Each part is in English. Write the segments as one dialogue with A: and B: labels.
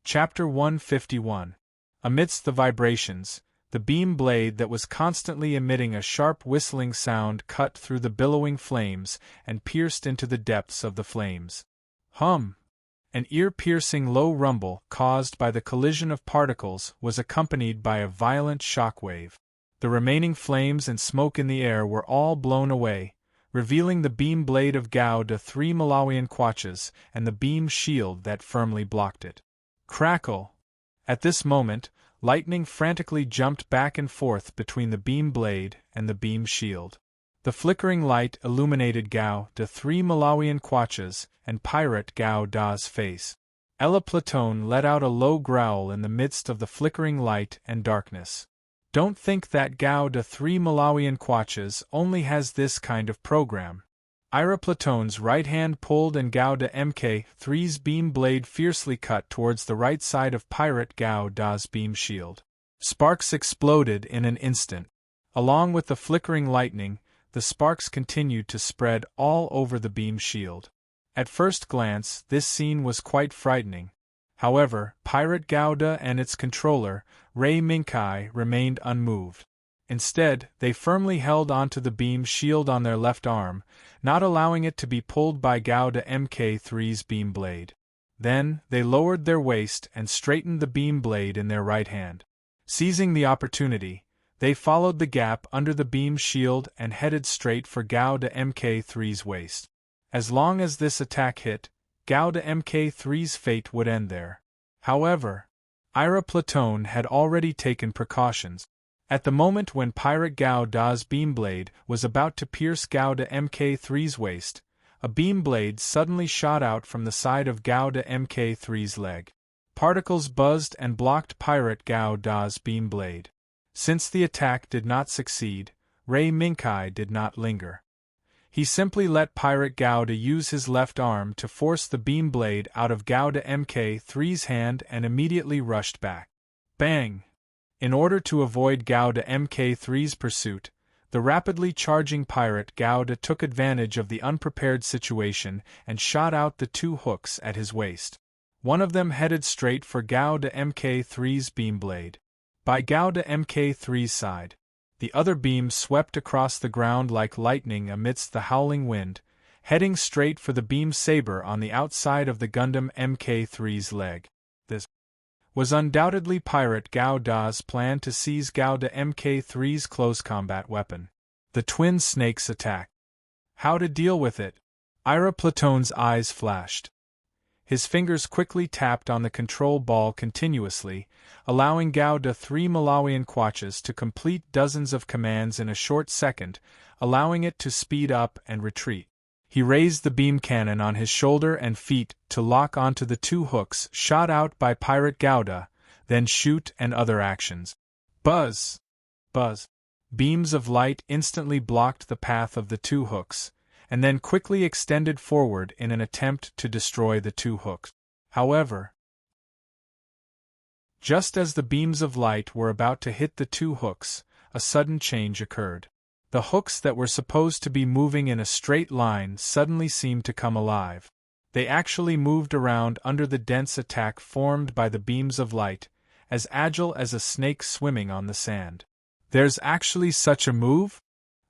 A: Chapter 151. Amidst the vibrations, the beam blade that was constantly emitting a sharp whistling sound cut through the billowing flames and pierced into the depths of the flames. Hum! An ear-piercing low rumble caused by the collision of particles was accompanied by a violent shock wave. The remaining flames and smoke in the air were all blown away, revealing the beam blade of Gao de 3 Malawian Quaches and the beam shield that firmly blocked it. Crackle! At this moment, lightning frantically jumped back and forth between the beam blade and the beam shield. The flickering light illuminated Gao de 3 Malawian Quaches and Pirate Gao Da's face. Ella Platone let out a low growl in the midst of the flickering light and darkness. Don't think that Gao de 3 Malawian Quaches only has this kind of program. Ira Platone's right hand pulled and Gao de Mk3's beam blade fiercely cut towards the right side of Pirate Gao Da's beam shield. Sparks exploded in an instant. Along with the flickering lightning, the sparks continued to spread all over the beam shield. At first glance, this scene was quite frightening. However, Pirate Gao Da and its controller, Ray Minkai, remained unmoved. Instead, they firmly held onto the beam shield on their left arm, not allowing it to be pulled by Gao de Mk3's beam blade. Then, they lowered their waist and straightened the beam blade in their right hand. Seizing the opportunity, they followed the gap under the beam shield and headed straight for Gao de Mk3's waist. As long as this attack hit, Gao de Mk3's fate would end there. However, Ira Platone had already taken precautions. At the moment when Pirate Gao Da's beam blade was about to pierce Gao de Mk3's waist, a beam blade suddenly shot out from the side of Gao de Mk3's leg. Particles buzzed and blocked Pirate Gao Da's beam blade. Since the attack did not succeed, Ray Minkai did not linger. He simply let Pirate Gao Da use his left arm to force the beam blade out of Gao de Mk3's hand and immediately rushed back. Bang! In order to avoid Gao de Mk3's pursuit, the rapidly charging Pirate Gao Da took advantage of the unprepared situation and shot out the two hooks at his waist. One of them headed straight for Gao de Mk3's beam blade. By Gao de Mk3's side, the other beam swept across the ground like lightning amidst the howling wind, heading straight for the beam saber on the outside of the Gundam Mk3's leg. This was undoubtedly Pirate Gao Da's plan to seize Gao de Mk3's close combat weapon. The twin snakes attack. How to deal with it? Ira Platone's eyes flashed. His fingers quickly tapped on the control ball continuously, allowing Gao de 3 Malawian Quaches to complete dozens of commands in a short second, allowing it to speed up and retreat. He raised the beam cannon on his shoulder and feet to lock onto the two hooks shot out by Pirate Gao Da, then shoot and other actions. Buzz! Buzz! Beams of light instantly blocked the path of the two hooks, and then quickly extended forward in an attempt to destroy the two hooks. However, just as the beams of light were about to hit the two hooks, a sudden change occurred. The hooks that were supposed to be moving in a straight line suddenly seemed to come alive. They actually moved around under the dense attack formed by the beams of light, as agile as a snake swimming on the sand. There's actually such a move?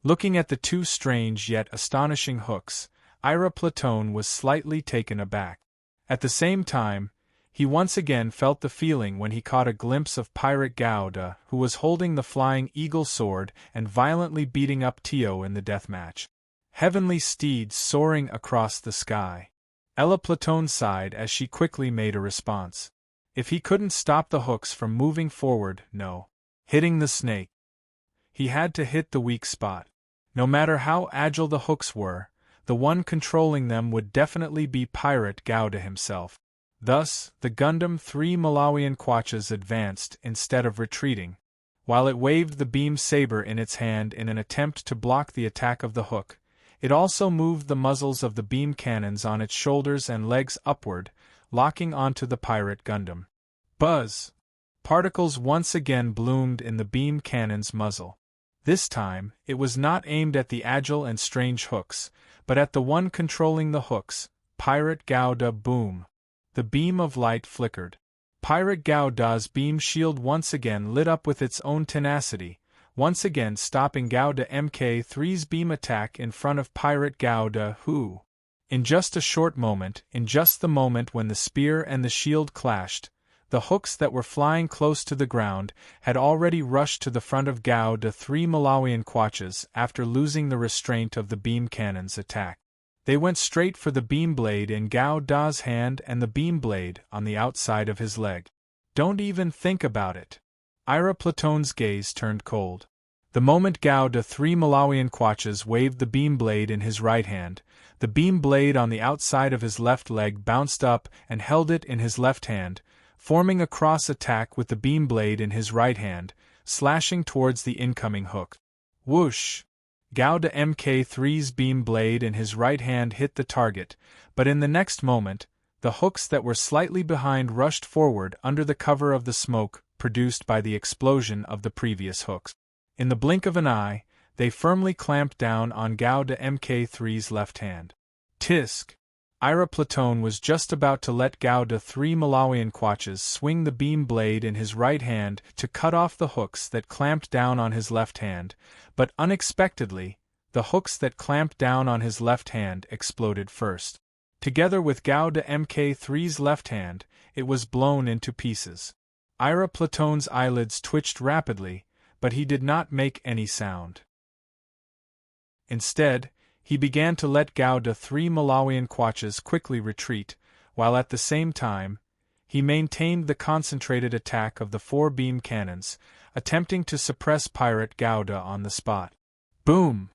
A: Looking at the two strange yet astonishing hooks, Ira Platone was slightly taken aback. At the same time, he once again felt the feeling when he caught a glimpse of Pirate Gao Da, who was holding the flying eagle sword and violently beating up Tio in the deathmatch. Heavenly steeds soaring across the sky. Ella Platone sighed as she quickly made a response. If he couldn't stop the hooks from moving forward, no. Hitting the snake. He had to hit the weak spot. No matter how agile the hooks were, the one controlling them would definitely be Pirate Gao Da himself. Thus, the Gundam 3 Malawian Quaches advanced instead of retreating. While it waved the beam saber in its hand in an attempt to block the attack of the hook, it also moved the muzzles of the beam cannons on its shoulders and legs upward, locking onto the Pirate Gundam. Buzz! Particles once again bloomed in the beam cannon's muzzle. This time, it was not aimed at the agile and strange hooks, but at the one controlling the hooks, Pirate Gao Da. Boom! The beam of light flickered. Pirate Gao Da's beam shield once again lit up with its own tenacity, once again stopping Gao Da Mk3's beam attack in front of Pirate Gao Da, who, in just a short moment, in just the moment when the spear and the shield clashed, the hooks that were flying close to the ground had already rushed to the front of Gao Da 3 Malawian Quaches after losing the restraint of the beam cannon's attack. They went straight for the beam blade in Gao Da's hand and the beam blade on the outside of his leg. Don't even think about it. Ira Platone's gaze turned cold. The moment Gao Da 3 Malawian Quaches waved the beam blade in his right hand, the beam blade on the outside of his left leg bounced up and held it in his left hand, forming a cross attack with the beam blade in his right hand, slashing towards the incoming hook. Whoosh! Gao Da Mk3's beam blade in his right hand hit the target, but in the next moment, the hooks that were slightly behind rushed forward under the cover of the smoke produced by the explosion of the previous hooks. In the blink of an eye, they firmly clamped down on Gao Da Mk3's left hand. Tisk! Ira Platone was just about to let Gao Da 3 Malawian Quaches swing the beam blade in his right hand to cut off the hooks that clamped down on his left hand, but unexpectedly, the hooks that clamped down on his left hand exploded first. Together with Gao Da Mk3's left hand, it was blown into pieces. Ira Platone's eyelids twitched rapidly, but he did not make any sound. Instead, he began to let Gao Da 3 Malawian Quaches quickly retreat, while at the same time, he maintained the concentrated attack of the 4 beam cannons, attempting to suppress Pirate Gao Da on the spot. Boom!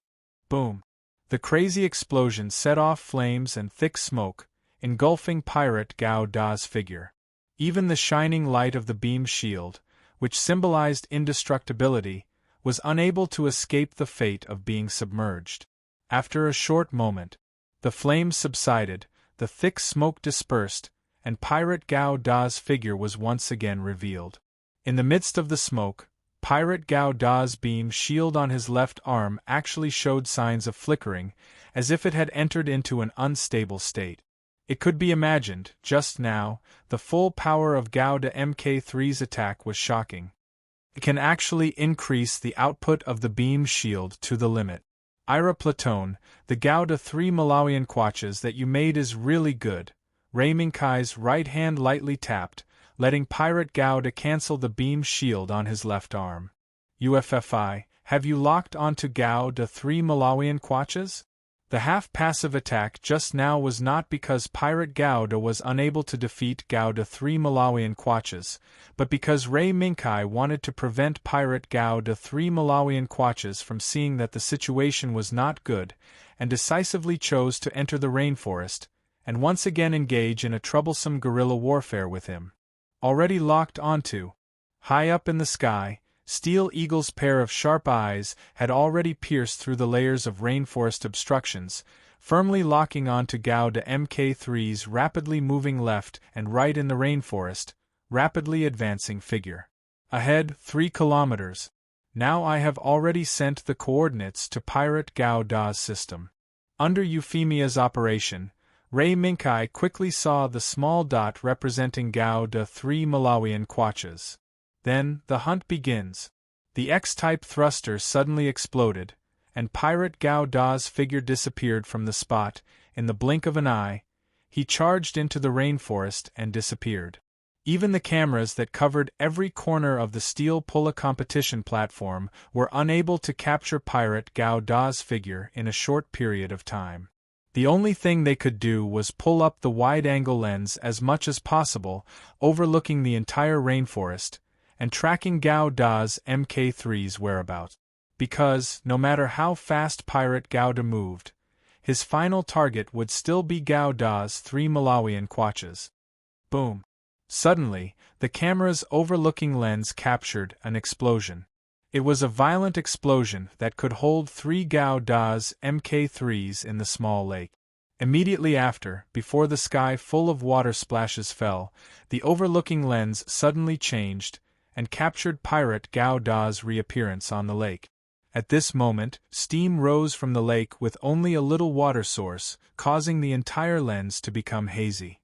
A: Boom! The crazy explosion set off flames and thick smoke, engulfing Pirate Gao Da's figure. Even the shining light of the beam shield, which symbolized indestructibility, was unable to escape the fate of being submerged. After a short moment, the flames subsided, the thick smoke dispersed, and Pirate Gao Da's figure was once again revealed. In the midst of the smoke, Pirate Gao Da's beam shield on his left arm actually showed signs of flickering, as if it had entered into an unstable state. It could be imagined, just now, the full power of Gao Da Mk3's attack was shocking. It can actually increase the output of the beam shield to the limit. Ira Platone, the Gao Da 3 Malawian Quaches that you made is really good. Ray Minkai's right hand lightly tapped, letting Pirate Gao Da cancel the beam shield on his left arm. UFFI, have you locked onto Gao Da 3 Malawian Quaches? The half-passive attack just now was not because Pirate Gao Da was unable to defeat Gao Da 3 Malawian Quaches, but because Ray Minkai wanted to prevent Pirate Gao Da 3 Malawian Quaches from seeing that the situation was not good, and decisively chose to enter the rainforest, and once again engage in a troublesome guerrilla warfare with him. Already locked onto, high up in the sky, Steel Eagle's pair of sharp eyes had already pierced through the layers of rainforest obstructions, firmly locking onto Gao Da Mk3's rapidly moving left and right in the rainforest, rapidly advancing figure. Ahead, 3 kilometers. Now I have already sent the coordinates to Pirate Gao Da's system. Under Euphemia's operation, Ray Minkai quickly saw the small dot representing Gao Da 3 Malawian Quaches. Then, the hunt begins. The X-type thruster suddenly exploded, and Pirate Gao Da's figure disappeared from the spot. In the blink of an eye, he charged into the rainforest and disappeared. Even the cameras that covered every corner of the Steel Pulla competition platform were unable to capture Pirate Gao Da's figure in a short period of time. The only thing they could do was pull up the wide-angle lens as much as possible, overlooking the entire rainforest, and tracking Gao Da's Mk3's whereabouts. Because, no matter how fast Pirate Gao Da moved, his final target would still be Gao Da's 3 Malawian Quaches. Boom. Suddenly, the camera's overlooking lens captured an explosion. It was a violent explosion that could hold 3 Gao Da's Mk3's in the small lake. Immediately after, before the sky full of water splashes fell, the overlooking lens suddenly changed, and captured Pirate Gao Da's reappearance on the lake. At this moment, steam rose from the lake with only a little water source, causing the entire lens to become hazy.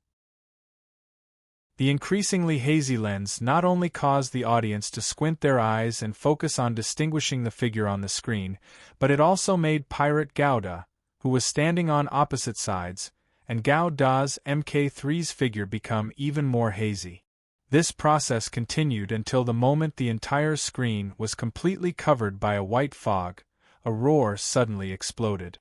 A: The increasingly hazy lens not only caused the audience to squint their eyes and focus on distinguishing the figure on the screen, but it also made Pirate Gouda, who was standing on opposite sides, and Gao Da's Mk3's figure become even more hazy. This process continued until the moment the entire screen was completely covered by a white fog. A roar suddenly exploded.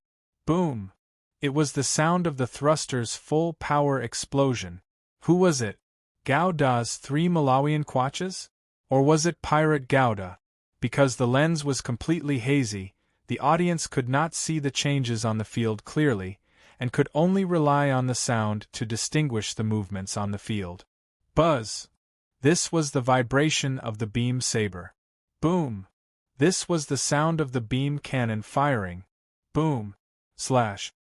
A: Boom! It was the sound of the thruster's full-power explosion. Who was it? Gao Da's 3 Malawian Quatches? Or was it Pirate Gouda? Because the lens was completely hazy, the audience could not see the changes on the field clearly, and could only rely on the sound to distinguish the movements on the field. Buzz! This was the vibration of the beam saber. Boom! This was the sound of the beam cannon firing. Boom! Slash!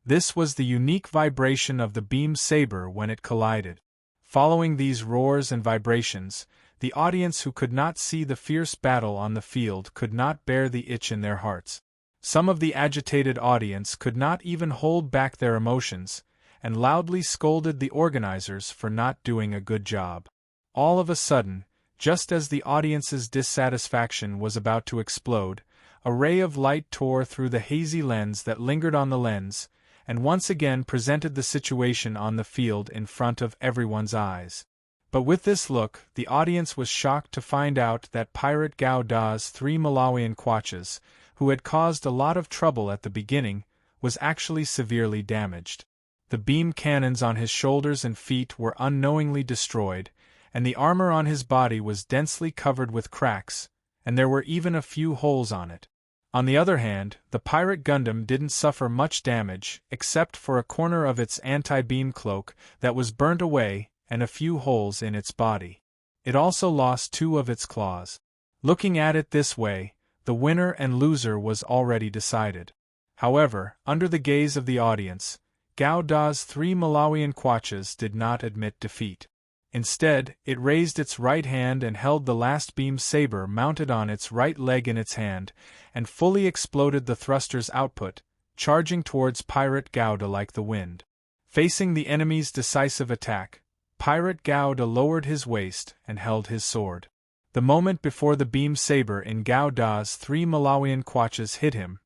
A: This was the unique vibration of the beam saber when it collided. Following these roars and vibrations, the audience who could not see the fierce battle on the field could not bear the itch in their hearts. Some of the agitated audience could not even hold back their emotions, and loudly scolded the organizers for not doing a good job. All of a sudden, just as the audience's dissatisfaction was about to explode, a ray of light tore through the hazy lens that lingered on the lens, and once again presented the situation on the field in front of everyone's eyes. But with this look, the audience was shocked to find out that Pirate Gao Da's 3 Malawian Quatches, who had caused a lot of trouble at the beginning, was actually severely damaged. The beam cannons on his shoulders and feet were unknowingly destroyed, and the armor on his body was densely covered with cracks, and there were even a few holes on it. On the other hand, the Pirate Gundam didn't suffer much damage, except for a corner of its anti-beam cloak that was burnt away and a few holes in its body. It also lost 2 of its claws. Looking at it this way, the winner and loser was already decided. However, under the gaze of the audience, Gao Da's 3 Malawian Quatches did not admit defeat. Instead, it raised its right hand and held the last beam saber mounted on its right leg in its hand, and fully exploded the thruster's output, charging towards Pirate Gouda like the wind. Facing the enemy's decisive attack, Pirate Gouda lowered his waist and held his sword. The moment before the beam saber in Gao Da's 3 Malawian Quatches hit him,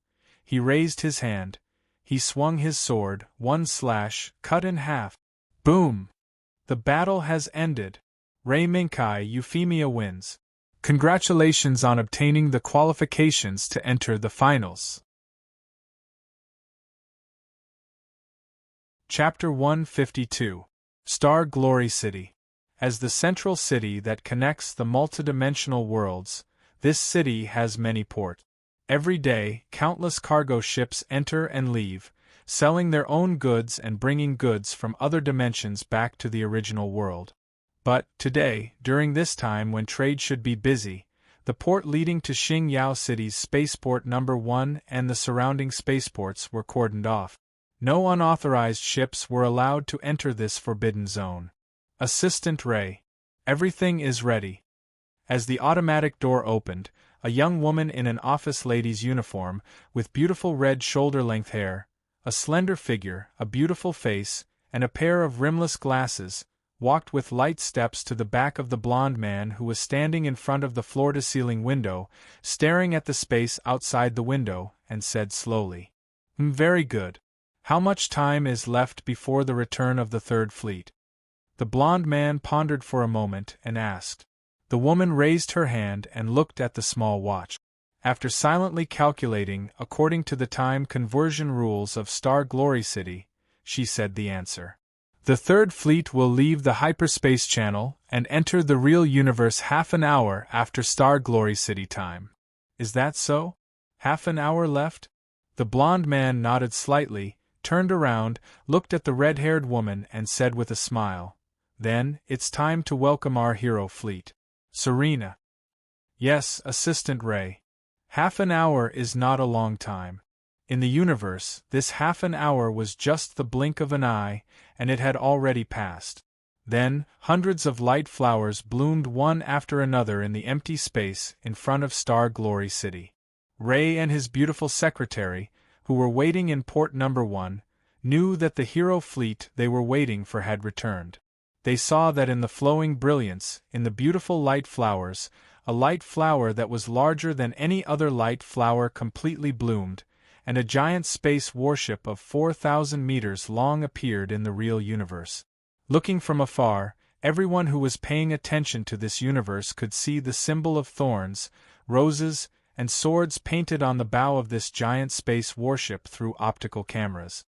A: he raised his hand, he swung his sword, one slash, cut in half. Boom! The battle has ended. Ray Minkai Euphemia wins. Congratulations on obtaining the qualifications to enter the finals. Chapter 152. Star Glory City. As the central city that connects the multidimensional worlds, this city has many ports. Every day, countless cargo ships enter and leave, selling their own goods and bringing goods from other dimensions back to the original world. But, today, during this time when trade should be busy, the port leading to Xingyao City's Spaceport No. 1 and the surrounding spaceports were cordoned off. No unauthorized ships were allowed to enter this forbidden zone. Assistant Ray. Everything is ready. As the automatic door opened, a young woman in an office lady's uniform, with beautiful red shoulder-length hair, a slender figure, a beautiful face, and a pair of rimless glasses, walked with light steps to the back of the blond man who was standing in front of the floor-to-ceiling window, staring at the space outside the window, and said slowly, Very good. How much time is left before the return of the Third Fleet?" The blond man pondered for a moment and asked. The woman raised her hand and looked at the small watch. After silently calculating according to the time conversion rules of Star Glory City, she said the answer. "The Third Fleet will leave the hyperspace channel and enter the real universe half an hour after Star Glory City time. Is that so? Half an hour left?" The blond man nodded slightly, turned around, looked at the red-haired woman and said with a smile, "Then, it's time to welcome our hero fleet. Serena." "Yes, Assistant Ray. Half an hour is not a long time. In the universe, this half an hour was just the blink of an eye, and it had already passed." Then, hundreds of light flowers bloomed one after another in the empty space in front of Star Glory City. Ray and his beautiful secretary, who were waiting in port number 1, knew that the hero fleet they were waiting for had returned. They saw that in the flowing brilliance, in the beautiful light flowers, a light flower that was larger than any other light flower completely bloomed, and a giant space warship of 4,000 meters long appeared in the real universe. Looking from afar, everyone who was paying attention to this universe could see the symbol of thorns, roses, and swords painted on the bow of this giant space warship through optical cameras.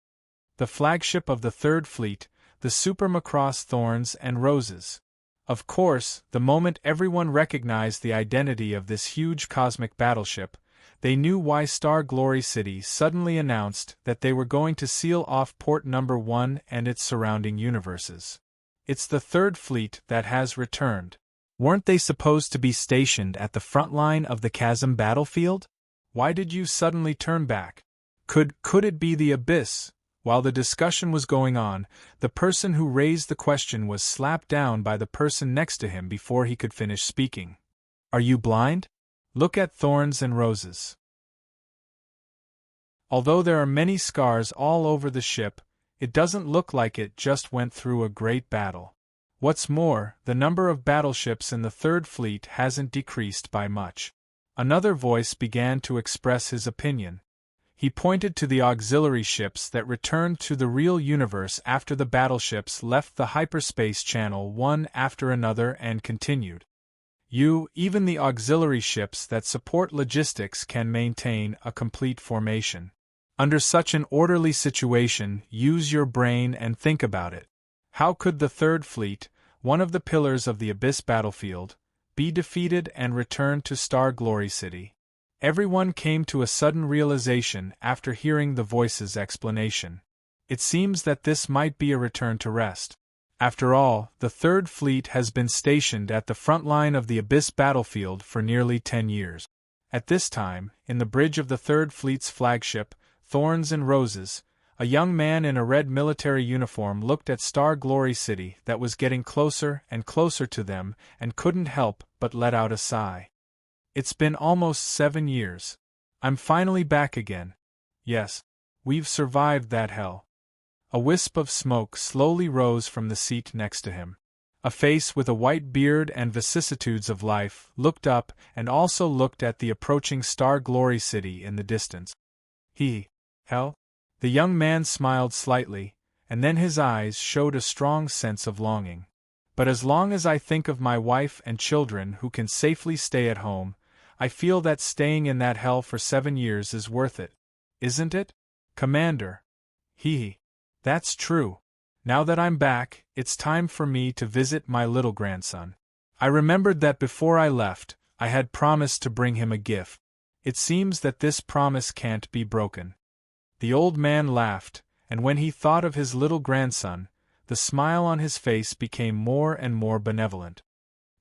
A: The flagship of the Third Fleet, the Super Macross Thorns and Roses. Of course, the moment everyone recognized the identity of this huge cosmic battleship, they knew why Star Glory City suddenly announced that they were going to seal off Port Number 1 and its surrounding universes. It's the Third Fleet that has returned. Weren't they supposed to be stationed at the front line of the Chasm battlefield? Why did you suddenly turn back? Could it be the Abyss? While the discussion was going on, the person who raised the question was slapped down by the person next to him before he could finish speaking. Are you blind? Look at Thorns and Roses. Although there are many scars all over the ship, it doesn't look like it just went through a great battle. What's more, the number of battleships in the Third Fleet hasn't decreased by much. Another voice began to express his opinion. He pointed to the auxiliary ships that returned to the real universe after the battleships left the hyperspace channel one after another and continued. Even the auxiliary ships that support logistics can maintain a complete formation. Under such an orderly situation, use your brain and think about it. How could the Third Fleet, one of the pillars of the Abyss battlefield, be defeated and return to Star Glory City? Everyone came to a sudden realization after hearing the voice's explanation. It seems that this might be a return to rest. After all, the Third Fleet has been stationed at the front line of the Abyss battlefield for nearly 10 years. At this time, in the bridge of the Third Fleet's flagship, Thorns and Roses, a young man in a red military uniform looked at Star Glory City that was getting closer and closer to them and couldn't help but let out a sigh. It's been almost 7 years. I'm finally back again. Yes, we've survived that hell. A wisp of smoke slowly rose from the seat next to him. A face with a white beard and vicissitudes of life looked up and also looked at the approaching Star Glory City in the distance. Hell? The young man smiled slightly, and then his eyes showed a strong sense of longing. But as long as I think of my wife and children who can safely stay at home, I feel that staying in that hell for 7 years is worth it. Isn't it, Commander? That's true. Now that I'm back, it's time for me to visit my little grandson. I remembered that before I left, I had promised to bring him a gift. It seems that this promise can't be broken. The old man laughed, and when he thought of his little grandson, the smile on his face became more and more benevolent.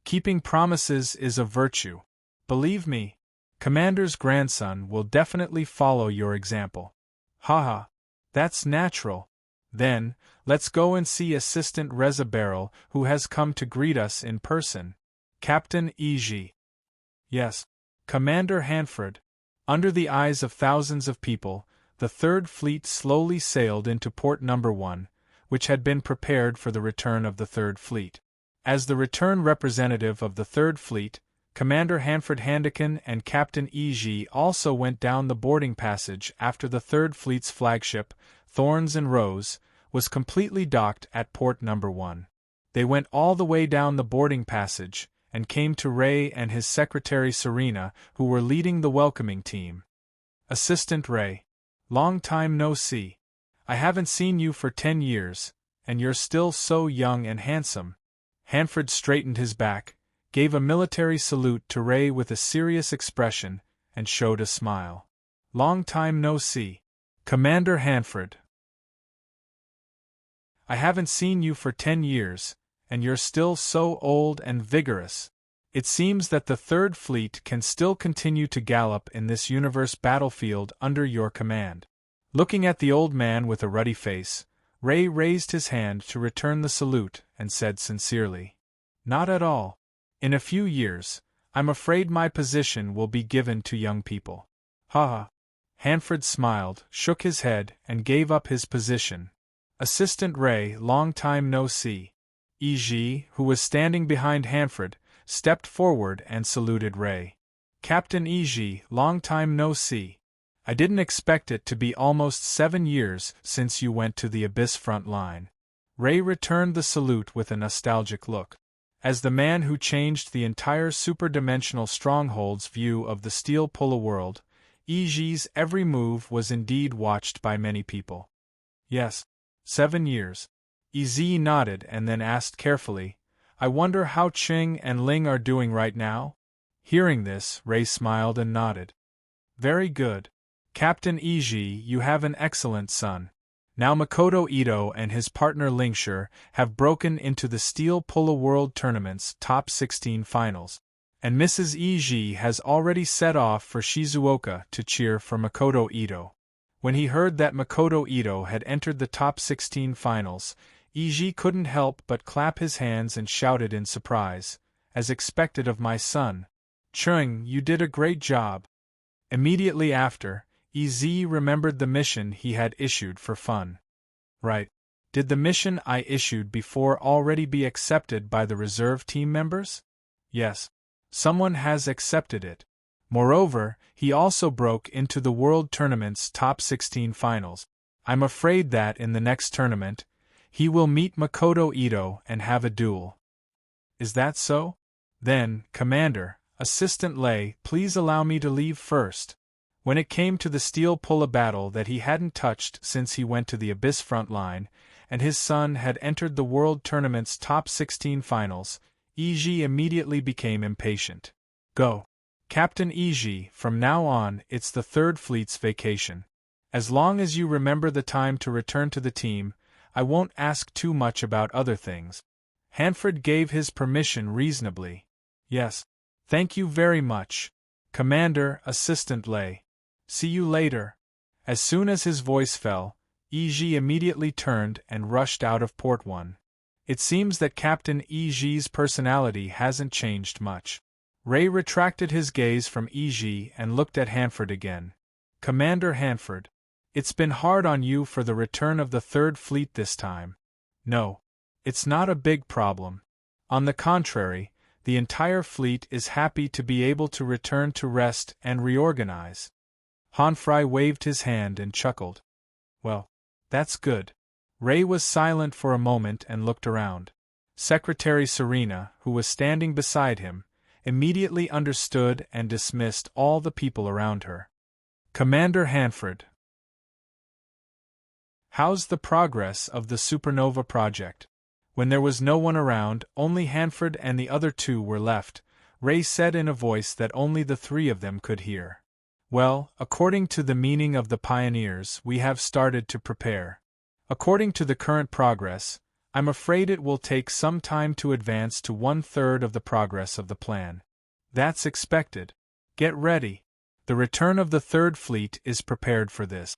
A: Keeping promises is a virtue. Believe me, Commander's grandson will definitely follow your example. That's natural. Then, let's go and see Assistant Reza Barrel, who has come to greet us in person. Captain E.G. Yes, Commander Hanford. Under the eyes of thousands of people, the Third Fleet slowly sailed into Port Number 1, which had been prepared for the return of the Third Fleet. As the return representative of the Third Fleet, Commander Hanford Handican and Captain E.G. also went down the boarding passage after the Third Fleet's flagship, Thorns and Rose, was completely docked at Port Number 1. They went all the way down the boarding passage and came to Ray and his secretary Serena, who were leading the welcoming team. Assistant Ray. Long time no see. I haven't seen you for 10 years, and you're still so young and handsome. Hanford straightened his back, gave a military salute to Ray with a serious expression, and showed a smile. Long time no see. Commander Hanford. I haven't seen you for 10 years, and you're still so old and vigorous. It seems that the Third Fleet can still continue to gallop in this universe battlefield under your command. Looking at the old man with a ruddy face, Ray raised his hand to return the salute and said sincerely, Not at all. In a few years, I'm afraid my position will be given to young people. Hanford smiled, shook his head, and gave up his position. Assistant Ray, long time no see. E.G., who was standing behind Hanford, stepped forward and saluted Ray. Captain E.G., long time no see. I didn't expect it to be almost 7 years since you went to the Abyss front line. Ray returned the salute with a nostalgic look. As the man who changed the entire superdimensional stronghold's view of the Steel Pulla world, E.G.'s every move was indeed watched by many people. Yes, 7 years. E.Z. nodded and then asked carefully, I wonder how Ching and Ling are doing right now? Hearing this, Ray smiled and nodded. Very good. Captain E.G., you have an excellent son. Now Makoto Ito and his partner Lingshire have broken into the Steel Pulla World Tournament's top 16 finals, and Mrs. E.G. has already set off for Shizuoka to cheer for Makoto Ito. When he heard that Makoto Ito had entered the top 16 finals, E.G. couldn't help but clap his hands and shouted in surprise, as expected of my son. Chung, you did a great job. Immediately after, E.Z. remembered the mission he had issued for fun. Right. Did the mission I issued before already be accepted by the reserve team members? Yes. Someone has accepted it. Moreover, he also broke into the World Tournament's top 16 finals. I'm afraid that in the next tournament, he will meet Makoto Ito and have a duel. Is that so? Then, Commander, Assistant Lei, please allow me to leave first. When it came to the Steel Pulla battle that he hadn't touched since he went to the Abyss front line, and his son had entered the World Tournament's top 16 finals, E.G. immediately became impatient. Go. Captain E.G., from now on, it's the Third Fleet's vacation. As long as you remember the time to return to the team, I won't ask too much about other things. Hanford gave his permission reasonably. Yes. Thank you very much. Commander, Assistant Lei. See you later. As soon as his voice fell, E.G. immediately turned and rushed out of Port 1. It seems that Captain E.G.'s personality hasn't changed much. Ray retracted his gaze from E.G. and looked at Hanford again. Commander Hanford, it's been hard on you for the return of the Third Fleet this time. No. It's not a big problem. On the contrary, the entire fleet is happy to be able to return to rest and reorganize. Hanfrey waved his hand and chuckled. Well, that's good. Ray was silent for a moment and looked around. Secretary Serena, who was standing beside him, immediately understood and dismissed all the people around her. Commander Hanford. How's the progress of the supernova project? When there was no one around, only Hanford and the other two were left, Ray said in a voice that only the three of them could hear. Well, according to the meaning of the pioneers, we have started to prepare. According to the current progress, I'm afraid it will take some time to advance to 1/3 of the progress of the plan. That's expected. Get ready. The return of the Third Fleet is prepared for this.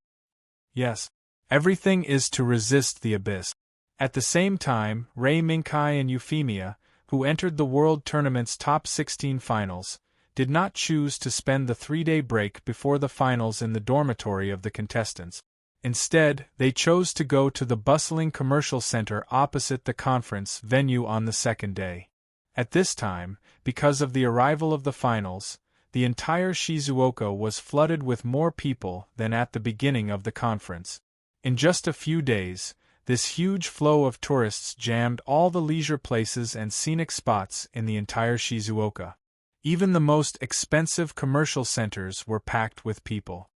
A: Yes. Everything is to resist the Abyss. At the same time, Ray Minkai and Euphemia, who entered the World Tournament's top 16 finals, did not choose to spend the 3-day break before the finals in the dormitory of the contestants. Instead, they chose to go to the bustling commercial center opposite the conference venue on the second day. At this time, because of the arrival of the finals, the entire Shizuoka was flooded with more people than at the beginning of the conference. In just a few days, this huge flow of tourists jammed all the leisure places and scenic spots in the entire Shizuoka. Even the most expensive commercial centers were packed with people.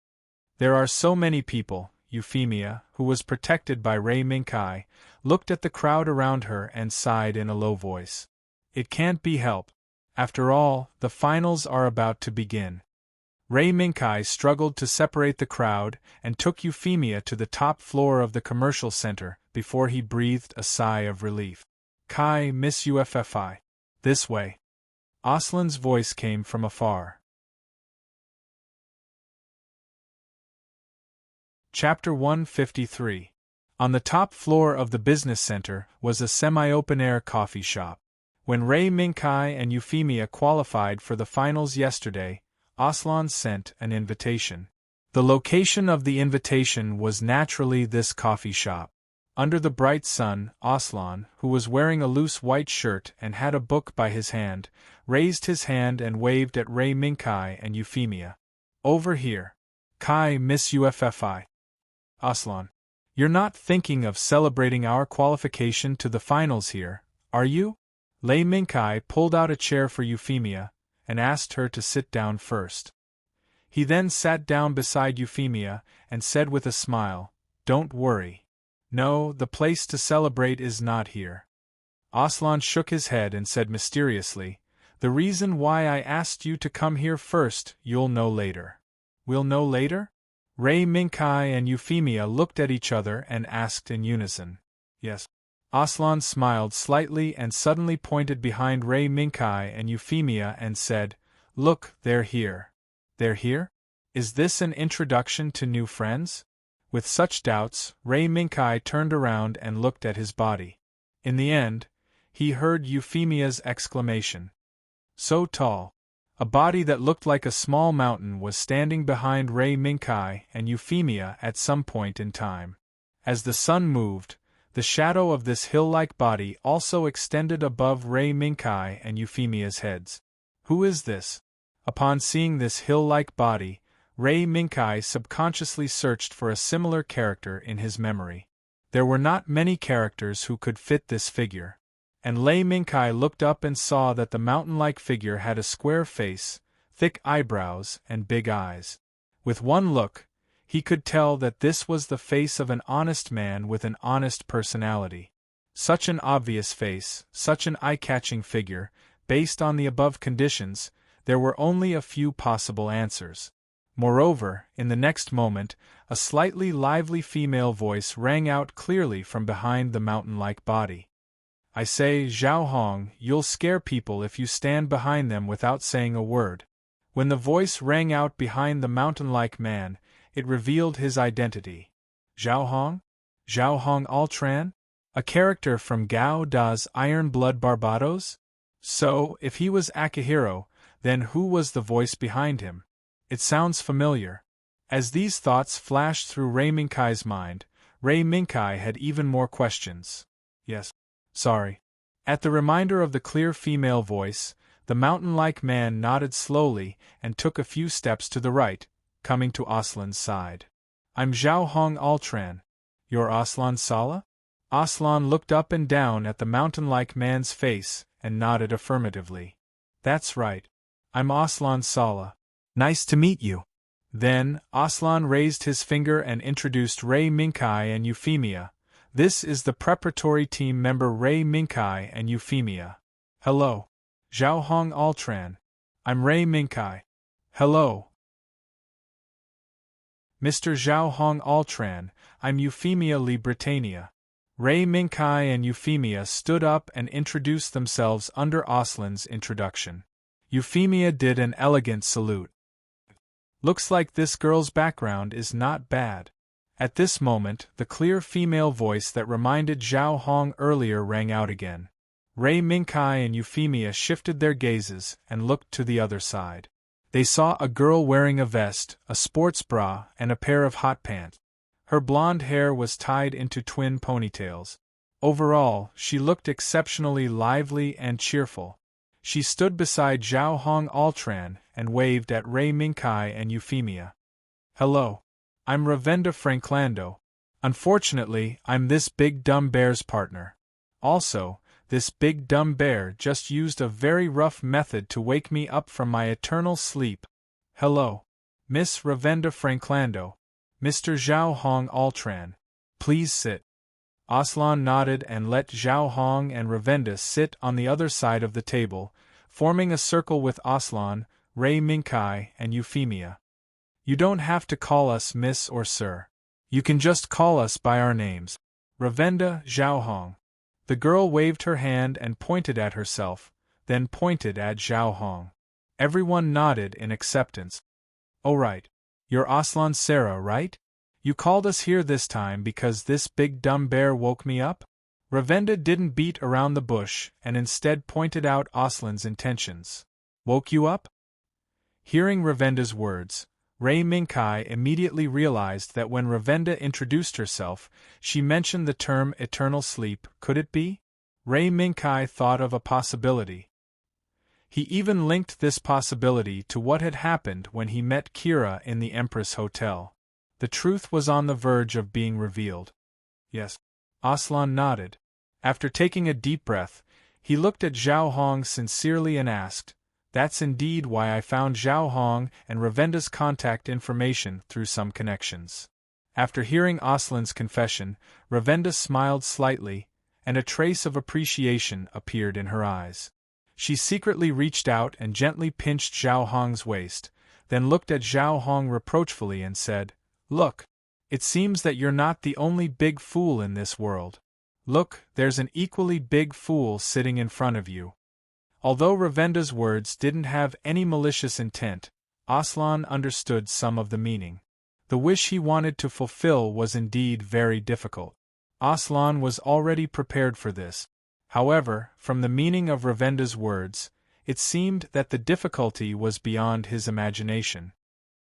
A: There are so many people. Euphemia, who was protected by Ray Minkai, looked at the crowd around her and sighed in a low voice. It can't be helped. After all, the finals are about to begin. Ray Minkai struggled to separate the crowd and took Euphemia to the top floor of the commercial center before he breathed a sigh of relief. Kai, Miss UFFI. This way. Aslan's voice came from afar. Chapter 153. On the top floor of the business center was a semi-open-air coffee shop. When Ray Minkai and Euphemia qualified for the finals yesterday, Aslan sent an invitation. The location of the invitation was naturally this coffee shop. Under the bright sun, Aslan, who was wearing a loose white shirt and had a book by his hand, raised his hand and waved at Ray Minkai and Euphemia. Over here. Kai Miss UFFI. Aslan. You're not thinking of celebrating our qualification to the finals here, are you? Lei Minkai pulled out a chair for Euphemia, and asked her to sit down first. He then sat down beside Euphemia, and said with a smile, Don't worry. No, the place to celebrate is not here. Aslan shook his head and said mysteriously, The reason why I asked you to come here first, you'll know later. We'll know later? Ray Minkai and Euphemia looked at each other and asked in unison. Yes. Aslan smiled slightly and suddenly pointed behind Ray Minkai and Euphemia and said, Look, they're here. They're here? Is this an introduction to new friends? With such doubts, Ray Minkai turned around and looked at his body. In the end, he heard Euphemia's exclamation. So tall. A body that looked like a small mountain was standing behind Ray Minkai and Euphemia at some point in time. As the sun moved, the shadow of this hill-like body also extended above Ray Minkai and Euphemia's heads. Who is this? Upon seeing this hill-like body, Ray Minkai subconsciously searched for a similar character in his memory. There were not many characters who could fit this figure. And Lei Minkai looked up and saw that the mountain-like figure had a square face, thick eyebrows, and big eyes. With one look, he could tell that this was the face of an honest man with an honest personality. Such an obvious face, such an eye-catching figure, based on the above conditions, there were only a few possible answers. Moreover, in the next moment, a slightly lively female voice rang out clearly from behind the mountain-like body. I say, Zhao Hong, you'll scare people if you stand behind them without saying a word. When the voice rang out behind the mountain-like man, it revealed his identity. Zhao Hong? Zhao Hong Altran? A character from Gao Da's Iron Blood Barbados? So, if he was Akihiro, then who was the voice behind him? It sounds familiar. As these thoughts flashed through Ray Minkai's mind, Ray Minkai had even more questions. Yes. Sorry. At the reminder of the clear female voice, the mountain-like man nodded slowly and took a few steps to the right, coming to Aslan's side. I'm Zhao Hong Altran. You're Aslan Sala? Aslan looked up and down at the mountain-like man's face and nodded affirmatively. That's right. I'm Aslan Sala. Nice to meet you. Then, Aslan raised his finger and introduced Ray Minkai and Euphemia. This is the preparatory team member Ray Minkai and Euphemia. Hello. Zhao Hong Altran. I'm Ray Minkai. Hello. Mr. Zhao Hong Altran, I'm Euphemia Li Britannia. Ray Minkai and Euphemia stood up and introduced themselves under Aslan's introduction. Euphemia did an elegant salute. Looks like this girl's background is not bad. At this moment, the clear female voice that reminded Zhao Hong earlier rang out again. Ray Minkai and Euphemia shifted their gazes and looked to the other side. They saw a girl wearing a vest, a sports bra, and a pair of hot pants. Her blonde hair was tied into twin ponytails. Overall, she looked exceptionally lively and cheerful. She stood beside Zhao Hong Altran and waved at Ray Minkai and Euphemia. Hello. I'm Ravenda Franklando. Unfortunately, I'm this big dumb bear's partner. Also, this big dumb bear just used a very rough method to wake me up from my eternal sleep. Hello. Miss Ravenda Franklando. Mr. Zhao Hong Altran. Please sit. Aslan nodded and let Zhao Hong and Ravenda sit on the other side of the table, forming a circle with Aslan, Ray Minkai, and Euphemia. You don't have to call us Miss or Sir. You can just call us by our names. Ravenda, Zhao Hong. The girl waved her hand and pointed at herself, then pointed at Zhao Hong. Everyone nodded in acceptance. Oh right. You're Aslan Sarah, right? You called us here this time because this big dumb bear woke me up? Ravenda didn't beat around the bush and instead pointed out Aslan's intentions. Woke you up? Hearing Ravenda's words, Ray Minkai immediately realized that when Ravenda introduced herself, she mentioned the term eternal sleep. Could it be? Ray Minkai thought of a possibility. He even linked this possibility to what had happened when he met Kira in the Empress Hotel. The truth was on the verge of being revealed. Yes. Aslan nodded. After taking a deep breath, he looked at Zhao Hong sincerely and asked, "That's indeed why I found Zhao Hong and Ravenda's contact information through some connections." After hearing Aslan's confession, Ravenda smiled slightly, and a trace of appreciation appeared in her eyes. She secretly reached out and gently pinched Zhao Hong's waist, then looked at Zhao Hong reproachfully and said, "Look, it seems that you're not the only big fool in this world. Look, there's an equally big fool sitting in front of you." Although Ravenda's words didn't have any malicious intent, Aslan understood some of the meaning. The wish he wanted to fulfill was indeed very difficult. Aslan was already prepared for this. However, from the meaning of Ravenda's words, it seemed that the difficulty was beyond his imagination.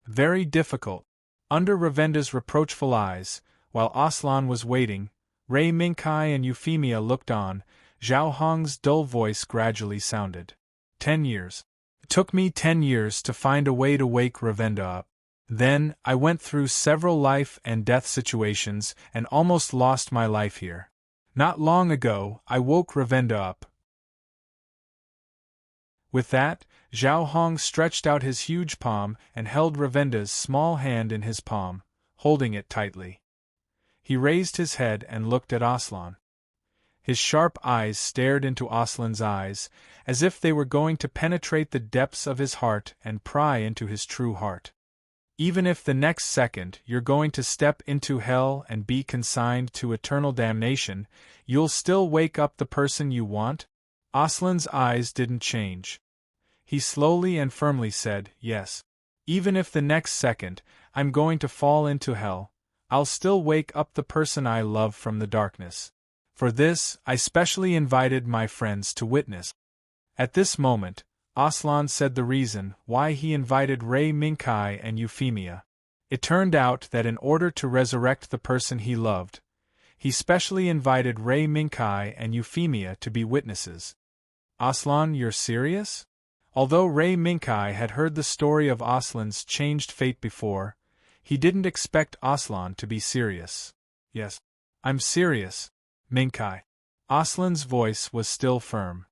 A: Very difficult. Under Ravenda's reproachful eyes, while Aslan was waiting, Ray Minkai and Euphemia looked on. Zhao Hong's dull voice gradually sounded. 10 years. It took me 10 years to find a way to wake Ravenda up. Then, I went through several life and death situations and almost lost my life here. Not long ago, I woke Ravenda up. With that, Zhao Hong stretched out his huge palm and held Ravenda's small hand in his palm, holding it tightly. He raised his head and looked at Aslan. His sharp eyes stared into Aslan's eyes, as if they were going to penetrate the depths of his heart and pry into his true heart. "Even if the next second you're going to step into hell and be consigned to eternal damnation, you'll still wake up the person you want?" Aslan's eyes didn't change. He slowly and firmly said, "Yes. Even if the next second I'm going to fall into hell, I'll still wake up the person I love from the darkness. For this, I specially invited my friends to witness." At this moment, Aslan said the reason why he invited Ray Minkai and Euphemia. It turned out that in order to resurrect the person he loved, he specially invited Ray Minkai and Euphemia to be witnesses. "Aslan, you're serious?" Although Ray Minkai had heard the story of Aslan's changed fate before, he didn't expect Aslan to be serious. "Yes, I'm serious, Minkai." Aslan's voice was still firm.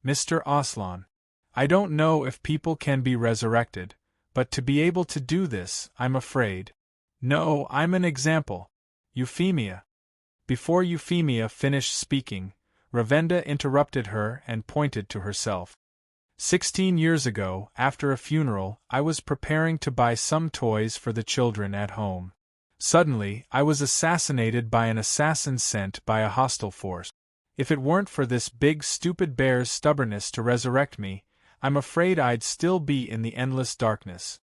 A: "Mr. Aslan, I don't know if people can be resurrected, but to be able to do this, I'm afraid. No, I'm an example. Euphemia." Before Euphemia finished speaking, Ravenda interrupted her and pointed to herself. 16 years ago, after a funeral, I was preparing to buy some toys for the children at home. Suddenly, I was assassinated by an assassin sent by a hostile force. If it weren't for this big stupid bear's stubbornness to resurrect me, I'm afraid I'd still be in the endless darkness."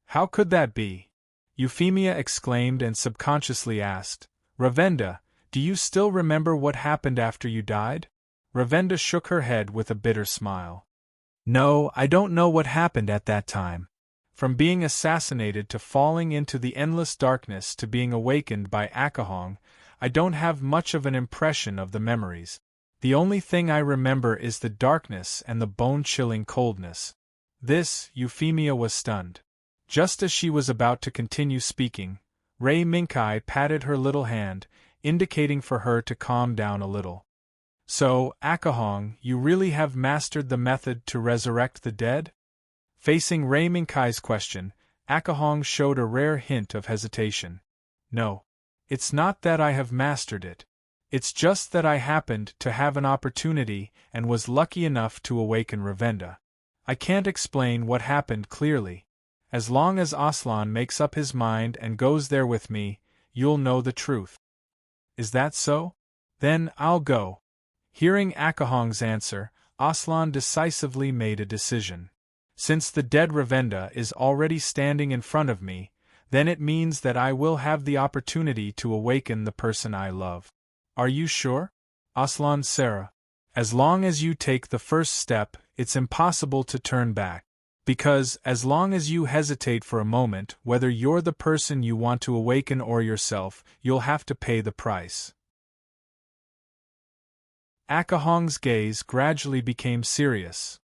A: "How could that be?" Euphemia exclaimed and subconsciously asked, "Ravenda, do you still remember what happened after you died?" Ravenda shook her head with a bitter smile. "No, I don't know what happened at that time. From being assassinated to falling into the endless darkness to being awakened by Akahong, I don't have much of an impression of the memories. The only thing I remember is the darkness and the bone-chilling coldness." This, Euphemia was stunned. Just as she was about to continue speaking, Ray Minkai patted her little hand, indicating for her to calm down a little. "So, Akahong, you really have mastered the method to resurrect the dead?" Facing Ray Minkai's question, Akahong showed a rare hint of hesitation. "No. It's not that I have mastered it. It's just that I happened to have an opportunity and was lucky enough to awaken Ravenda. I can't explain what happened clearly. As long as Aslan makes up his mind and goes there with me, you'll know the truth." "Is that so? Then I'll go." Hearing Akahong's answer, Aslan decisively made a decision. "Since the dead Ravenda is already standing in front of me, then it means that I will have the opportunity to awaken the person I love." "Are you sure?" Aslan Sarah. "As long as you take the first step, it's impossible to turn back." Because, as long as you hesitate for a moment whether you're the person you want to awaken or yourself, you'll have to pay the price. Akahong's gaze gradually became serious.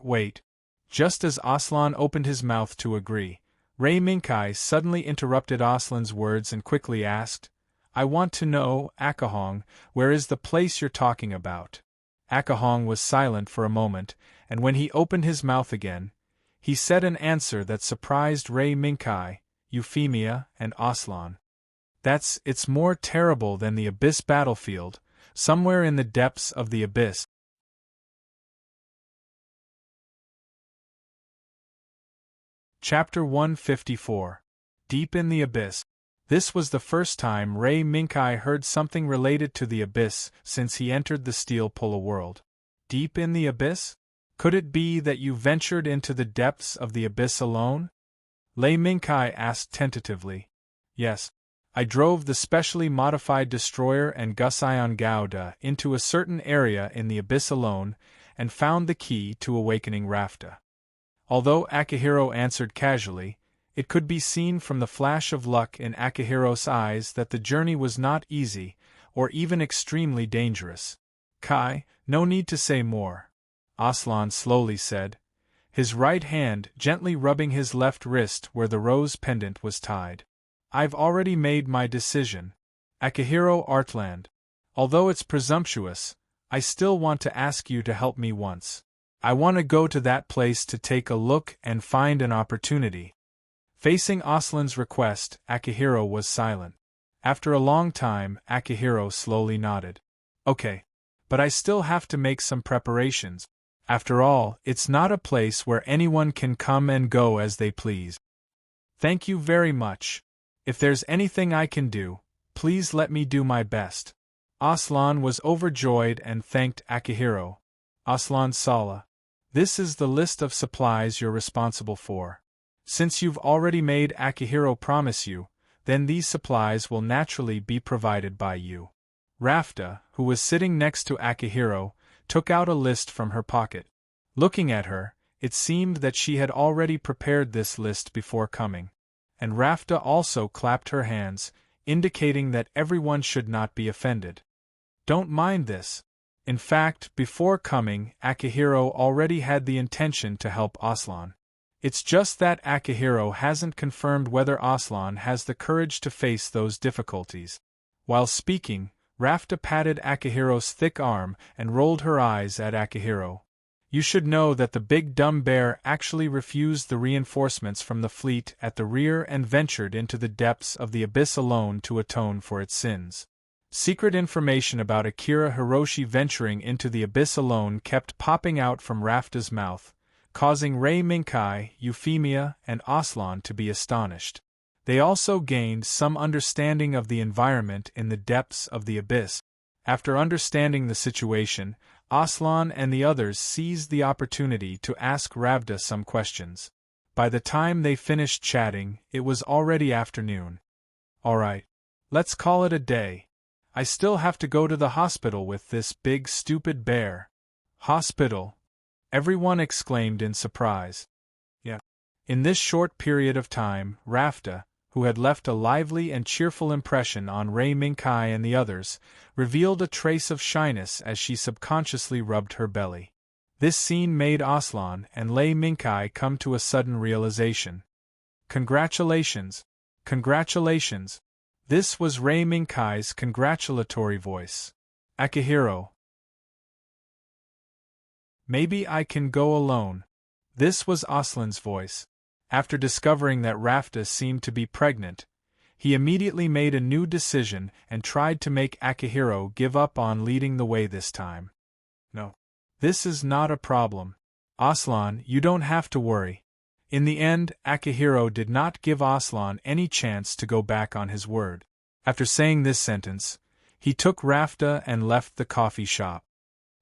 A: Wait. Just as Aslan opened his mouth to agree, Ray Minkai suddenly interrupted Aslan's words and quickly asked, I want to know, Akahong, where is the place you're talking about? Akahong was silent for a moment, and when he opened his mouth again, he said an answer that surprised Ray Minkai, Euphemia, and Aslan. It's more terrible than the Abyss battlefield, somewhere in the depths of the Abyss. Chapter 154. Deep in the Abyss. This was the first time Ray Minkai heard something related to the Abyss since he entered the Steel Pulla world. Deep in the Abyss? Could it be that you ventured into the depths of the Abyss alone? Lei Minkai asked tentatively. Yes. I drove the specially modified destroyer and Gusion Gauda into a certain area in the Abyss alone, and found the key to awakening Rafta. Although Akihiro answered casually, it could be seen from the flash of luck in Akihiro's eyes that the journey was not easy, or even extremely dangerous. Kai, no need to say more, Aslan slowly said, his right hand gently rubbing his left wrist where the rose pendant was tied. I've already made my decision. Akihiro Artland. Although it's presumptuous, I still want to ask you to help me once. I want to go to that place to take a look and find an opportunity. Facing Aslan's request, Akihiro was silent. After a long time, Akihiro slowly nodded. Okay. But I still have to make some preparations. After all, it's not a place where anyone can come and go as they please. Thank you very much. If there's anything I can do, please let me do my best. Aslan was overjoyed and thanked Akihiro. Aslan Sala. This is the list of supplies you're responsible for. Since you've already made Akihiro promise you, then these supplies will naturally be provided by you. Rafta, who was sitting next to Akihiro, took out a list from her pocket. Looking at her, it seemed that she had already prepared this list before coming. And Rafta also clapped her hands, indicating that everyone should not be offended. Don't mind this. In fact, before coming, Akihiro already had the intention to help Aslan. It's just that Akihiro hasn't confirmed whether Aslan has the courage to face those difficulties. While speaking, Rafta patted Akihiro's thick arm and rolled her eyes at Akihiro. You should know that the big dumb bear actually refused the reinforcements from the fleet at the rear and ventured into the depths of the Abyss alone to atone for its sins. Secret information about Akira Hiroshi venturing into the Abyss alone kept popping out from Rafta's mouth, causing Ray Minkai, Euphemia, and Aslan to be astonished. They also gained some understanding of the environment in the depths of the Abyss. After understanding the situation, Aslan and the others seized the opportunity to ask Ravda some questions. By the time they finished chatting, it was already afternoon. All right. Let's call it a day. I still have to go to the hospital with this big stupid bear. Hospital? Everyone exclaimed in surprise. Yeah. In this short period of time, Rafta, who had left a lively and cheerful impression on Ray Minkai and the others, revealed a trace of shyness as she subconsciously rubbed her belly. This scene made Aslan and Lei Minkai come to a sudden realization. Congratulations! Congratulations! This was Ray Minkai's congratulatory voice. Akihiro. Maybe I can go alone. This was Aslan's voice. After discovering that Rafta seemed to be pregnant, he immediately made a new decision and tried to make Akihiro give up on leading the way this time. No. This is not a problem. Aslan, you don't have to worry. In the end, Akihiro did not give Aslan any chance to go back on his word. After saying this sentence, he took Rafta and left the coffee shop.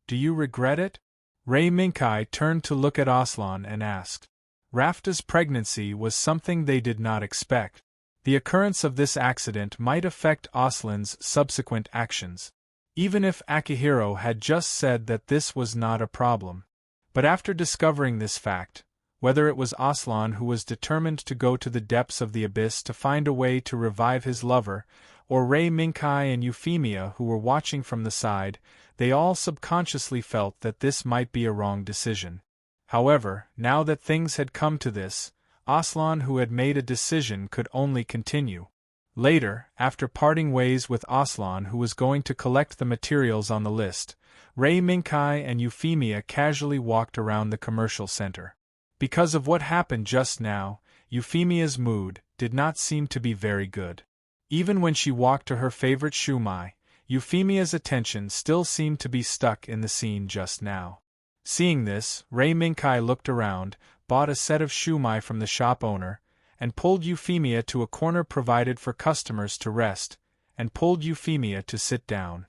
A: Do you regret it? Ray Minkai turned to look at Aslan and asked. Rafta's pregnancy was something they did not expect. The occurrence of this accident might affect Aslan's subsequent actions, even if Akihiro had just said that this was not a problem. But after discovering this fact, whether it was Aslan who was determined to go to the depths of the abyss to find a way to revive his lover, or Ray Minkai and Euphemia who were watching from the side, they all subconsciously felt that this might be a wrong decision. However, now that things had come to this, Aslan who had made a decision could only continue. Later, after parting ways with Aslan who was going to collect the materials on the list, Ray Minkai and Euphemia casually walked around the commercial center. Because of what happened just now, Euphemia's mood did not seem to be very good. Even when she walked to her favorite shumai, Euphemia's attention still seemed to be stuck in the scene just now. Seeing this, Ray Minkai looked around, bought a set of shumai from the shop owner, and pulled Euphemia to a corner provided for customers to rest, and pulled Euphemia to sit down.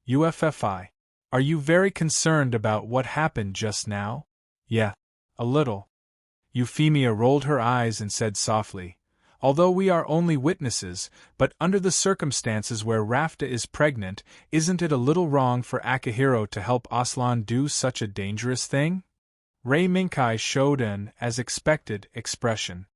A: UFFI. Are you very concerned about what happened just now? Yeah. A little. Euphemia rolled her eyes and said softly, although we are only witnesses, but under the circumstances where Rafta is pregnant, isn't it a little wrong for Akihiro to help Aslan do such a dangerous thing? Ray Minkai showed an, as expected, expression.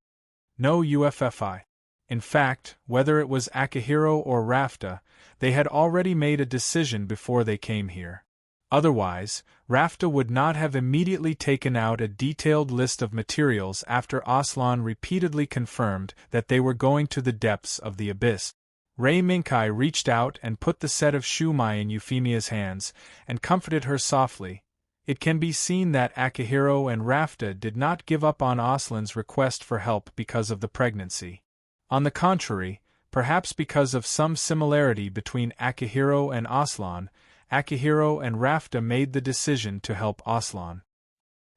A: No UFFI. In fact, whether it was Akihiro or Rafta, they had already made a decision before they came here. Otherwise, Rafta would not have immediately taken out a detailed list of materials after Aslan repeatedly confirmed that they were going to the depths of the abyss. Ray Minkai reached out and put the set of shumai in Euphemia's hands, and comforted her softly. It can be seen that Akihiro and Rafta did not give up on Aslan's request for help because of the pregnancy. On the contrary, perhaps because of some similarity between Akihiro and Aslan, Akihiro and Rafta made the decision to help Aslan.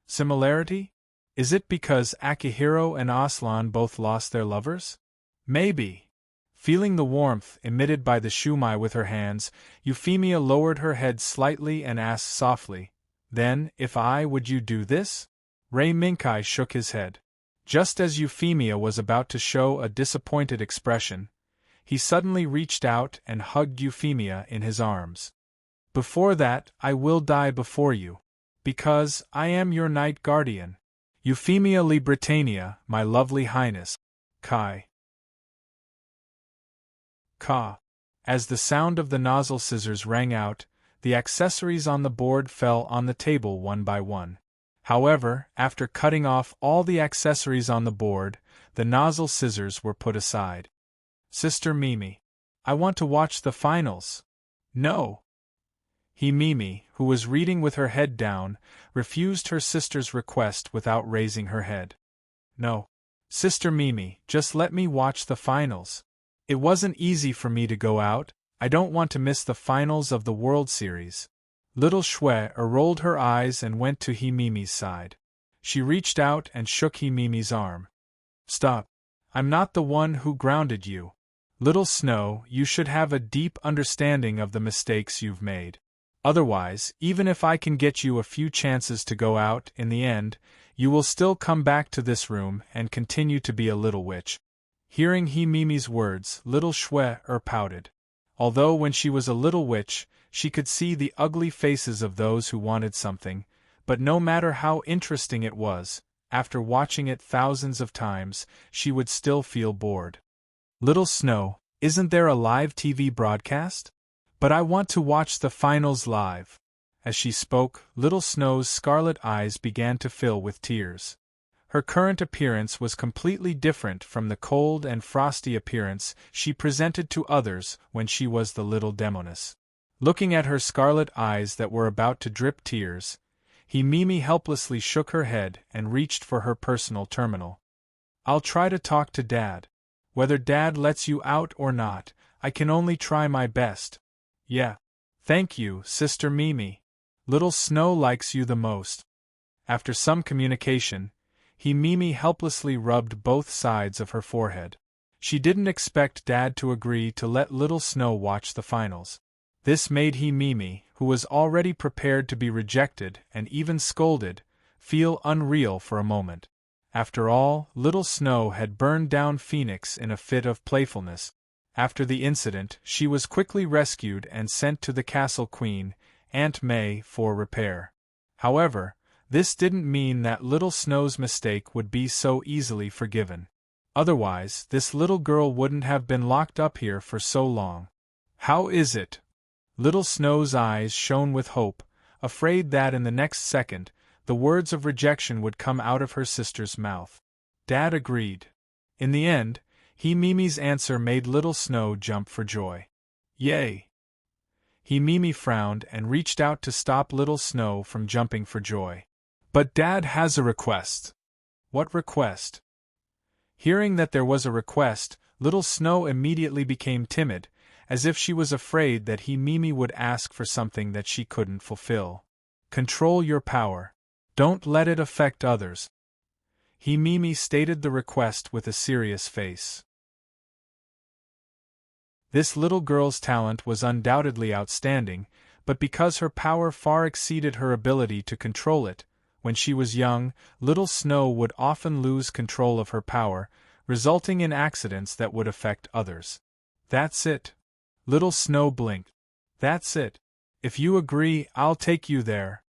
A: Similarity? Is it because Akihiro and Aslan both lost their lovers? Maybe. Feeling the warmth emitted by the shumai with her hands, Euphemia lowered her head slightly and asked softly, then, if would you do this? Ray Minkai shook his head. Just as Euphemia was about to show a disappointed expression, he suddenly reached out and hugged Euphemia in his arms. Before that, I will die before you. Because I am your night guardian. Euphemia Libritania, my lovely highness. Kai. Ka. As the sound of the nozzle scissors rang out, the accessories on the board fell on the table one by one. However, after cutting off all the accessories on the board, the nozzle scissors were put aside. Sister Mimi. I want to watch the finals. No. Mimi, who was reading with her head down, refused her sister's request without raising her head. No. Sister Mimi, just let me watch the finals. It wasn't easy for me to go out, I don't want to miss the finals of the World Series. Little Shue rolled her eyes and went to Mimi's side. She reached out and shook Mimi's arm. Stop. I'm not the one who grounded you. Little Snow, you should have a deep understanding of the mistakes you've made. Otherwise, even if I can get you a few chances to go out, in the end, you will still come back to this room and continue to be a little witch. Hearing Mimi's words, little Shue pouted. Although when she was a little witch, she could see the ugly faces of those who wanted something, but no matter how interesting it was, after watching it thousands of times, she would still feel bored. Little Snow, isn't there a live TV broadcast? But I want to watch the finals live. As she spoke, Little Snow's scarlet eyes began to fill with tears. Her current appearance was completely different from the cold and frosty appearance she presented to others when she was the little demoness. Looking at her scarlet eyes that were about to drip tears, Mimi helplessly shook her head and reached for her personal terminal. I'll try to talk to Dad. Whether Dad lets you out or not, I can only try my best. Yeah. Thank you, Sister Mimi. Little Snow likes you the most. After some communication, Mimi helplessly rubbed both sides of her forehead. She didn't expect Dad to agree to let Little Snow watch the finals. This made Mimi, who was already prepared to be rejected and even scolded, feel unreal for a moment. After all, Little Snow had burned down Phoenix in a fit of playfulness. After the incident, she was quickly rescued and sent to the Castle Queen, Aunt May, for repair. However, This didn't mean that little Snow's mistake would be so easily forgiven. Otherwise, this little girl wouldn't have been locked up here for so long. How is it? Little Snow's eyes shone with hope, afraid that in the next second, the words of rejection would come out of her sister's mouth. Dad agreed. In the end, Mimi's answer made Little Snow jump for joy. Yay! Mimi frowned and reached out to stop Little Snow from jumping for joy. But Dad has a request. What request? Hearing that there was a request, Little Snow immediately became timid, as if she was afraid that Mimi would ask for something that she couldn't fulfill. Control your power. Don't let it affect others. Mimi stated the request with a serious face. This little girl's talent was undoubtedly outstanding, but because her power far exceeded her ability to control it, when she was young, Little Snow would often lose control of her power, resulting in accidents that would affect others. That's it. Little Snow blinked. That's it. If you agree, I'll take you there.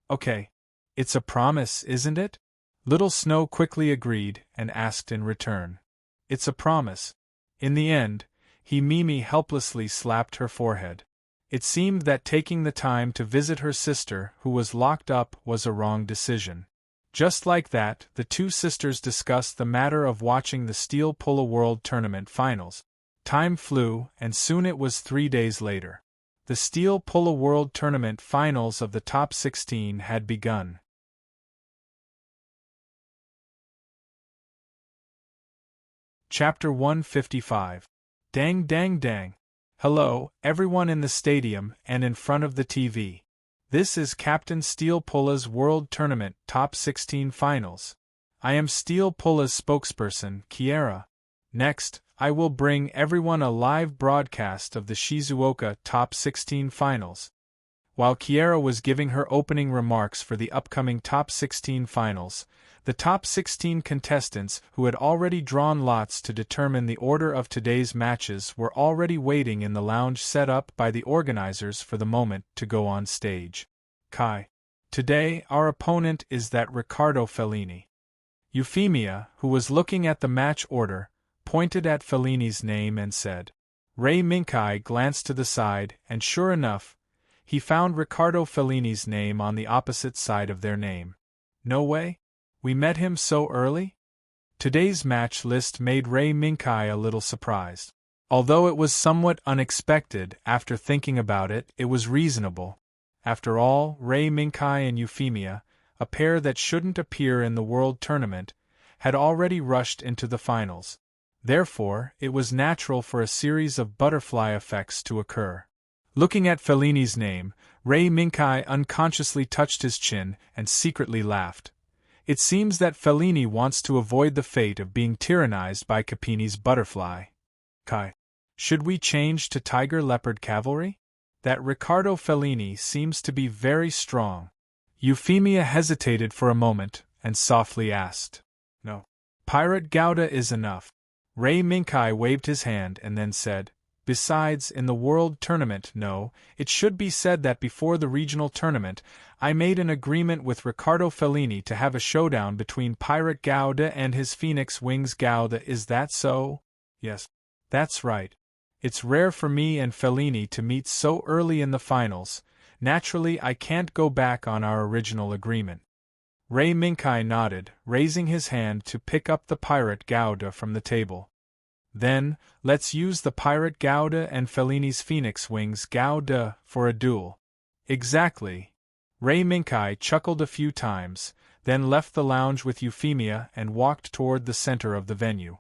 A: Okay. It's a promise, isn't it? Little Snow quickly agreed and asked in return. It's a promise. In the end, Mimi helplessly slapped her forehead. It seemed that taking the time to visit her sister, who was locked up, was a wrong decision. Just like that, the two sisters discussed the matter of watching the Steel Polo World Tournament finals. Time flew, and soon it was 3 days later. The Steel Polo World Tournament finals of the top 16 had begun. Chapter 155. Dang dang dang. Hello, everyone in the stadium and in front of the TV. This is Captain Steel Pola's World Tournament Top 16 Finals. I am Steel Pola's spokesperson, Kiera. Next, I will bring everyone a live broadcast of the Shizuoka Top 16 Finals. While Kiera was giving her opening remarks for the upcoming Top 16 Finals, the top 16 contestants who had already drawn lots to determine the order of today's matches were already waiting in the lounge set up by the organizers for the moment to go on stage. Kai. Today, our opponent is that Riccardo Fellini. Euphemia, who was looking at the match order, pointed at Fellini's name and said. Ray Minkai glanced to the side, and sure enough, he found Riccardo Fellini's name on the opposite side of their name. No way? We met him so early? Today's match list made Ray Minkai a little surprised. Although it was somewhat unexpected, after thinking about it, it was reasonable. After all, Ray Minkai and Euphemia, a pair that shouldn't appear in the World Tournament, had already rushed into the finals. Therefore, it was natural for a series of butterfly effects to occur. Looking at Fellini's name, Ray Minkai unconsciously touched his chin and secretly laughed. It seems that Fellini wants to avoid the fate of being tyrannized by Capini's butterfly. Kai. Should we change to Tiger Leopard Cavalry? That Riccardo Fellini seems to be very strong. Euphemia hesitated for a moment, and softly asked. No. Pirate Gouda is enough. Ray Minkai waved his hand and then said, Besides, in the World Tournament, no, it should be said that before the regional tournament, I made an agreement with Riccardo Fellini to have a showdown between Pirate Gouda and his Phoenix Wings Gouda. Is that so? Yes. That's right. It's rare for me and Fellini to meet so early in the finals. Naturally, I can't go back on our original agreement. Ray Minkai nodded, raising his hand to pick up the Pirate Gouda from the table. Then, let's use the Pirate Gouda and Fellini's Phoenix Wings Gouda for a duel. Exactly. Ray Minkai chuckled a few times, then left the lounge with Euphemia and walked toward the center of the venue.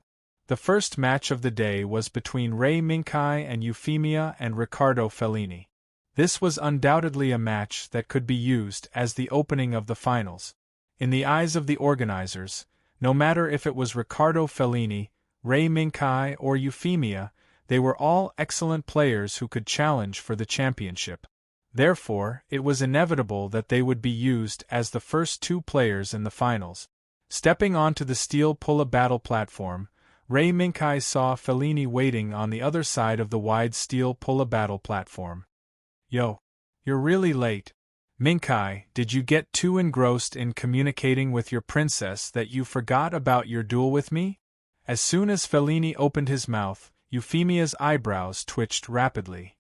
A: The first match of the day was between Ray Minkai and Euphemia and Riccardo Fellini. This was undoubtedly a match that could be used as the opening of the finals. In the eyes of the organizers, no matter if it was Riccardo Fellini, Ray Minkai, or Euphemia, they were all excellent players who could challenge for the championship. Therefore, it was inevitable that they would be used as the first two players in the finals. Stepping onto the Steel Polo battle platform, Ray Minkai saw Fellini waiting on the other side of the wide Steel Polo battle platform. Yo, you're really late. Minkai, did you get too engrossed in communicating with your princess that you forgot about your duel with me? As soon as Fellini opened his mouth, Euphemia's eyebrows twitched rapidly.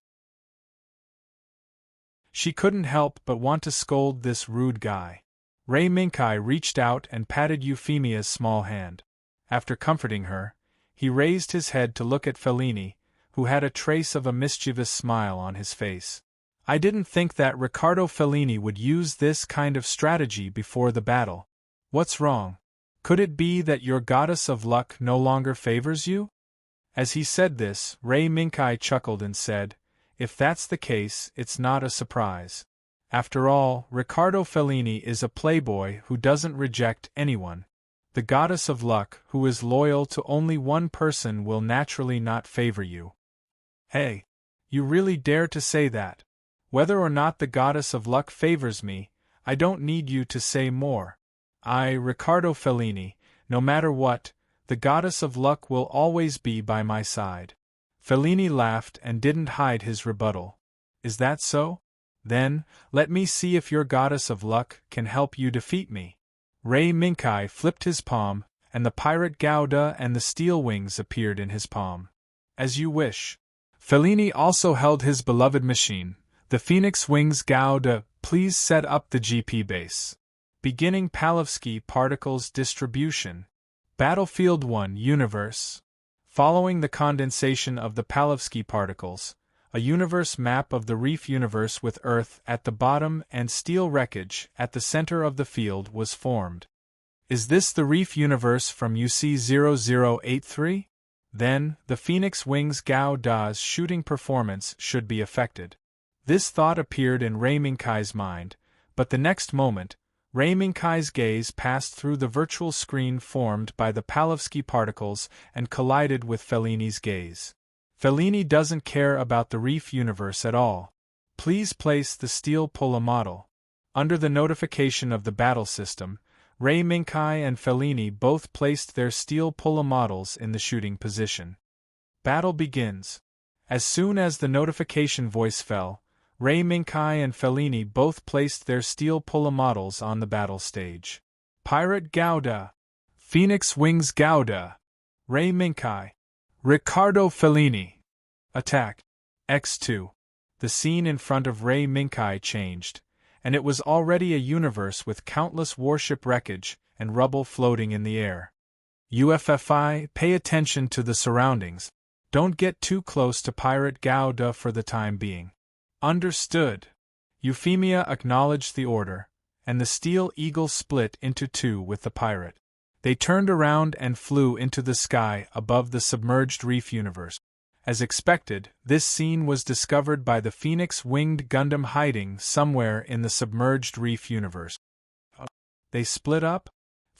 A: She couldn't help but want to scold this rude guy. Ray Minkai reached out and patted Euphemia's small hand. After comforting her, he raised his head to look at Fellini, who had a trace of a mischievous smile on his face. I didn't think that Riccardo Fellini would use this kind of strategy before the battle. What's wrong? Could it be that your goddess of luck no longer favors you? As he said this, Ray Minkai chuckled and said, if that's the case, it's not a surprise. After all, Riccardo Fellini is a playboy who doesn't reject anyone. The goddess of luck, who is loyal to only one person, will naturally not favor you. Hey! You really dare to say that? Whether or not the goddess of luck favors me, I don't need you to say more. Riccardo Fellini, no matter what, the goddess of luck will always be by my side. Fellini laughed and didn't hide his rebuttal. Is that so? Then, let me see if your goddess of luck can help you defeat me. Ray Minkai flipped his palm, and the pirate Gouda and the steel wings appeared in his palm. As you wish. Fellini also held his beloved machine, the Phoenix Wings Gouda. Please set up the GP base. Beginning Palevsky particles distribution. Battlefield 1 Universe. Following the condensation of the Palevsky particles, a universe map of the reef universe with Earth at the bottom and steel wreckage at the center of the field was formed. Is this the reef universe from UC0083? Then, the Phoenix Wings Gouda's shooting performance should be affected. This thought appeared in Ray Minkai's mind, but the next moment, Ray Minkai's gaze passed through the virtual screen formed by the Palevsky particles and collided with Fellini's gaze. Fellini doesn't care about the reef universe at all. Please place the steel pulla model. Under the notification of the battle system, Ray Minkai and Fellini both placed their steel pulla models in the shooting position. Battle begins. As soon as the notification voice fell, Ray Minkai and Fellini both placed their steel pulla models on the battle stage. Pirate Gouda. Phoenix Wings Gouda. Ray Minkai. Riccardo Fellini. Attack. X2. The scene in front of Ray Minkai changed, and it was already a universe with countless warship wreckage and rubble floating in the air. UFFI, pay attention to the surroundings. Don't get too close to Pirate Gouda for the time being. Understood. Euphemia acknowledged the order, and the Steel Eagle split into two with the pirate. They turned around and flew into the sky above the submerged reef universe. As expected, this scene was discovered by the Phoenix-winged Gundam hiding somewhere in the submerged reef universe. They split up?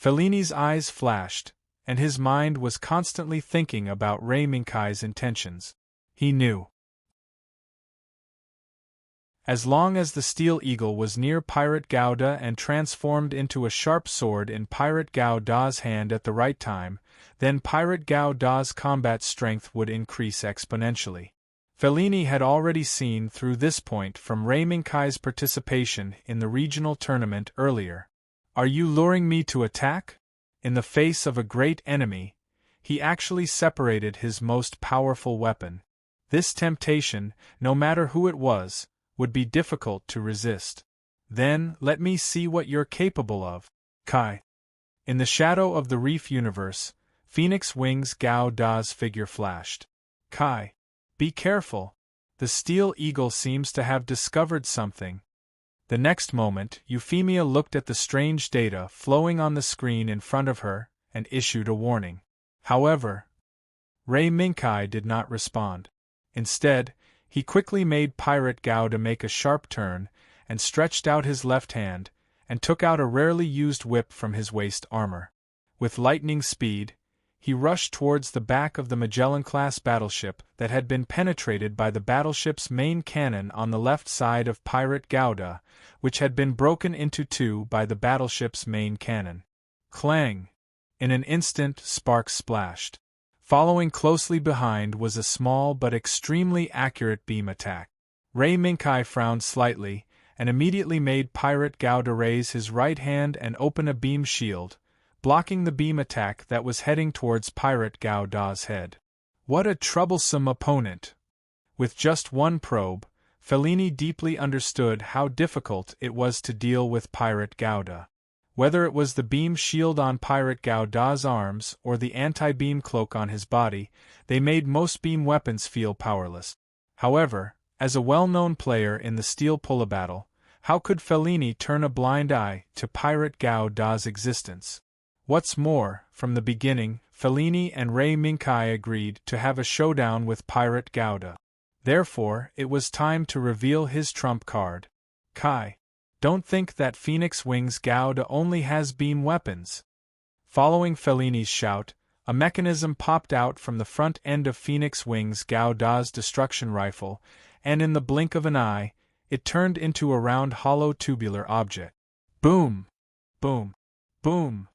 A: Fellini's eyes flashed, and his mind was constantly thinking about Ray Minkai's intentions. He knew. As long as the Steel Eagle was near Pirate Gouda and transformed into a sharp sword in Pirate Gouda's hand at the right time, then Pirate Gouda's combat strength would increase exponentially. Fellini had already seen through this point from Ray Minkai's participation in the regional tournament earlier. Are you luring me to attack? In the face of a great enemy, he actually separated his most powerful weapon. This temptation, no matter who it was, would be difficult to resist. Then, let me see what you're capable of. Kai. In the shadow of the reef universe, Phoenix Wings Gouda's figure flashed. Kai. Be careful. The Steel Eagle seems to have discovered something. The next moment, Euphemia looked at the strange data flowing on the screen in front of her and issued a warning. However, Ray Minkai did not respond. Instead, he quickly made Pirate Gouda make a sharp turn and stretched out his left hand and took out a rarely used whip from his waist armor. With lightning speed, he rushed towards the back of the Magellan-class battleship that had been penetrated by the battleship's main cannon on the left side of Pirate Gouda, which had been broken into two by the battleship's main cannon. Clang! In an instant, sparks splashed. Following closely behind was a small but extremely accurate beam attack. Ray Minkai frowned slightly, and immediately made Pirate Gauda raise his right hand and open a beam shield, blocking the beam attack that was heading towards Pirate Gauda's head. What a troublesome opponent! With just one probe, Fellini deeply understood how difficult it was to deal with Pirate Gauda. Whether it was the beam shield on Pirate Gauda's arms or the anti-beam cloak on his body, they made most beam weapons feel powerless. However, as a well-known player in the steel pulla battle, how could Fellini turn a blind eye to Pirate Gauda's existence? What's more, from the beginning, Fellini and Ray Minkai agreed to have a showdown with Pirate Gauda. Therefore, it was time to reveal his trump card. Kai, don't think that Phoenix Wings Gauda only has beam weapons. Following Fellini's shout, a mechanism popped out from the front end of Phoenix Wings Gauda's destruction rifle, and in the blink of an eye, it turned into a round hollow tubular object. Boom! Boom! Boom!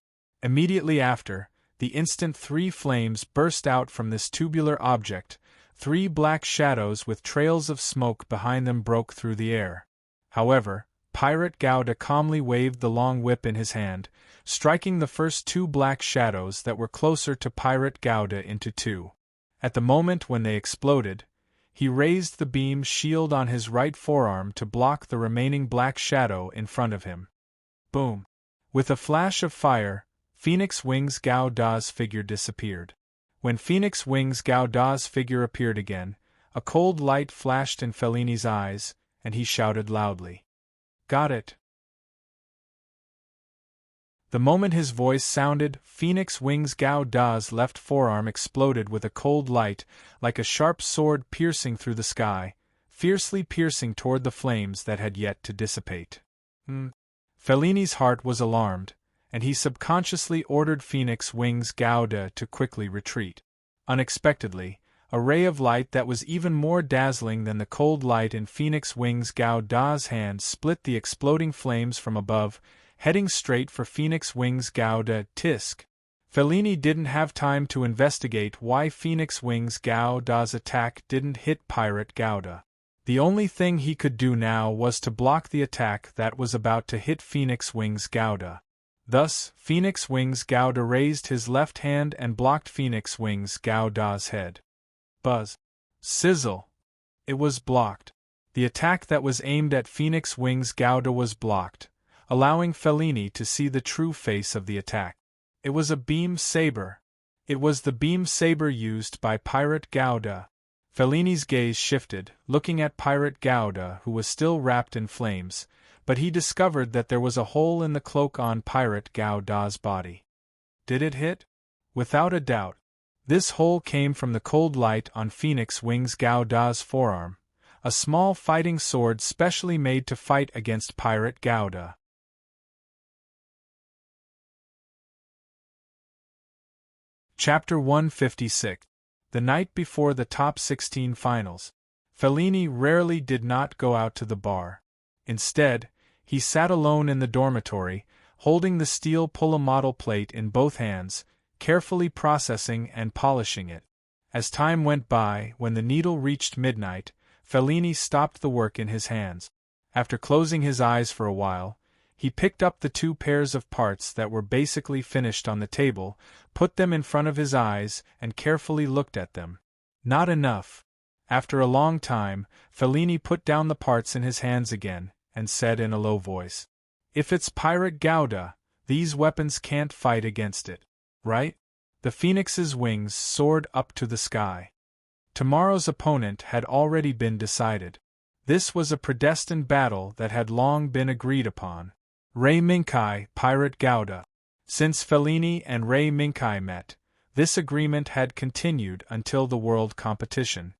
A: Immediately after, the instant 3 flames burst out from this tubular object, 3 black shadows with trails of smoke behind them broke through the air. However, Pirate Gauda calmly waved the long whip in his hand, striking the first 2 black shadows that were closer to Pirate Gauda into 2. At the moment when they exploded, he raised the beam shield on his right forearm to block the remaining black shadow in front of him. Boom! With a flash of fire, Phoenix Wings Gauda's figure disappeared. When Phoenix Wings Gauda's figure appeared again, a cold light flashed in Fellini's eyes, and he shouted loudly, "Got it!" The moment his voice sounded, Phoenix Wings Gauda's left forearm exploded with a cold light, like a sharp sword piercing through the sky, fiercely piercing toward the flames that had yet to dissipate. Fellini's heart was alarmed, and he subconsciously ordered Phoenix Wings Gauda to quickly retreat. Unexpectedly, a ray of light that was even more dazzling than the cold light in Phoenix Wings Gauda's hand split the exploding flames from above, heading straight for Phoenix Wings Gauda. Tisk! Fellini didn't have time to investigate why Phoenix Wings Gauda's attack didn't hit Pirate Gauda. The only thing he could do now was to block the attack that was about to hit Phoenix Wings Gauda. Thus, Phoenix Wings Gauda raised his left hand and blocked Phoenix Wings Gauda's head. Buzz. Sizzle. It was blocked. The attack that was aimed at Phoenix Wings Gauda was blocked, allowing Fellini to see the true face of the attack. It was a beam saber. It was the beam saber used by Pirate Gauda. Fellini's gaze shifted, looking at Pirate Gauda, who was still wrapped in flames, but he discovered that there was a hole in the cloak on Pirate Gauda's body. Did it hit? Without a doubt. This hole came from the cold light on Phoenix Wings Gauda's forearm, a small fighting sword specially made to fight against Pirate Gauda. Chapter 156. The night before the top 16 finals, Fellini rarely did not go out to the bar. Instead, he sat alone in the dormitory, holding the steel pulla model plate in both hands, carefully processing and polishing it. As time went by, when the needle reached midnight, Fellini stopped the work in his hands. After closing his eyes for a while, he picked up the 2 pairs of parts that were basically finished on the table, put them in front of his eyes, and carefully looked at them. Not enough. After a long time, Fellini put down the parts in his hands again, and said in a low voice, "If it's Pirate Gauda, these weapons can't fight against it, right?" The Phoenix's wings soared up to the sky. Tomorrow's opponent had already been decided. This was a predestined battle that had long been agreed upon. Ray Minkai, Pirate Gauda. Since Fellini and Ray Minkai met, this agreement had continued until the world competition.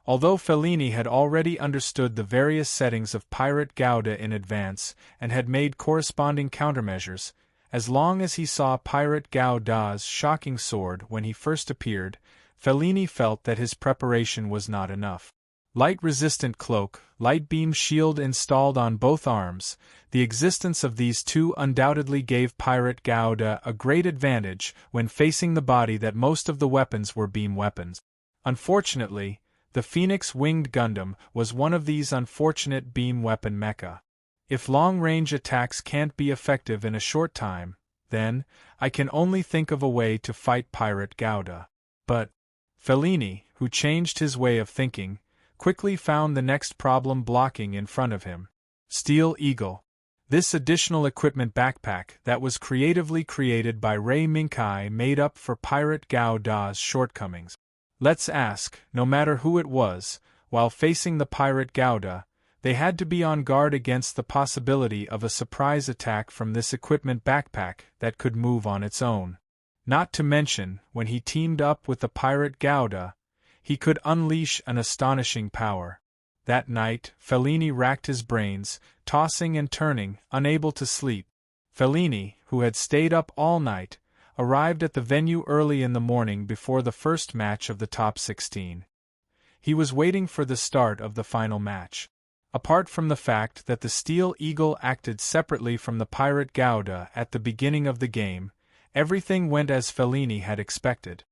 A: Although Fellini had already understood the various settings of Pirate Gauda in advance and had made corresponding countermeasures, as long as he saw Pirate Gauda's shocking sword when he first appeared, Fellini felt that his preparation was not enough. Light-resistant cloak, light beam shield installed on both arms, the existence of these 2 undoubtedly gave Pirate Gauda a great advantage when facing the body that most of the weapons were beam weapons. Unfortunately, the Phoenix Winged Gundam was one of these unfortunate beam weapon mecha. If long-range attacks can't be effective in a short time, then I can only think of a way to fight Pirate Gouda. But Fellini, who changed his way of thinking, quickly found the next problem blocking in front of him. Steel Eagle. This additional equipment backpack that was creatively created by Ray Minkai made up for Pirate Gouda's shortcomings. Let's ask, no matter who it was, while facing the Pirate Gouda, they had to be on guard against the possibility of a surprise attack from this equipment backpack that could move on its own. Not to mention, when he teamed up with the Pirate Gouda, he could unleash an astonishing power. That night, Fellini racked his brains, tossing and turning, unable to sleep. Fellini, who had stayed up all night, arrived at the venue early in the morning before the first match of the top 16. He was waiting for the start of the final match. Apart from the fact that the Steel Eagle acted separately from the Pirate Gouda at the beginning of the game, everything went as Fellini had expected.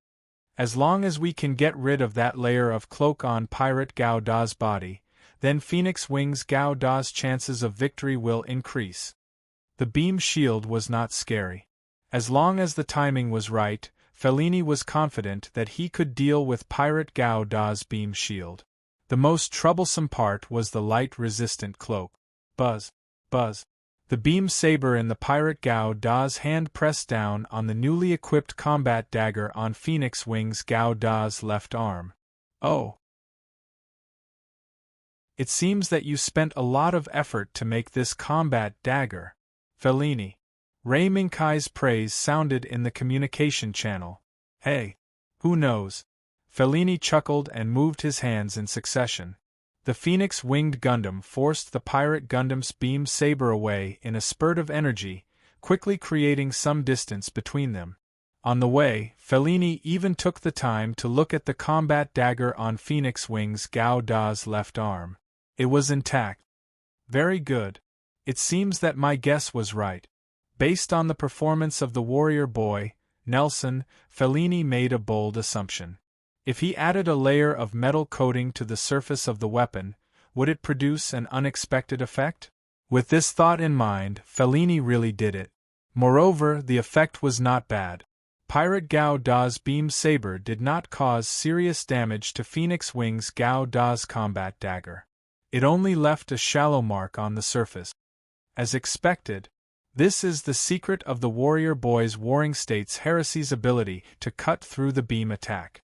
A: As long as we can get rid of that layer of cloak on Pirate Gouda's body, then Phoenix Wings Gouda's chances of victory will increase. The beam shield was not scary. As long as the timing was right, Fellini was confident that he could deal with Pirate Gouda's beam shield. The most troublesome part was the light-resistant cloak. Buzz, buzz. The beam saber in the Pirate Gouda's hand pressed down on the newly equipped combat dagger on Phoenix Wings Gouda's left arm. Oh. It seems that you spent a lot of effort to make this combat dagger. Fellini. Ray Minkai's praise sounded in the communication channel. Hey. Who knows? Fellini chuckled and moved his hands in succession. The Phoenix-winged Gundam forced the Pirate Gundam's beam saber away in a spurt of energy, quickly creating some distance between them. On the way, Fellini even took the time to look at the combat dagger on Phoenix Wings Gouda's left arm. It was intact. Very good. It seems that my guess was right. Based on the performance of the warrior boy, Nelson, Fellini made a bold assumption. If he added a layer of metal coating to the surface of the weapon, would it produce an unexpected effect? With this thought in mind, Fellini really did it. Moreover, the effect was not bad. Pirate Gouda's beam saber did not cause serious damage to Phoenix Wings Gouda's combat dagger. It only left a shallow mark on the surface. As expected, this is the secret of the warrior boy's Warring States Heresy's ability to cut through the beam attack.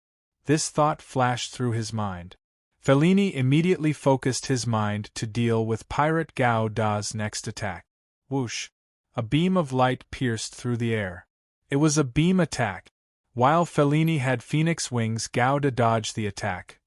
A: This thought flashed through his mind. Fellini immediately focused his mind to deal with Pirate Gouda's next attack. Whoosh! A beam of light pierced through the air. It was a beam attack. While Fellini had Phoenix Wings Gouda dodge the attack,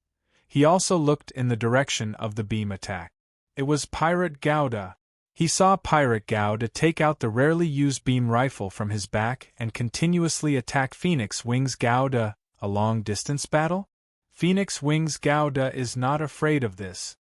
A: he also looked in the direction of the beam attack. It was Pirate Gouda. He saw Pirate Gouda take out the rarely used beam rifle from his back and continuously attack Phoenix Wings Gouda. A long-distance battle? Phoenix Wings Gouda is not afraid of this.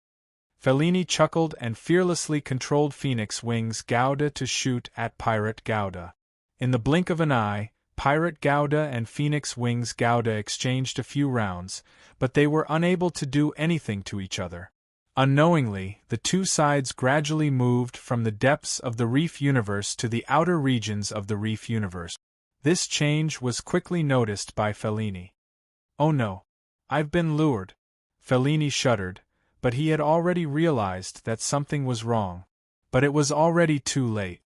A: Fellini chuckled and fearlessly controlled Phoenix Wings Gouda to shoot at Pirate Gouda. In the blink of an eye, Pirate Gouda and Phoenix Wings Gouda exchanged a few rounds, but they were unable to do anything to each other. Unknowingly, the two sides gradually moved from the depths of the Reef universe to the outer regions of the Reef universe. This change was quickly noticed by Fellini. Oh no! I've been lured. Fellini shuddered, but he had already realized that something was wrong. But it was already too late.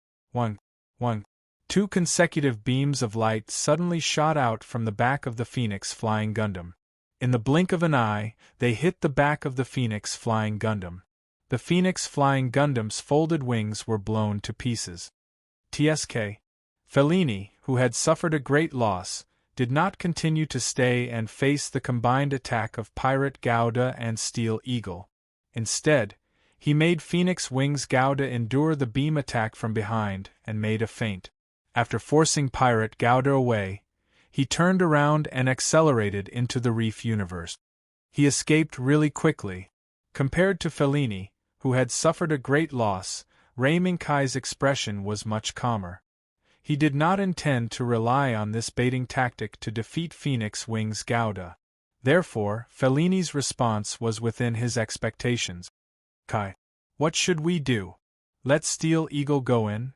A: Two consecutive beams of light suddenly shot out from the back of the Phoenix Flying Gundam. In the blink of an eye, they hit the back of the Phoenix Flying Gundam. The Phoenix Flying Gundam's folded wings were blown to pieces. TSK. Fellini, who had suffered a great loss, did not continue to stay and face the combined attack of Pirate Gouda and Steel Eagle. Instead, he made Phoenix Wings Gouda endure the beam attack from behind and made a feint. After forcing Pirate Gouda away, he turned around and accelerated into the Reef universe. He escaped really quickly. Compared to Fellini, who had suffered a great loss, Ray Minkai's expression was much calmer. He did not intend to rely on this baiting tactic to defeat Phoenix Wings Gouda. Therefore, Fellini's response was within his expectations. Kai, what should we do? Let Steel Eagle go in?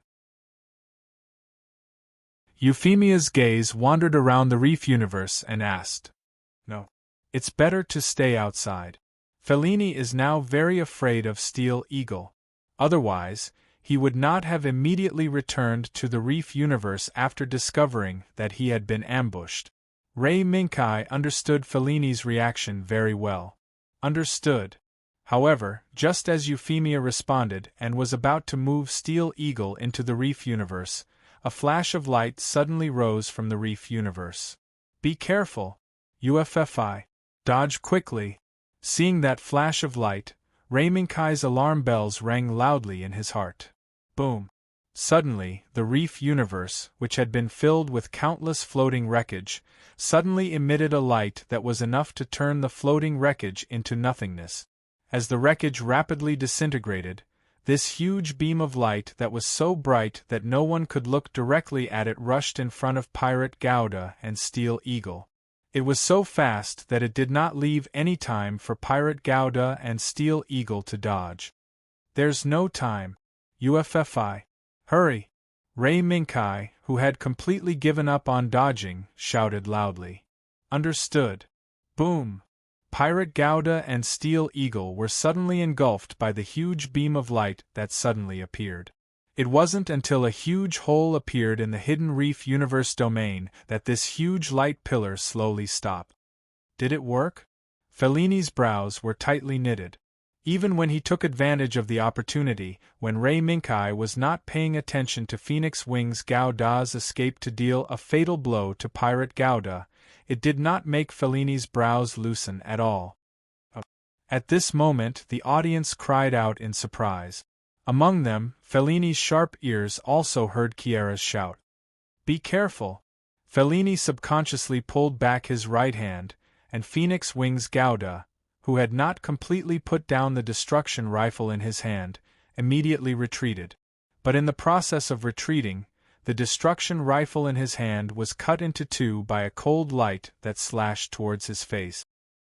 A: Euphemia's gaze wandered around the reef universe and asked. No. It's better to stay outside. Fellini is now very afraid of Steel Eagle. Otherwise, he would not have immediately returned to the reef universe after discovering that he had been ambushed. Ray Minkai understood Fellini's reaction very well. Understood. However, just as Euphemia responded and was about to move Steel Eagle into the reef universe, a flash of light suddenly rose from the reef universe. Be careful, UFFI. Dodge quickly. Seeing that flash of light, Ray Minkai's alarm bells rang loudly in his heart. Boom. Suddenly, the reef universe, which had been filled with countless floating wreckage, suddenly emitted a light that was enough to turn the floating wreckage into nothingness. As the wreckage rapidly disintegrated, this huge beam of light that was so bright that no one could look directly at it rushed in front of Pirate Gouda and Steel Eagle. It was so fast that it did not leave any time for Pirate Gouda and Steel Eagle to dodge. There's no time. UFFI. Hurry! Ray Minkai, who had completely given up on dodging, shouted loudly. Understood. Boom! Pirate Gouda and Steel Eagle were suddenly engulfed by the huge beam of light that suddenly appeared. It wasn't until a huge hole appeared in the hidden reef universe domain that this huge light pillar slowly stopped. Did it work? Fellini's brows were tightly knitted. Even when he took advantage of the opportunity, when Ray Minkai was not paying attention to Phoenix Wings Gouda's escape to deal a fatal blow to Pirate Gouda, it did not make Fellini's brows loosen at all. At this moment the audience cried out in surprise. Among them, Fellini's sharp ears also heard Kiera's shout. Be careful! Fellini subconsciously pulled back his right hand, and Phoenix Wings Gouda, who had not completely put down the destruction rifle in his hand, immediately retreated. But in the process of retreating, the destruction rifle in his hand was cut into two by a cold light that slashed towards his face.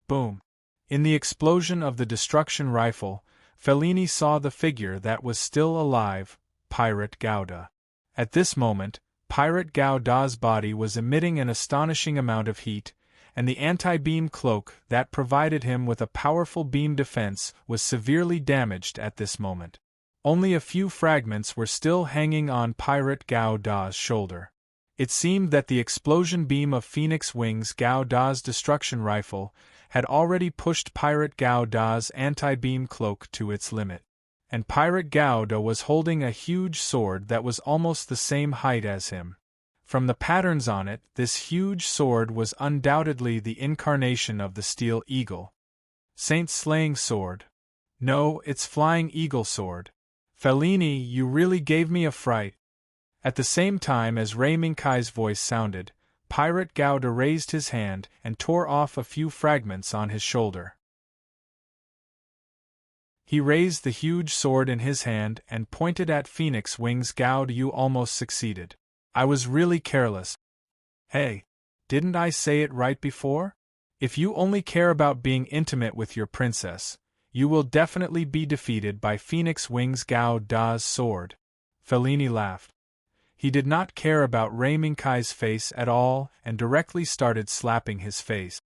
A: Boom! In the explosion of the destruction rifle, Fellini saw the figure that was still alive, Pirate Gouda. At this moment, Pirate Gouda's body was emitting an astonishing amount of heat, and the anti-beam cloak that provided him with a powerful beam defense was severely damaged at this moment. Only a few fragments were still hanging on Pirate Gouda's shoulder. It seemed that the explosion beam of Phoenix Wings Gouda's destruction rifle had already pushed Pirate Gouda's anti-beam cloak to its limit. And Pirate Gouda was holding a huge sword that was almost the same height as him. From the patterns on it, this huge sword was undoubtedly the incarnation of the Steel Eagle. Saint Slaying Sword. No, it's Flying Eagle Sword. Fellini, you really gave me a fright. At the same time as Ray Minkai's voice sounded, Pirate Gouda raised his hand and tore off a few fragments on his shoulder. He raised the huge sword in his hand and pointed at Phoenix Wings Gouda. You almost succeeded. I was really careless. Hey, didn't I say it right before? If you only care about being intimate with your princess, you will definitely be defeated by Phoenix Wings Gouda's sword. Fellini laughed. He did not care about Ray Minkai's face at all and directly started slapping his face.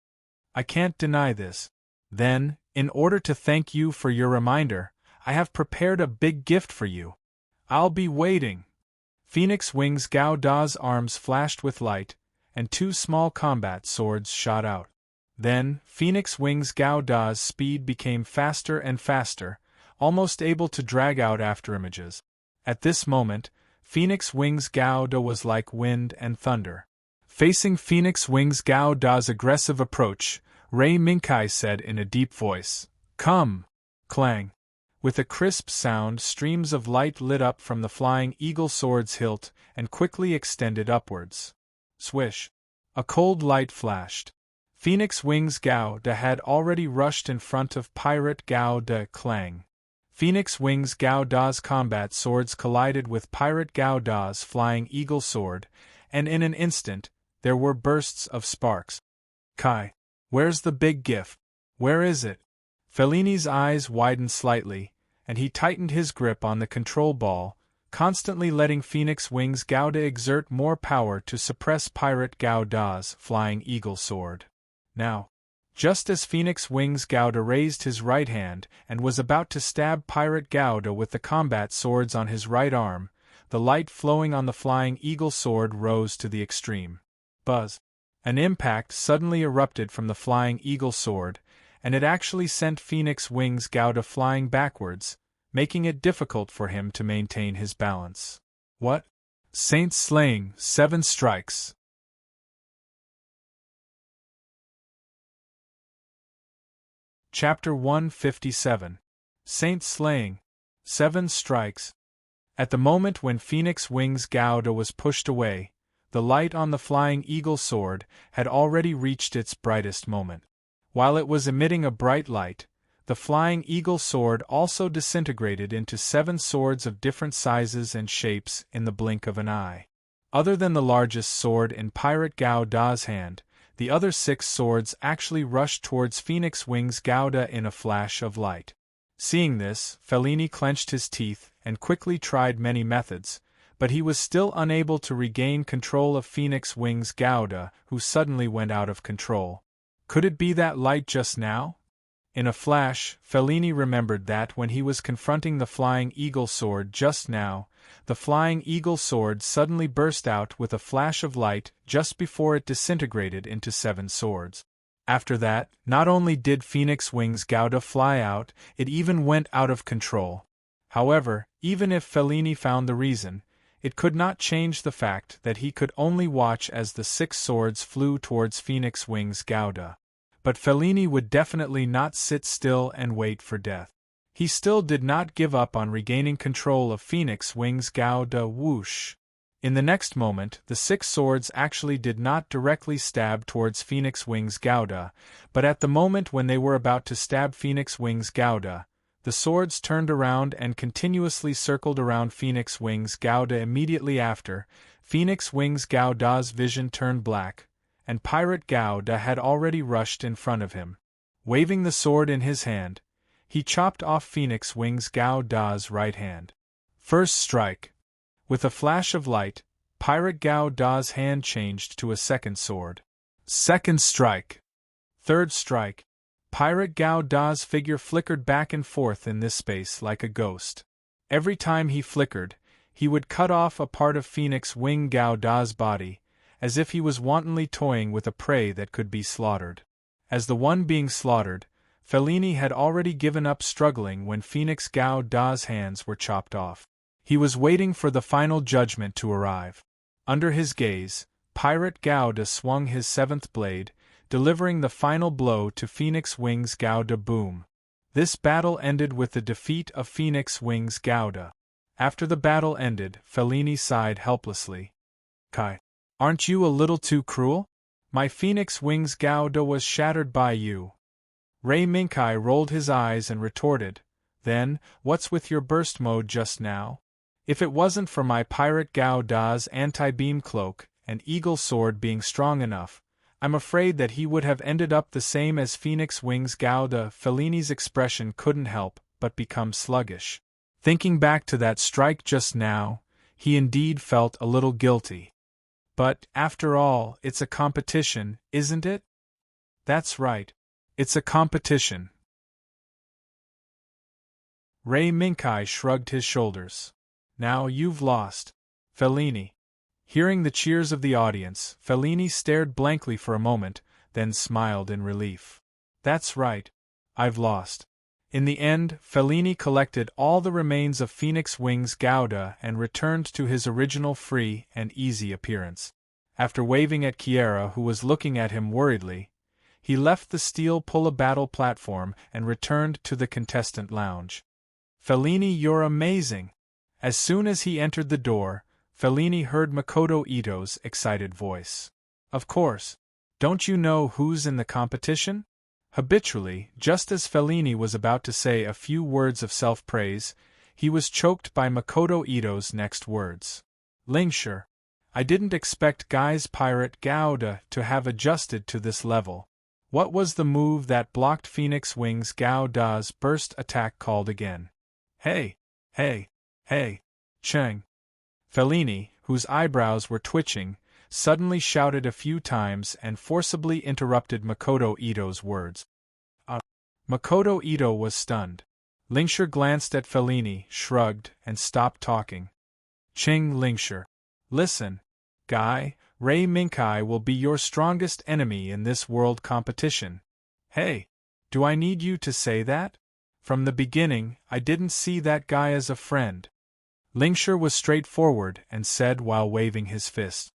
A: I can't deny this. Then, in order to thank you for your reminder, I have prepared a big gift for you. I'll be waiting. Phoenix Wings Gouda's arms flashed with light, and two small combat swords shot out. Then, Phoenix Wings Gouda's speed became faster and faster, almost able to drag out afterimages. At this moment, Phoenix Wings Gouda was like wind and thunder. Facing Phoenix Wings Gouda's aggressive approach, Ray Minkai said in a deep voice, "Come!" Clang! With a crisp sound, streams of light lit up from the Flying Eagle sword's hilt and quickly extended upwards. Swish! A cold light flashed. Phoenix Wings Gouda had already rushed in front of Pirate Gouda. Clang! Phoenix Wings Gouda's combat swords collided with Pirate Gouda's Flying Eagle sword, and in an instant, there were bursts of sparks. Kai! Where's the big gift? Where is it? Fellini's eyes widened slightly, and he tightened his grip on the control ball, constantly letting Phoenix Wings Gouda exert more power to suppress Pirate Gouda's flying eagle sword. Now, just as Phoenix Wings Gouda raised his right hand and was about to stab Pirate Gouda with the combat swords on his right arm, the light flowing on the flying eagle sword rose to the extreme. Buzz! An impact suddenly erupted from the flying eagle sword, and it actually sent Phoenix Wings Gouda flying backwards, making it difficult for him to maintain his balance. What? Saint slaying, 7 strikes. Chapter 157. Saint slaying, 7 strikes. At the moment when Phoenix Wings Gouda was pushed away, the light on the flying eagle sword had already reached its brightest moment. While it was emitting a bright light, the flying eagle sword also disintegrated into 7 swords of different sizes and shapes in the blink of an eye. Other than the largest sword in Pirate Gouda's hand, the other 6 swords actually rushed towards Phoenix Wings Gouda in a flash of light. Seeing this, Fellini clenched his teeth and quickly tried many methods, but he was still unable to regain control of Phoenix Wings Gouda, who suddenly went out of control. Could it be that light just now? In a flash, Fellini remembered that when he was confronting the flying eagle sword just now, the flying eagle sword suddenly burst out with a flash of light just before it disintegrated into 7 swords. After that, not only did Phoenix Wings Gouda fly out, it even went out of control. However, even if Fellini found the reason, it could not change the fact that he could only watch as the 6 swords flew towards Phoenix Wings Gouda. But Fellini would definitely not sit still and wait for death. He still did not give up on regaining control of Phoenix Wings Gouda. Whoosh! In the next moment, the 6 swords actually did not directly stab towards Phoenix Wings Gouda, but at the moment when they were about to stab Phoenix Wings Gouda, the swords turned around and continuously circled around Phoenix Wings Gouda. Immediately after, Phoenix Wings Gouda's vision turned black, and Pirate Gouda had already rushed in front of him. Waving the sword in his hand, he chopped off Phoenix Wings Gouda's right hand. First strike. With a flash of light, Pirate Gouda's hand changed to a second sword. Second strike. Third strike. Pirate Gouda's figure flickered back and forth in this space like a ghost. Every time he flickered, he would cut off a part of Phoenix Wing Gouda's body, as if he was wantonly toying with a prey that could be slaughtered. As the one being slaughtered, Fellini had already given up struggling when Phoenix Gouda's hands were chopped off. He was waiting for the final judgment to arrive. Under his gaze, Pirate Gouda swung his 7th blade, delivering the final blow to Phoenix Wings Gouda. Boom! This battle ended with the defeat of Phoenix Wings Gouda. After the battle ended, Fellini sighed helplessly. Kai, aren't you a little too cruel? My Phoenix Wings Gouda was shattered by you. Ray Minkai rolled his eyes and retorted, then, what's with your burst mode just now? If it wasn't for my Pirate Gouda's anti-beam cloak and eagle sword being strong enough, I'm afraid that he would have ended up the same as Phoenix Wings Gouda. Fellini's expression couldn't help but become sluggish. Thinking back to that strike just now, he indeed felt a little guilty. But, after all, it's a competition, isn't it? That's right. It's a competition. Ray Minkai shrugged his shoulders. Now you've lost, Fellini. Hearing the cheers of the audience, Fellini stared blankly for a moment, then smiled in relief. That's right. I've lost. In the end, Fellini collected all the remains of Phoenix Wings Gouda and returned to his original free and easy appearance. After waving at Chiara, who was looking at him worriedly, he left the steel pull-a battle platform and returned to the contestant lounge. Fellini, you're amazing! As soon as he entered the door, Fellini heard Makoto Ito's excited voice. Of course. Don't you know who's in the competition? Habitually, just as Fellini was about to say a few words of self-praise, he was choked by Makoto Ito's next words. Lingshire. I didn't expect Guy's Pirate Gouda to have adjusted to this level. What was the move that blocked Phoenix Wings Gouda's burst attack called again? Hey, hey, hey, Cheng. Fellini, whose eyebrows were twitching, suddenly shouted a few times and forcibly interrupted Makoto Ito's words. Makoto Ito was stunned. Lingshire glanced at Fellini, shrugged, and stopped talking. Ching Lingshire. Listen, Guy, Ray Minkai will be your strongest enemy in this world competition. Hey, do I need you to say that? From the beginning, I didn't see that guy as a friend. Lingshire was straightforward and said while waving his fist.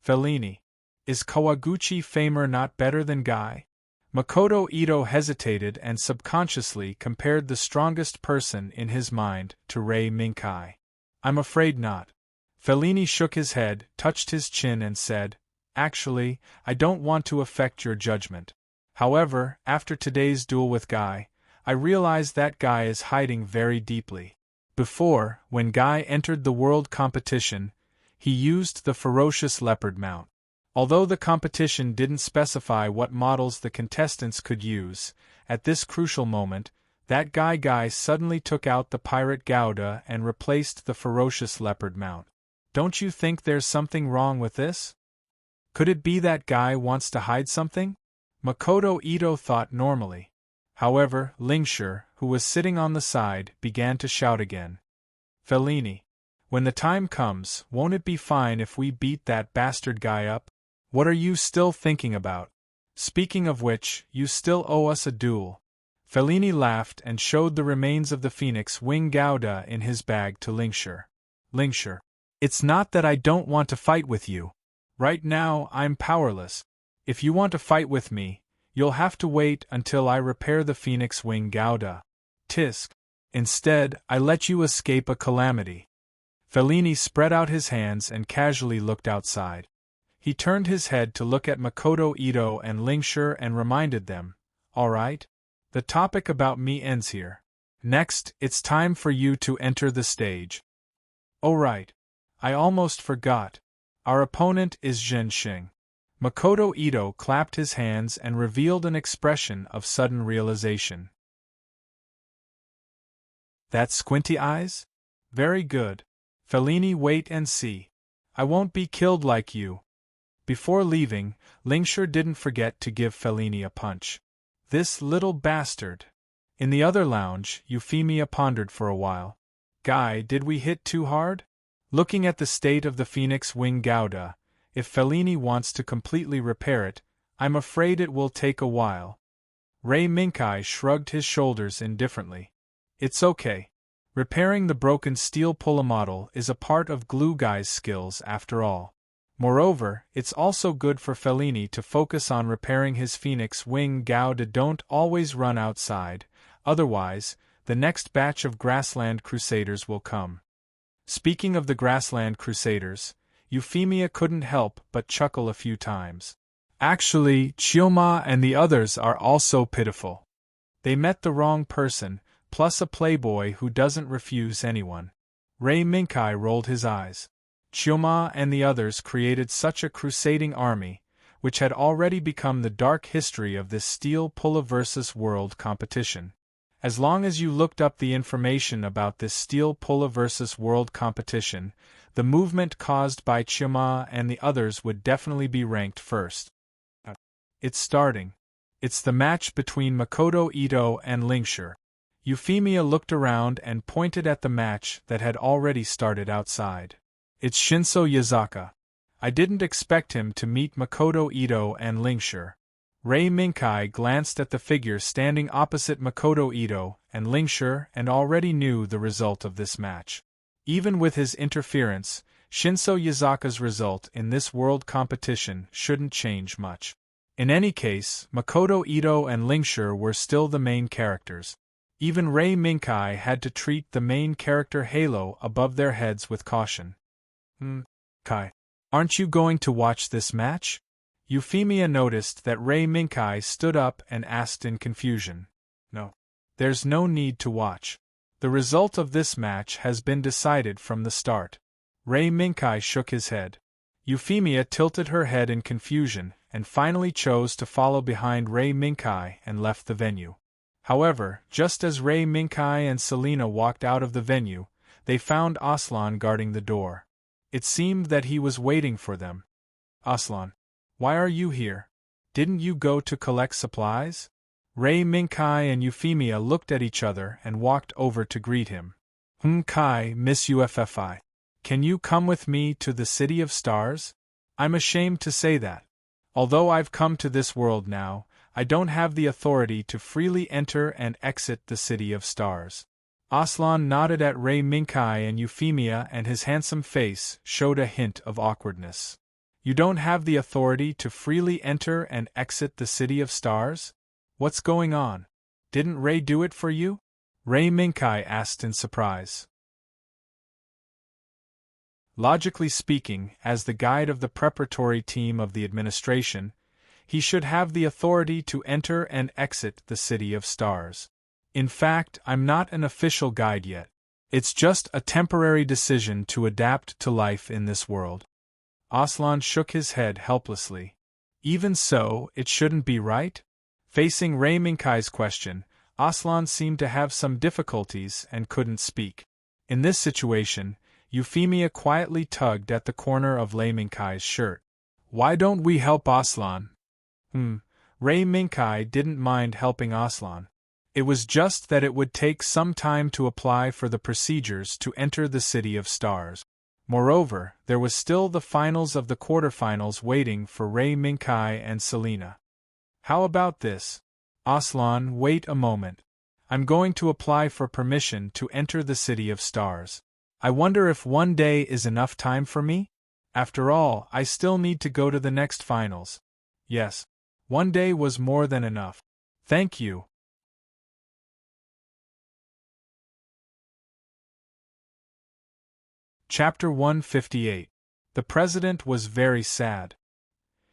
A: Fellini. Is Kawaguchi Famer not better than Guy? Makoto Ito hesitated and subconsciously compared the strongest person in his mind to Ray Minkai. I'm afraid not. Fellini shook his head, touched his chin and said, Actually, I don't want to affect your judgment. However, after today's duel with Guy, I realize that Guy is hiding very deeply. Before, when Guy entered the world competition, he used the ferocious leopard mount. Although the competition didn't specify what models the contestants could use, at this crucial moment, that Guy suddenly took out the pirate Gouda and replaced the ferocious leopard mount. Don't you think there's something wrong with this? Could it be that Guy wants to hide something? Makoto Ito thought normally. However, Lingshire, who was sitting on the side, began to shout again. Fellini. When the time comes, won't it be fine if we beat that bastard Guy up? What are you still thinking about? Speaking of which, you still owe us a duel. Fellini laughed and showed the remains of the phoenix wing Gouda in his bag to Lingshire. Lingshire. It's not that I don't want to fight with you. Right now, I'm powerless. If you want to fight with me, you'll have to wait until I repair the phoenix wing Gouda. Tisk. Instead, I let you escape a calamity. Fellini spread out his hands and casually looked outside. He turned his head to look at Makoto Ito and Lingshire and reminded them, All right? The topic about me ends here. Next, it's time for you to enter the stage. Oh right. I almost forgot. Our opponent is Zhenxing. Makoto Ito clapped his hands and revealed an expression of sudden realization. That squinty eyes? Very good. Fellini, wait and see. I won't be killed like you. Before leaving, Lingshire didn't forget to give Fellini a punch. This little bastard. In the other lounge, Euphemia pondered for a while. Guy, did we hit too hard? Looking at the state of the Phoenix Wing Gouda, if Fellini wants to completely repair it, I'm afraid it will take a while. Ray Minkai shrugged his shoulders indifferently. It's okay. Repairing the broken steel model is a part of Glue Guy's skills after all. Moreover, it's also good for Fellini to focus on repairing his Phoenix Wing Gouda. Don't always run outside, otherwise, the next batch of Grassland Crusaders will come. Speaking of the Grassland Crusaders, Euphemia couldn't help but chuckle a few times. Actually, Chioma and the others are also pitiful. They met the wrong person, plus a playboy who doesn't refuse anyone. Ray Minkai rolled his eyes. Chioma and the others created such a crusading army, which had already become the dark history of this Steel Pulla vs. World competition. As long as you looked up the information about this Steel Pulla vs. World competition, the movement caused by Chioma and the others would definitely be ranked first. It's starting. It's the match between Makoto Ito and Lingshire. Euphemia looked around and pointed at the match that had already started outside. It's Shinso Yazaka. I didn't expect him to meet Makoto Ito and Lingshire. Ray Minkai glanced at the figure standing opposite Makoto Ito and Lingshire and already knew the result of this match. Even with his interference, Shinso Yazaka's result in this world competition shouldn't change much. In any case, Makoto Ito and Lingshire were still the main characters. Even Ray Minkai had to treat the main character Halo above their heads with caution. Kai, aren't you going to watch this match? Euphemia noticed that Ray Minkai stood up and asked in confusion. No. There's no need to watch. The result of this match has been decided from the start. Ray Minkai shook his head. Euphemia tilted her head in confusion and finally chose to follow behind Ray Minkai and left the venue. However, just as Ray Minkai and Selena walked out of the venue, they found Aslan guarding the door. It seemed that he was waiting for them. Aslan, why are you here? Didn't you go to collect supplies? Ray Minkai and Euphemia looked at each other and walked over to greet him. Kai, Miss UFFI. Can you come with me to the City of Stars? I'm ashamed to say that. Although I've come to this world now, I don't have the authority to freely enter and exit the City of Stars. Aslan nodded at Ray Minkai and Euphemia, and his handsome face showed a hint of awkwardness. You don't have the authority to freely enter and exit the City of Stars? What's going on? Didn't Ray do it for you? Ray Minkai asked in surprise. Logically speaking, as the guide of the preparatory team of the administration, he should have the authority to enter and exit the City of Stars. In fact, I'm not an official guide yet. It's just a temporary decision to adapt to life in this world. Aslan shook his head helplessly. Even so, it shouldn't be, right? Facing Ray Minkai's question, Aslan seemed to have some difficulties and couldn't speak. In this situation, Euphemia quietly tugged at the corner of Ray Minkai's shirt. Why don't we help Aslan? Ray Minkai didn't mind helping Aslan. It was just that it would take some time to apply for the procedures to enter the City of Stars. Moreover, there was still the finals of the quarterfinals waiting for Ray Minkai and Selena. How about this? Aslan, wait a moment. I'm going to apply for permission to enter the City of Stars. I wonder if one day is enough time for me? After all, I still need to go to the next finals. Yes, one day was more than enough. Thank you. Chapter 158. The President was very sad.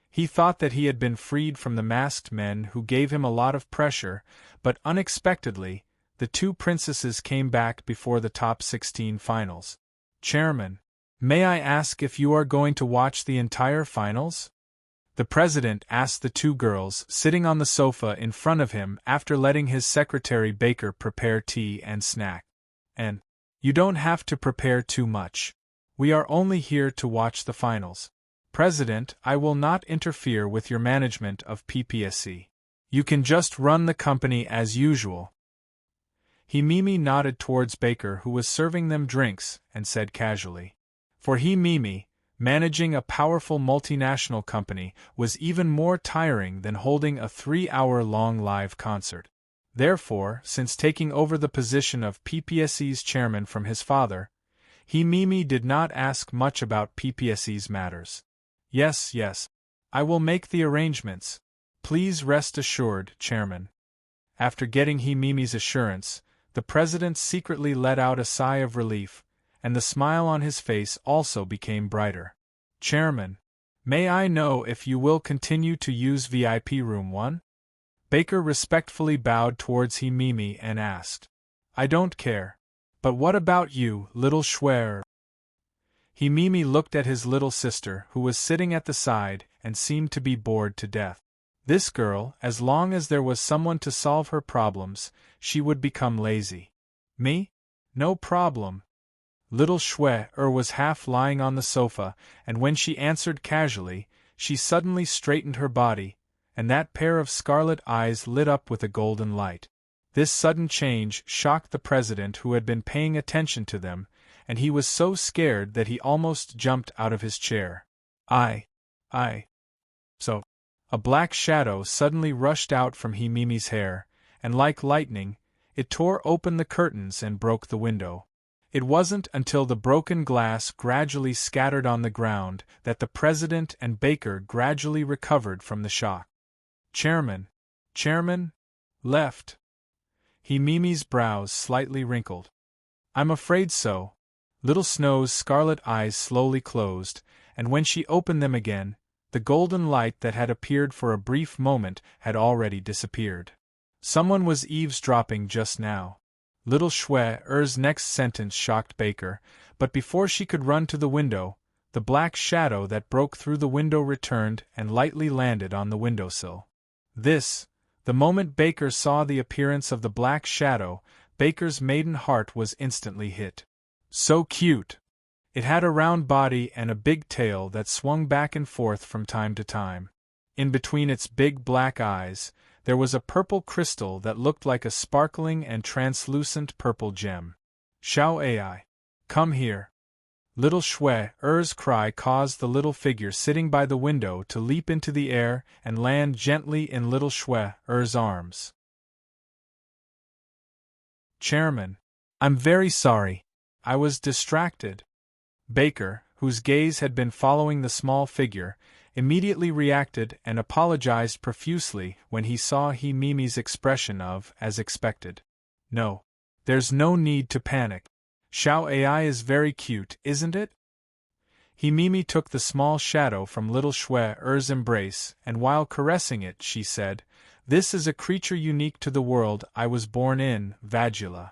A: He thought that he had been freed from the masked men who gave him a lot of pressure, but unexpectedly, the two princesses came back before the top 16 finals. Chairman, may I ask if you are going to watch the entire finals? The President asked the two girls sitting on the sofa in front of him after letting his secretary Baker prepare tea and snack. And you don't have to prepare too much. We are only here to watch the finals. President, I will not interfere with your management of PPSC. You can just run the company as usual. Mimi nodded towards Baker, who was serving them drinks, and said casually. For Mimi, managing a powerful multinational company was even more tiring than holding a 3-hour-long live concert. Therefore, since taking over the position of PPSC's chairman from his father, Mimi did not ask much about PPSC's matters. Yes, I will make the arrangements. Please rest assured, Chairman. After getting Mimi's assurance, the President secretly let out a sigh of relief, and the smile on his face also became brighter. Chairman, may I know if you will continue to use VIP Room 1? Baker respectfully bowed towards Mimi and asked. I don't care. But what about you, little Schwer? Mimi looked at his little sister, who was sitting at the side and seemed to be bored to death. This girl, as long as there was someone to solve her problems, she would become lazy. Me? No problem. Little Schwer was half lying on the sofa, and when she answered casually, she suddenly straightened her body, and that pair of scarlet eyes lit up with a golden light. This sudden change shocked the President, who had been paying attention to them, and he was so scared that he almost jumped out of his chair. So. A black shadow suddenly rushed out from Mimi's hair, and like lightning, it tore open the curtains and broke the window. It wasn't until the broken glass gradually scattered on the ground that the President and Baker gradually recovered from the shock. Chairman, left. Mimi's brows slightly wrinkled. I'm afraid so. Little Snow's scarlet eyes slowly closed, and when she opened them again, the golden light that had appeared for a brief moment had already disappeared. Someone was eavesdropping just now. Little Schwer's next sentence shocked Baker, but before she could run to the window, the black shadow that broke through the window returned and lightly landed on the windowsill. This, The moment Baker saw the appearance of the black shadow, Baker's maiden heart was instantly hit. So cute! It had a round body and a big tail that swung back and forth from time to time. In between its big black eyes, there was a purple crystal that looked like a sparkling and translucent purple gem. Xiao Ai, come here. Little Er's cry caused the little figure sitting by the window to leap into the air and land gently in little Er's arms. Chairman, I'm very sorry. I was distracted. Baker, whose gaze had been following the small figure, immediately reacted and apologized profusely when he saw Mimi's expression of, as expected. No. There's no need to panic. Xiao Ai is very cute, isn't it? Mimi took the small shadow from little Er's embrace, and while caressing it, she said, "This is a creature unique to the world I was born in, Vagula."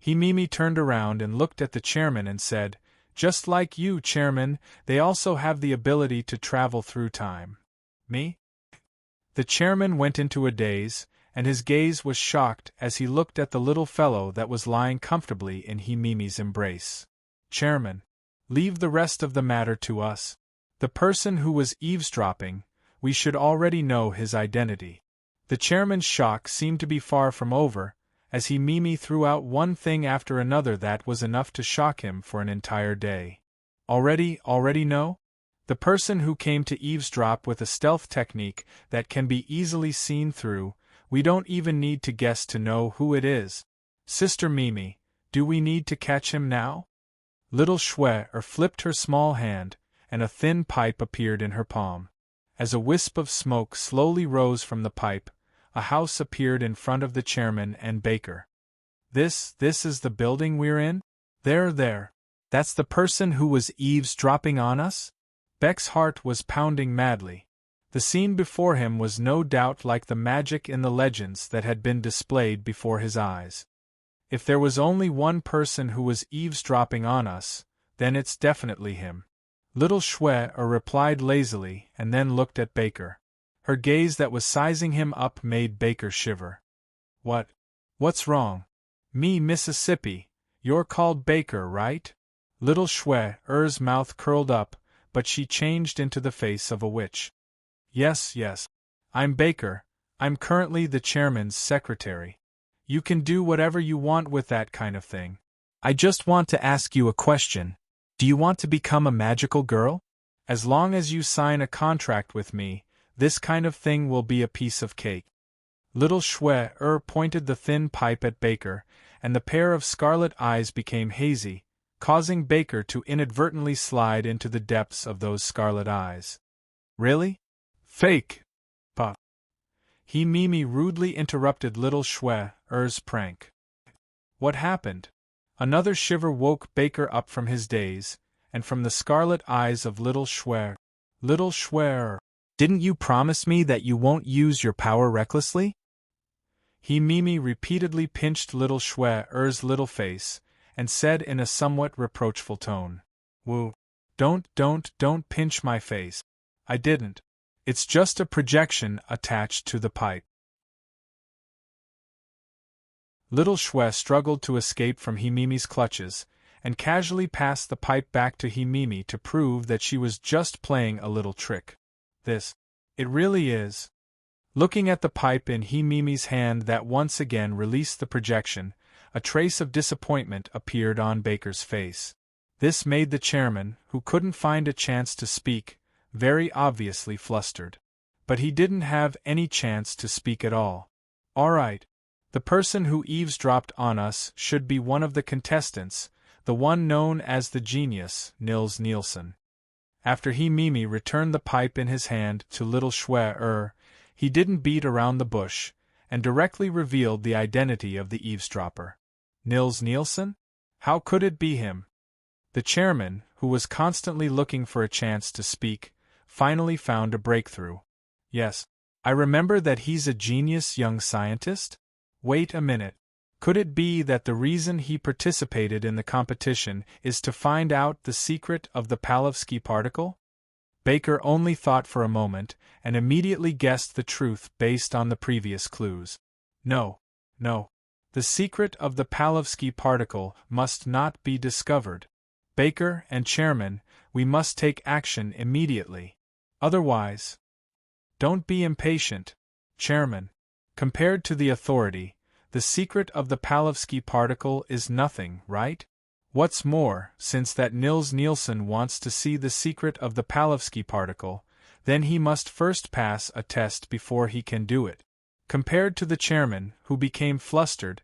A: Mimi turned around and looked at the chairman and said, "Just like you, Chairman, they also have the ability to travel through time." Me? The chairman went into a daze, and his gaze was shocked as he looked at the little fellow that was lying comfortably in Mimi's embrace. "Chairman, leave the rest of the matter to us. The person who was eavesdropping, we should already know his identity." The chairman's shock seemed to be far from over, as Mimi threw out one thing after another that was enough to shock him for an entire day. Already know? The person who came to eavesdrop with a stealth technique that can be easily seen through. We don't even need to guess to know who it is. Sister Mimi, do we need to catch him now? Little flipped her small hand, and a thin pipe appeared in her palm. As a wisp of smoke slowly rose from the pipe, a house appeared in front of the chairman and Baker. This is the building we're in? There. That's the person who was eavesdropping on us? Beck's heart was pounding madly. The scene before him was no doubt like the magic in the legends that had been displayed before his eyes. If there was only one person who was eavesdropping on us, then it's definitely him. Little replied lazily and then looked at Baker. Her gaze that was sizing him up made Baker shiver. What's wrong? Me Mississippi, you're called Baker, right? Little Er's mouth curled up, but she changed into the face of a witch. Yes. I'm Baker. I'm currently the chairman's secretary. You can do whatever you want with that kind of thing. I just want to ask you a question. Do you want to become a magical girl? As long as you sign a contract with me, this kind of thing will be a piece of cake. Little pointed the thin pipe at Baker, and the pair of scarlet eyes became hazy, causing Baker to inadvertently slide into the depths of those scarlet eyes. Really? Fake! Puh. Mimi rudely interrupted little Er's prank. What happened? Another shiver woke Baker up from his daze, and from the scarlet eyes of little Little didn't you promise me that you won't use your power recklessly? Mimi repeatedly pinched little Er's little face, and said in a somewhat reproachful tone, "Woo. Don't pinch my face. I didn't. It's just a projection attached to the pipe." Little struggled to escape from Mimi's clutches, and casually passed the pipe back to Mimi to prove that she was just playing a little trick. It really is. Looking at the pipe in Mimi's hand that once again released the projection, a trace of disappointment appeared on Baker's face. This made the chairman, who couldn't find a chance to speak, very obviously flustered. But he didn't have any chance to speak at all. All right. The person who eavesdropped on us should be one of the contestants, the one known as the genius, Nils Nielsen. After Mimi returned the pipe in his hand to little he didn't beat around the bush, and directly revealed the identity of the eavesdropper. Nils Nielsen? How could it be him? The chairman, who was constantly looking for a chance to speak, finally found a breakthrough. Yes, I remember that he's a genius young scientist. Wait a minute. Could it be that the reason he participated in the competition is to find out the secret of the Palevsky particle? Baker only thought for a moment, and immediately guessed the truth based on the previous clues. No. The secret of the Palevsky particle must not be discovered. Baker and Chairman, we must take action immediately. Otherwise. Don't be impatient, Chairman. Compared to the authority, the secret of the Palevsky particle is nothing, right? What's more, since that Nils Nielsen wants to see the secret of the Palevsky particle, then he must first pass a test before he can do it. Compared to the chairman, who became flustered,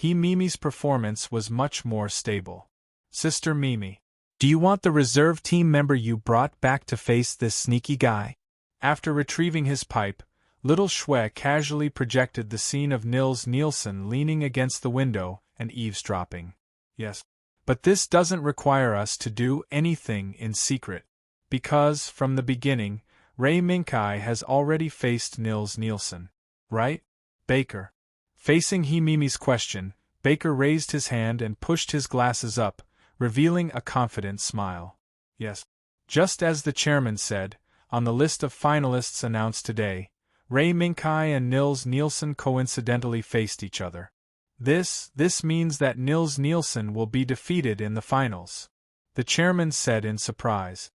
A: Mimi's performance was much more stable. Sister Mimi, do you want the reserve team member you brought back to face this sneaky guy? After retrieving his pipe, little Shwe casually projected the scene of Nils Nielsen leaning against the window and eavesdropping. Yes. But this doesn't require us to do anything in secret. Because, from the beginning, Ray Minkai has already faced Nils Nielsen. Right? Baker. Facing Mimi's question, Baker raised his hand and pushed his glasses up, revealing a confident smile. Yes. Just as the chairman said, on the list of finalists announced today, Ray Minkai and Nils Nielsen coincidentally faced each other. This means that Nils Nielsen will be defeated in the finals, the chairman said in surprise.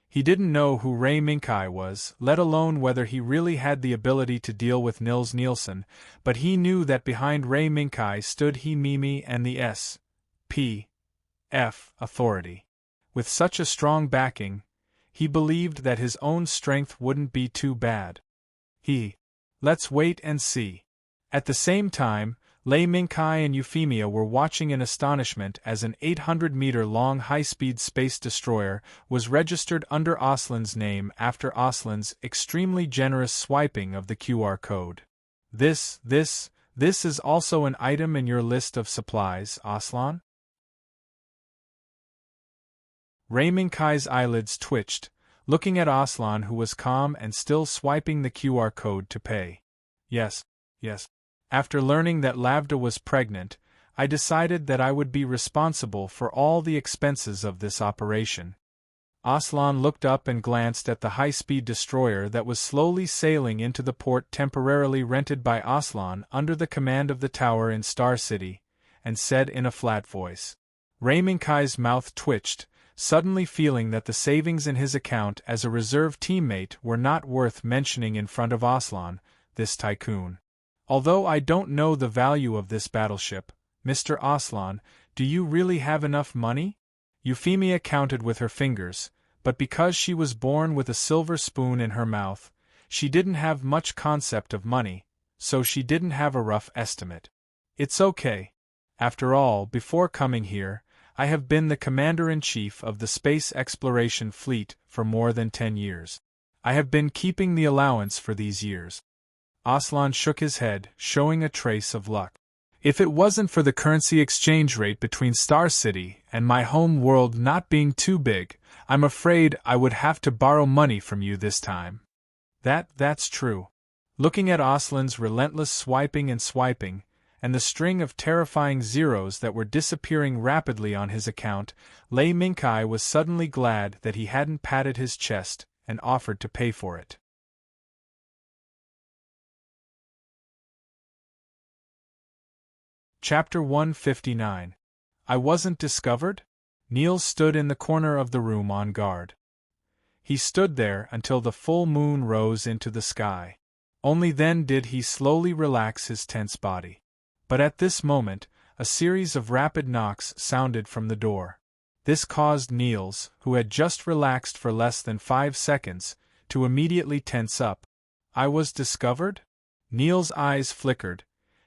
A: He didn't know who Ray Minkai was, let alone whether he really had the ability to deal with Nils Nielsen, but he knew that behind Ray Minkai stood Mimi and the S.P.F. authority. With such a strong backing, he believed that his own strength wouldn't be too bad. Let's wait and see. At the same time, Lei Minkai and Euphemia were watching in astonishment as an 800-meter-long high-speed space destroyer was registered under Aslan's name after Aslan's extremely generous swiping of the QR code. This is also an item in your list of supplies, Aslan? Ray Minkai's eyelids twitched, looking at Aslan, who was calm and still swiping the QR code to pay. Yes. After learning that Lavda was pregnant, I decided that I would be responsible for all the expenses of this operation. Aslan looked up and glanced at the high-speed destroyer that was slowly sailing into the port temporarily rented by Aslan under the command of the tower in Star City, and said in a flat voice. Ray Minkai's mouth twitched, suddenly feeling that the savings in his account as a reserve teammate were not worth mentioning in front of Aslan, this tycoon. Although I don't know the value of this battleship, Mr. Aslan, do you really have enough money? Euphemia counted with her fingers, but because she was born with a silver spoon in her mouth, she didn't have much concept of money, so she didn't have a rough estimate. It's okay. After all, before coming here, I have been the commander-in-chief of the space exploration fleet for more than 10 years. I have been keeping the allowance for these years. Aslan shook his head, showing a trace of luck. If it wasn't for the currency exchange rate between Star City and my home world not being too big, I'm afraid I would have to borrow money from you this time. That's true. Looking at Aslan's relentless swiping, and the string of terrifying zeros that were disappearing rapidly on his account, Lei Minkai was suddenly glad that he hadn't patted his chest and offered to pay for it. Chapter 159. I wasn't discovered? Niels stood in the corner of the room on guard. He stood there until the full moon rose into the sky. Only then did he slowly relax his tense body. But at this moment, a series of rapid knocks sounded from the door. This caused Niels, who had just relaxed for less than 5 seconds, to immediately tense up. I was discovered? Niels' eyes flickered,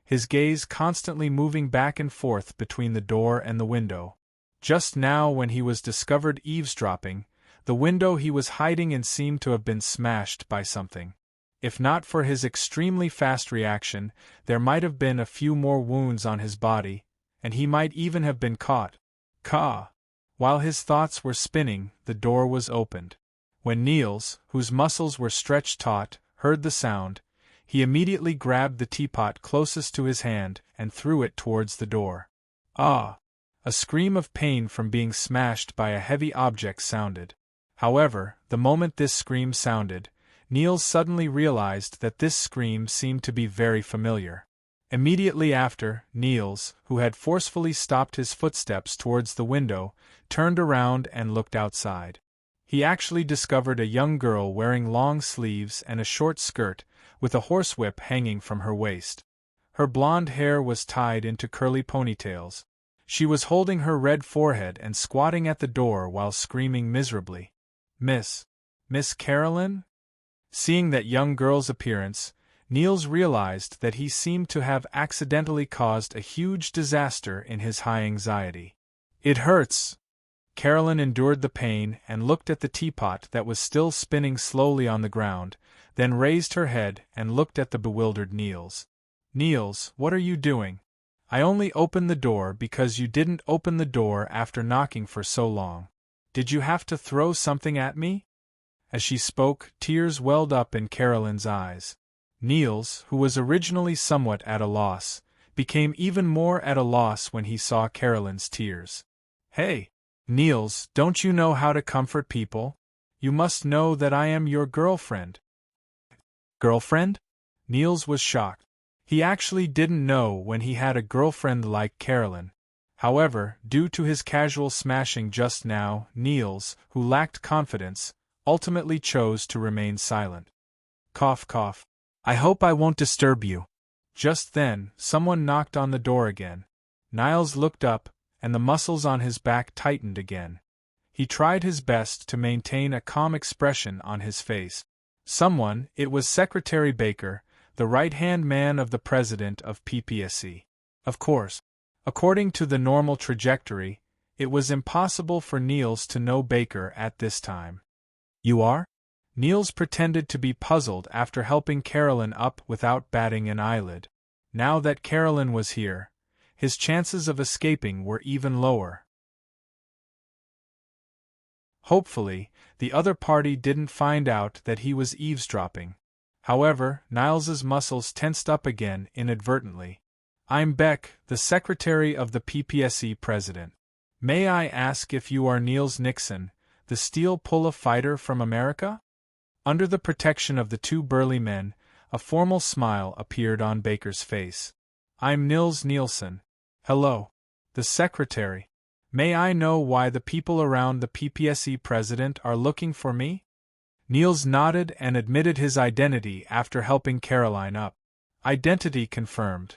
A: his gaze constantly moving back and forth between the door and the window. Just now, when he was discovered eavesdropping, the window he was hiding in seemed to have been smashed by something. If not for his extremely fast reaction, there might have been a few more wounds on his body, and he might even have been caught. While his thoughts were spinning, the door was opened. When Niels, whose muscles were stretched taut, heard the sound, he immediately grabbed the teapot closest to his hand and threw it towards the door. A scream of pain from being smashed by a heavy object sounded. However, the moment this scream sounded, Niels suddenly realized that this scream seemed to be very familiar. Immediately after, Niels, who had forcefully stopped his footsteps towards the window, turned around and looked outside. He actually discovered a young girl wearing long sleeves and a short skirt, with a horsewhip hanging from her waist. Her blonde hair was tied into curly ponytails. She was holding her red forehead and squatting at the door while screaming miserably. Miss Carolyn?" Seeing that young girl's appearance, Niels realized that he seemed to have accidentally caused a huge disaster in his high anxiety. "It hurts." Carolyn endured the pain and looked at the teapot that was still spinning slowly on the ground, then raised her head and looked at the bewildered Niels. "Niels, what are you doing? I only opened the door because you didn't open the door after knocking for so long. Did you have to throw something at me?" As she spoke, tears welled up in Carolyn's eyes. Niels, who was originally somewhat at a loss, became even more at a loss when he saw Carolyn's tears. "Hey, Niels, don't you know how to comfort people? You must know that I am your girlfriend." "Girlfriend?" Niels was shocked. He actually didn't know when he had a girlfriend like Carolyn. However, due to his casual smashing just now, Niels, who lacked confidence, ultimately chose to remain silent. Cough cough. "I hope I won't disturb you." Just then, someone knocked on the door again. Niels looked up, and the muscles on his back tightened again. He tried his best to maintain a calm expression on his face. It was Secretary Baker, the right-hand man of the president of PPSC. Of course, according to the normal trajectory, it was impossible for Niels to know Baker at this time. "You are?" Niels pretended to be puzzled after helping Carolyn up without batting an eyelid. Now that Carolyn was here, his chances of escaping were even lower. Hopefully, the other party didn't find out that he was eavesdropping. However, Niles's muscles tensed up again inadvertently. "I'm Beck, the secretary of the PPSC president. May I ask if you are Niels Nixon, the steel pulla fighter from America?" Under the protection of the two burly men, a formal smile appeared on Baker's face. "I'm Nils Nielsen. Hello. The secretary. May I know why the people around the PPSC president are looking for me?" Niels nodded and admitted his identity after helping Caroline up. Identity confirmed.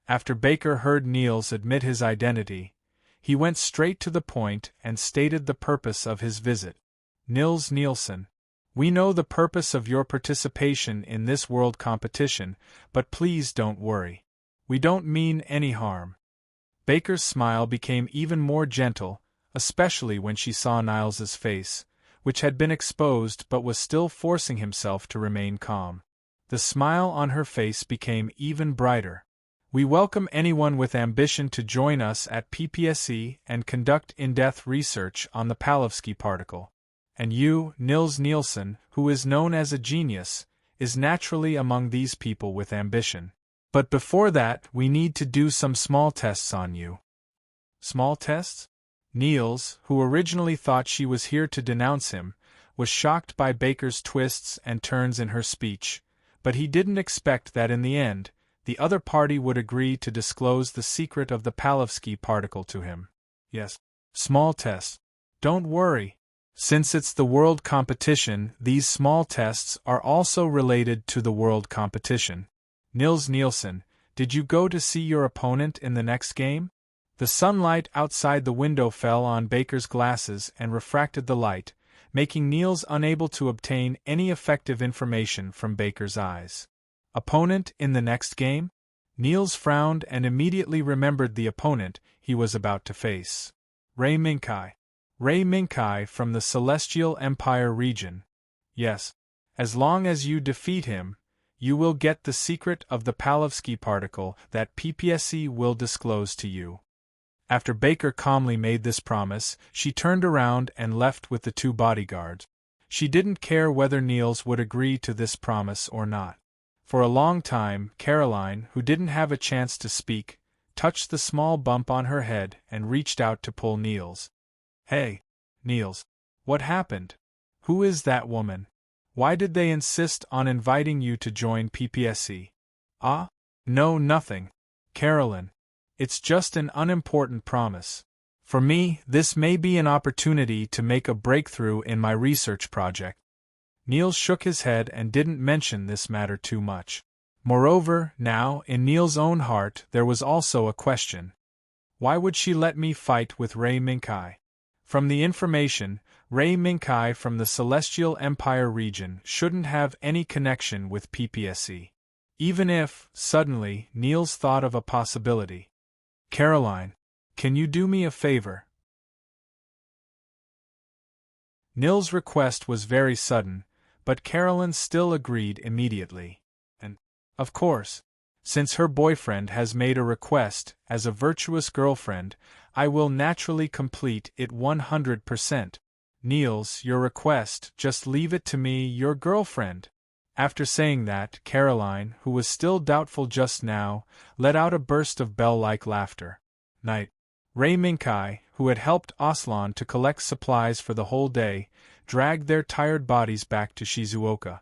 A: After Baker heard Niels admit his identity, he went straight to the point and stated the purpose of his visit. "Nils Nielsen, we know the purpose of your participation in this world competition, but please don't worry. We don't mean any harm." Baker's smile became even more gentle, especially when she saw Niles's face, which had been exposed but was still forcing himself to remain calm. The smile on her face became even brighter. "We welcome anyone with ambition to join us at PPSC and conduct in-depth research on the Palevsky particle. And you, Nils Nielsen, who is known as a genius, is naturally among these people with ambition. But before that, we need to do some small tests on you." Small tests? Niels, who originally thought she was here to denounce him, was shocked by Baker's twists and turns in her speech, but he didn't expect that in the end, the other party would agree to disclose the secret of the Palevsky particle to him. "Yes, small tests. Don't worry. Since it's the world competition, these small tests are also related to the world competition. Nils Nielsen, did you go to see your opponent in the next game?" The sunlight outside the window fell on Baker's glasses and refracted the light, making Niels unable to obtain any effective information from Baker's eyes. Opponent in the next game? Niels frowned and immediately remembered the opponent he was about to face. Ray Minkai from the Celestial Empire region. Yes. As long as you defeat him, you will get the secret of the Palevsky particle that PPSC will disclose to you. After Baker calmly made this promise, she turned around and left with the two bodyguards. She didn't care whether Niels would agree to this promise or not. For a long time, Caroline, who didn't have a chance to speak, touched the small bump on her head and reached out to pull Niels. "Hey, Niels. What happened? Who is that woman? Why did they insist on inviting you to join PPSC? Ah? No, nothing. Carolyn. It's just an unimportant promise. For me, this may be an opportunity to make a breakthrough in my research project. Niels shook his head and didn't mention this matter too much. Moreover, now, in Niels' own heart, there was also a question. Why would she let me fight with Ray Minkai? From the information, Ray Minkai from the Celestial Empire region shouldn't have any connection with PPSC. Even if, suddenly, Niels thought of a possibility. Caroline, can you do me a favor? Niels' request was very sudden, but Caroline still agreed immediately. And, of course, since her boyfriend has made a request, as a virtuous girlfriend, I will naturally complete it 100%. Niels, your request, just leave it to me, your girlfriend. After saying that, Caroline, who was still doubtful just now, let out a burst of bell-like laughter. Night. Ray Minkai, who had helped Aslan to collect supplies for the whole day, dragged their tired bodies back to Shizuoka.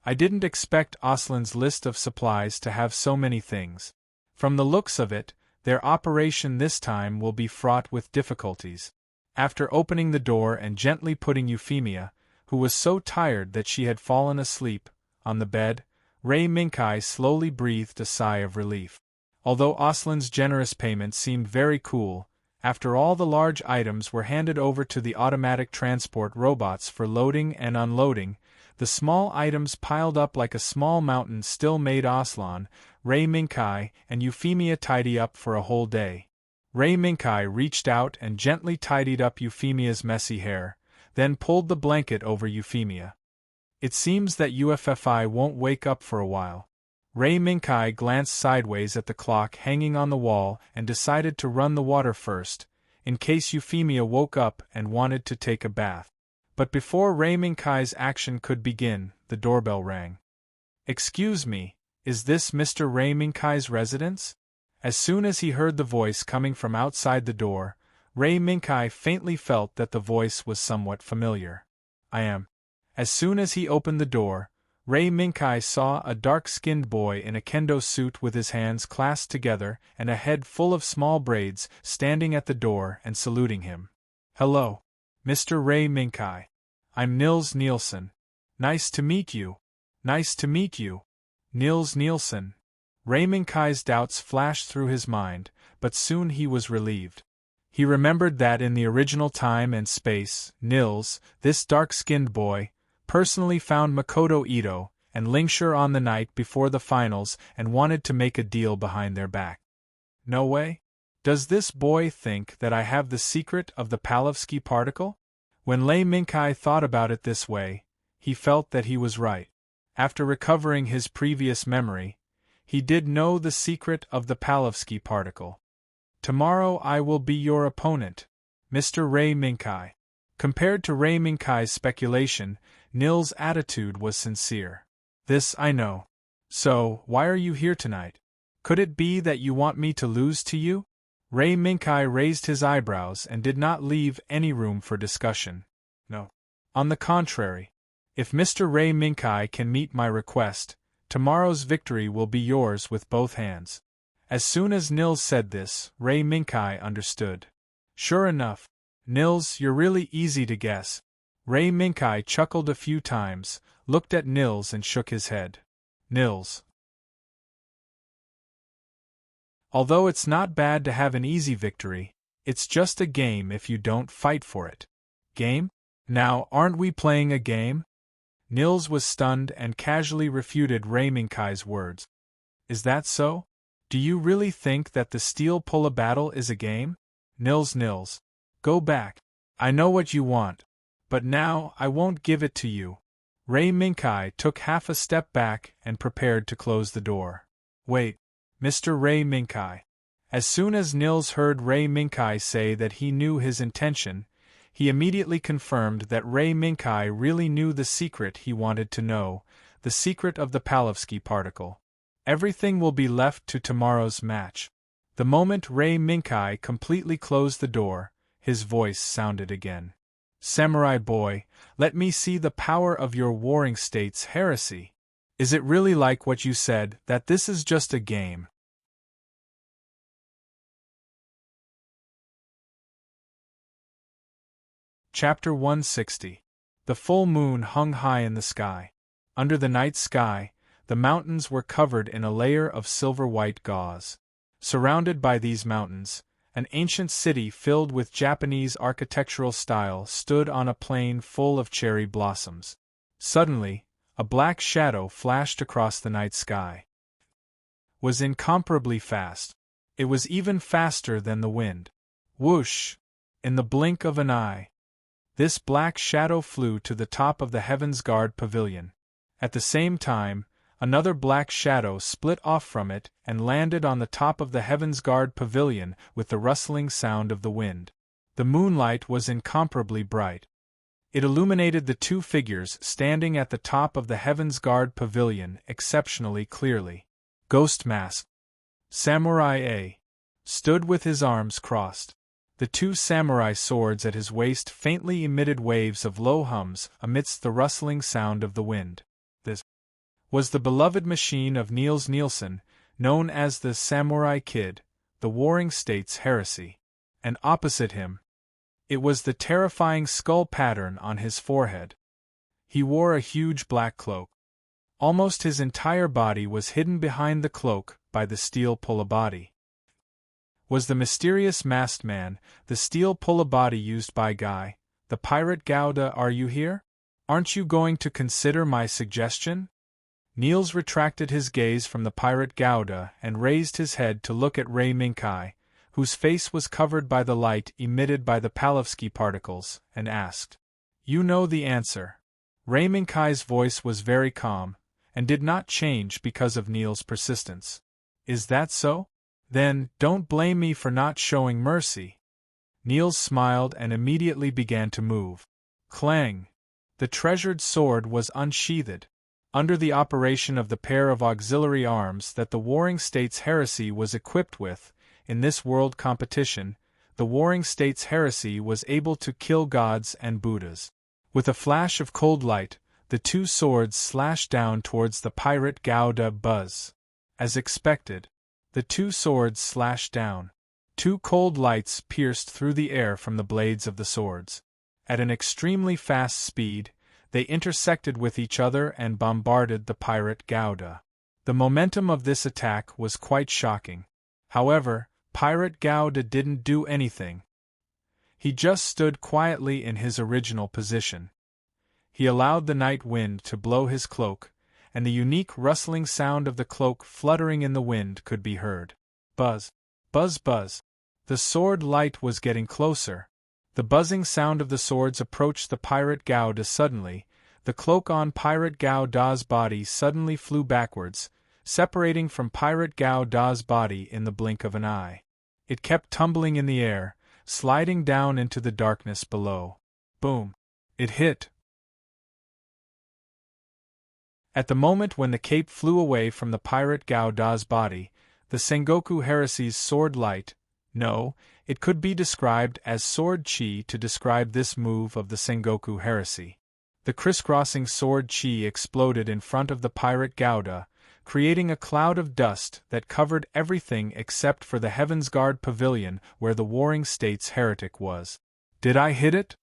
A: I didn't expect Aslan's list of supplies to have so many things. From the looks of it, their operation this time will be fraught with difficulties. After opening the door and gently putting Euphemia, who was so tired that she had fallen asleep, on the bed, Ray Minkai slowly breathed a sigh of relief. Although Aslan's generous payment seemed very cool, after all the large items were handed over to the automatic transport robots for loading and unloading, the small items piled up like a small mountain still made Aslan, Ray Minkai, and Euphemia tidy up for a whole day. Ray Minkai reached out and gently tidied up Euphemia's messy hair, then pulled the blanket over Euphemia. It seems that UFFI won't wake up for a while. Ray Minkai glanced sideways at the clock hanging on the wall and decided to run the water first, in case Euphemia woke up and wanted to take a bath. But before Ray Minkai's action could begin, the doorbell rang. Excuse me, is this Mr. Ray Minkai's residence? As soon as he heard the voice coming from outside the door, Ray Minkai faintly felt that the voice was somewhat familiar. I am. As soon as he opened the door, Ray Minkai saw a dark-skinned boy in a kendo suit with his hands clasped together and a head full of small braids standing at the door and saluting him. Hello, Mr. Ray Minkai. I'm Nils Nielsen. Nice to meet you. Nice to meet you. Nils Nielsen. Ray Minkai's doubts flashed through his mind, but soon he was relieved. He remembered that in the original time and space, Nils, this dark-skinned boy, personally found Makoto Ito and Lingshur on the night before the finals and wanted to make a deal behind their back. No way? Does this boy think that I have the secret of the Palovsky particle? When Ray Minkai thought about it this way, he felt that he was right. After recovering his previous memory, he did know the secret of the Palovsky particle. Tomorrow I will be your opponent, Mr. Ray Minkai. Compared to Ray Minkai's speculation, Nils' attitude was sincere. This I know. So, why are you here tonight? Could it be that you want me to lose to you? Ray Minkai raised his eyebrows and did not leave any room for discussion. No. On the contrary. If Mr. Ray Minkai can meet my request, tomorrow's victory will be yours with both hands. As soon as Nils said this, Ray Minkai understood. Sure enough. Nils, you're really easy to guess. Ray Minkai chuckled a few times, looked at Nils and shook his head. Nils. Although it's not bad to have an easy victory, it's just a game if you don't fight for it. Game? Now, aren't we playing a game? Nils was stunned and casually refuted Ray Minkai's words. Is that so? Do you really think that the steel pull-a battle is a game? Nils, go back. I know what you want. But now, I won't give it to you. Ray Minkai took half a step back and prepared to close the door. Wait, Mr. Ray Minkai. As soon as Nils heard Ray Minkai say that he knew his intention, he immediately confirmed that Ray Minkai really knew the secret he wanted to know, the secret of the Palovsky particle. Everything will be left to tomorrow's match. The moment Ray Minkai completely closed the door, his voice sounded again. Samurai boy, let me see the power of your warring state's heresy. Is it really like what you said, that this is just a game? Chapter 160. The full moon hung high in the sky. Under the night sky, the mountains were covered in a layer of silver-white gauze. Surrounded by these mountains, an ancient city filled with Japanese architectural style stood on a plain full of cherry blossoms. Suddenly, a black shadow flashed across the night sky. It was incomparably fast. It was even faster than the wind. Whoosh! In the blink of an eye, this black shadow flew to the top of the Heaven's Guard pavilion. At the same time, another black shadow split off from it and landed on the top of the Heaven's Guard pavilion with the rustling sound of the wind. The moonlight was incomparably bright. It illuminated the two figures standing at the top of the Heaven's Guard pavilion exceptionally clearly. Ghost Mask. Samurai A. stood with his arms crossed. The two samurai swords at his waist faintly emitted waves of low hums amidst the rustling sound of the wind. This was the beloved machine of Niels Nielsen, known as the Samurai Kid, the Warring States Heresy. And opposite him, it was the terrifying skull pattern on his forehead. He wore a huge black cloak. Almost his entire body was hidden behind the cloak by the steel pullabody. Was the mysterious masked man, the steel pullabody used by Guy, the pirate Gouda? Are you here? Aren't you going to consider my suggestion? Niels retracted his gaze from the pirate Gouda and raised his head to look at Ray Minkai, whose face was covered by the light emitted by the Palevsky particles, and asked, "You know the answer." Ray Minkai's voice was very calm, and did not change because of Niels' persistence. "Is that so? Then, don't blame me for not showing mercy." Niels smiled and immediately began to move. Clang! The treasured sword was unsheathed. Under the operation of the pair of auxiliary arms that the Warring States Heresy was equipped with, in this world competition, the Warring States Heresy was able to kill gods and Buddhas. With a flash of cold light, the two swords slashed down towards the pirate Gouda Buzz. As expected, the two swords slashed down. Two cold lights pierced through the air from the blades of the swords. At an extremely fast speed, they intersected with each other and bombarded the pirate Gouda. The momentum of this attack was quite shocking. However, pirate Gouda didn't do anything. He just stood quietly in his original position. He allowed the night wind to blow his cloak, and the unique rustling sound of the cloak fluttering in the wind could be heard. Buzz! Buzz buzz! The sword light was getting closer. The buzzing sound of the swords approached the pirate Gouda suddenly. The cloak on pirate Gouda's body suddenly flew backwards, separating from pirate Gouda's body in the blink of an eye. It kept tumbling in the air, sliding down into the darkness below. Boom! It hit. At the moment when the cape flew away from the pirate Gouda's body, the Sengoku Heresy's sword light, no, it could be described as sword chi to describe this move of the Sengoku Heresy. The crisscrossing sword chi exploded in front of the pirate Gouda, creating a cloud of dust that covered everything except for the Heaven's Guard pavilion where the Warring States heretic was. Did I hit it?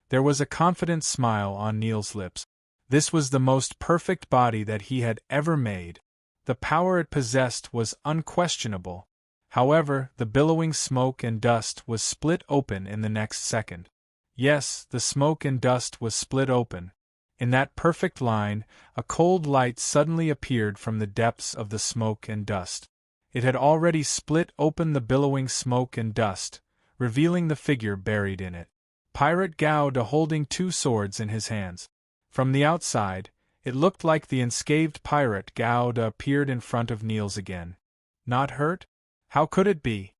A: There was a confident smile on Niels' lips. This was the most perfect body that he had ever made. The power it possessed was unquestionable. However, the billowing smoke and dust was split open in the next second. Yes, the smoke and dust was split open. In that perfect line, a cold light suddenly appeared from the depths of the smoke and dust. It had already split open the billowing smoke and dust, revealing the figure buried in it. Pirate Gouda holding two swords in his hands. From the outside, it looked like the enscathed pirate Gouda appeared in front of Niels again. Not hurt? How could it be?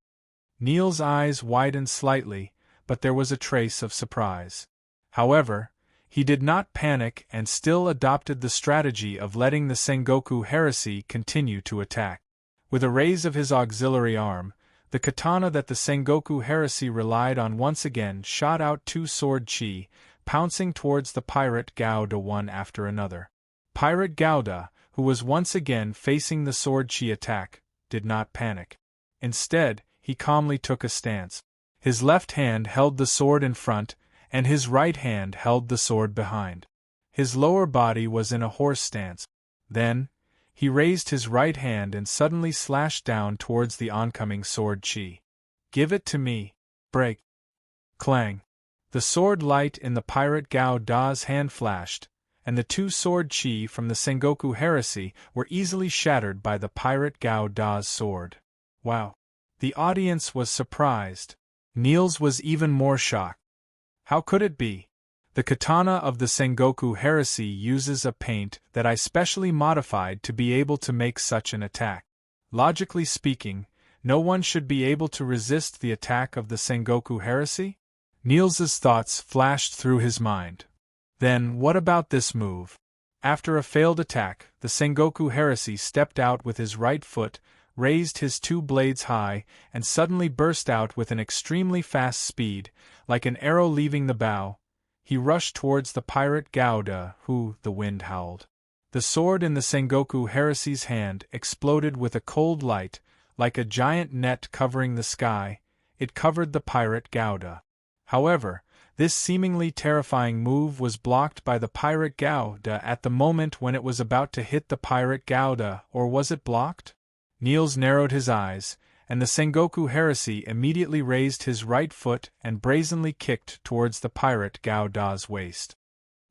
A: Niels' eyes widened slightly, but there was a trace of surprise. However, he did not panic and still adopted the strategy of letting the Sengoku Heresy continue to attack. With a raise of his auxiliary arm, the katana that the Sengoku Heresy relied on once again shot out two sword chi, pouncing towards the pirate Gauda one after another. Pirate Gauda, who was once again facing the sword chi attack, did not panic. Instead, he calmly took a stance. His left hand held the sword in front, and his right hand held the sword behind. His lower body was in a horse stance. Then, he raised his right hand and suddenly slashed down towards the oncoming sword chi. "Give it to me." Break. Clang. The sword light in the pirate Gauda's hand flashed, and the two sword chi from the Sengoku heresy were easily shattered by the pirate Gauda's sword. Wow! The audience was surprised. Niels was even more shocked. How could it be? The katana of the Sengoku heresy uses a paint that I specially modified to be able to make such an attack. Logically speaking, no one should be able to resist the attack of the Sengoku heresy? Niels's thoughts flashed through his mind. Then, what about this move? After a failed attack, the Sengoku heresy stepped out with his right foot, raised his two blades high, and suddenly burst out with an extremely fast speed, like an arrow leaving the bow. He rushed towards the pirate Gauda, who, the wind howled. The sword in the Sengoku heresy's hand exploded with a cold light, like a giant net covering the sky. It covered the pirate Gauda. However, this seemingly terrifying move was blocked by the pirate Gauda at the moment when it was about to hit the pirate Gauda, or was it blocked? Niels narrowed his eyes, and the Sengoku heresy immediately raised his right foot and brazenly kicked towards the pirate Gauda's waist.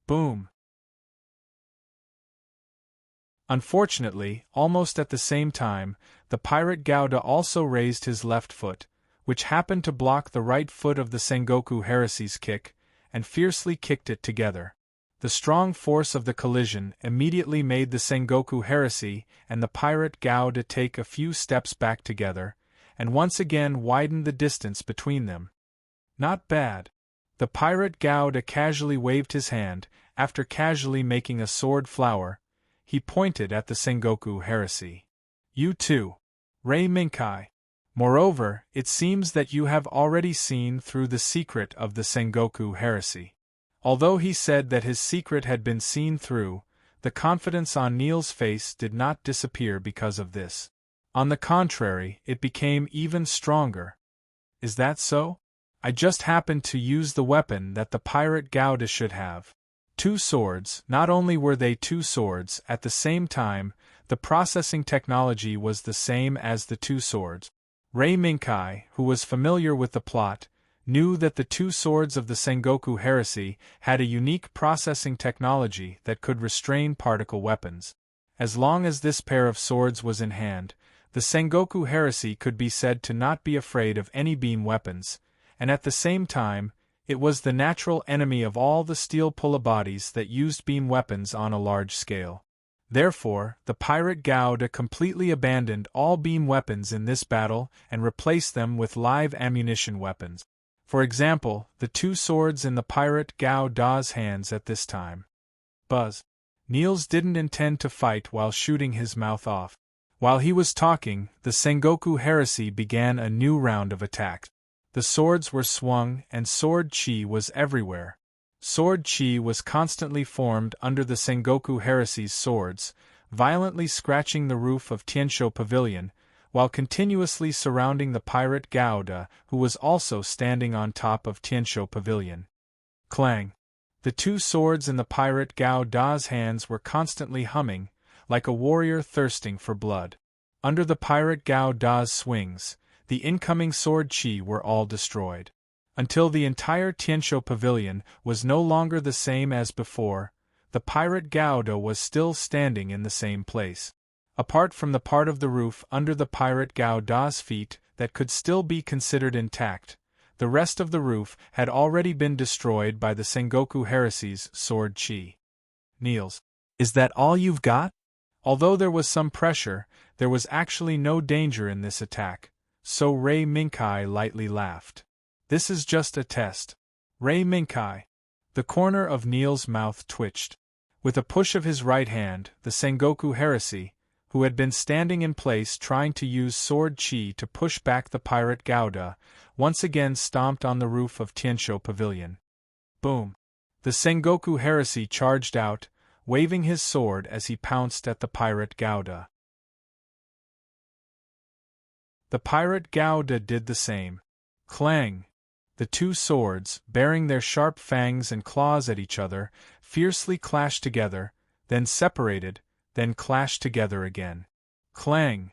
A: Boom! Unfortunately, almost at the same time, the pirate Gauda also raised his left foot, which happened to block the right foot of the Sengoku heresy's kick, and fiercely kicked it together. The strong force of the collision immediately made the Sengoku heresy and the pirate Gauda take a few steps back together, and once again widened the distance between them. Not bad. The pirate Gauda casually waved his hand, after casually making a sword flower. He pointed at the Sengoku heresy. "You too. Rei Minkai. Moreover, it seems that you have already seen through the secret of the Sengoku heresy." Although he said that his secret had been seen through, the confidence on Niels' face did not disappear because of this. On the contrary, it became even stronger. "Is that so? I just happened to use the weapon that the pirate Gauda should have." Two swords. Not only were they two swords, at the same time, the processing technology was the same as the two swords. Rei Minkai, who was familiar with the plot, knew that the two swords of the Sengoku heresy had a unique processing technology that could restrain particle weapons. As long as this pair of swords was in hand, the Sengoku heresy could be said to not be afraid of any beam weapons, and at the same time, it was the natural enemy of all the steel pullabodies that used beam weapons on a large scale. Therefore, the pirate Gauda completely abandoned all beam weapons in this battle and replaced them with live ammunition weapons. For example, the two swords in the pirate Gauda's hands at this time. Buzz. Niels didn't intend to fight while shooting his mouth off. While he was talking, the Sengoku heresy began a new round of attacks. The swords were swung and sword chi was everywhere. Sword chi was constantly formed under the Sengoku heresy's swords, violently scratching the roof of Tiansho Pavilion, while continuously surrounding the pirate Gauda, who was also standing on top of Tiansho Pavilion. Clang! The two swords in the pirate Gauda's hands were constantly humming, like a warrior thirsting for blood. Under the pirate Gauda's swings, the incoming sword chi were all destroyed. Until the entire Tiansho Pavilion was no longer the same as before, the pirate Gauda was still standing in the same place. Apart from the part of the roof under the pirate Gauda's feet that could still be considered intact, the rest of the roof had already been destroyed by the Sengoku heresy's sword chi. Niels. Is that all you've got? Although there was some pressure, there was actually no danger in this attack, so Rei Minkai lightly laughed. This is just a test. Rei Minkai. The corner of Niels' mouth twitched. With a push of his right hand, the Sengoku heresy, who had been standing in place trying to use sword chi to push back the pirate Gauda, once again stomped on the roof of Tiansho Pavilion. Boom! The Sengoku Heresy charged out, waving his sword as he pounced at the pirate Gouda. The pirate Gouda did the same. Clang! The two swords, bearing their sharp fangs and claws at each other, fiercely clashed together, then separated, then clashed together again. Clang!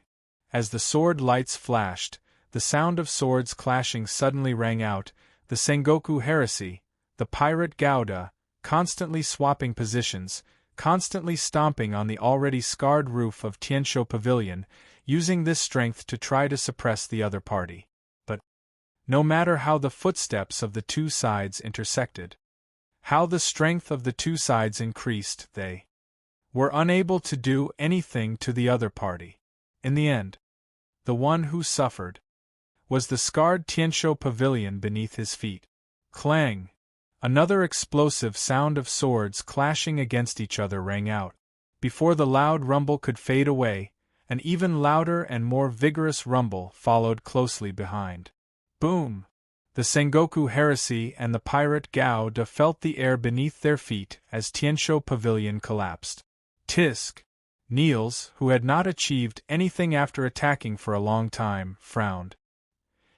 A: As the sword lights flashed, the sound of swords clashing suddenly rang out. The Sengoku Heresy, the pirate Gouda, constantly swapping positions, constantly stomping on the already scarred roof of Tiansho Pavilion, using this strength to try to suppress the other party. But no matter how the footsteps of the two sides intersected, how the strength of the two sides increased, they were unable to do anything to the other party. In the end, the one who suffered was the scarred Tiansho Pavilion beneath his feet. Clang! Another explosive sound of swords clashing against each other rang out. Before the loud rumble could fade away, an even louder and more vigorous rumble followed closely behind. Boom! The Sengoku Heresy and the pirate Gouda felt the air beneath their feet as Tiansho Pavilion collapsed. Tisk! Niels, who had not achieved anything after attacking for a long time, frowned.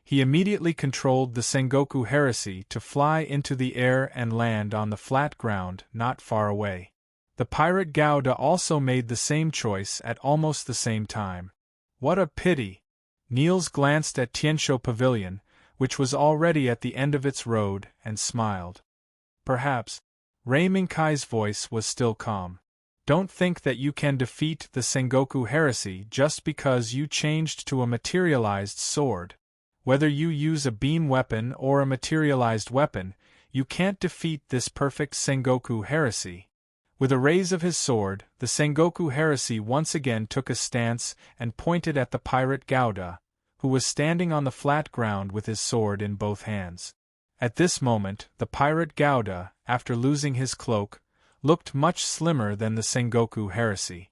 A: He immediately controlled the Sengoku Heresy to fly into the air and land on the flat ground not far away. The pirate Gouda also made the same choice at almost the same time. What a pity! Niels glanced at Tiansho Pavilion, which was already at the end of its road, and smiled. Perhaps. Rei Minkai's voice was still calm. Don't think that you can defeat the Sengoku Heresy just because you changed to a materialized sword. Whether you use a beam weapon or a materialized weapon, you can't defeat this perfect Sengoku Heresy. With a raise of his sword, the Sengoku Heresy once again took a stance and pointed at the pirate Gouda, who was standing on the flat ground with his sword in both hands. At this moment, the pirate Gouda, after losing his cloak, looked much slimmer than the Sengoku Heresy.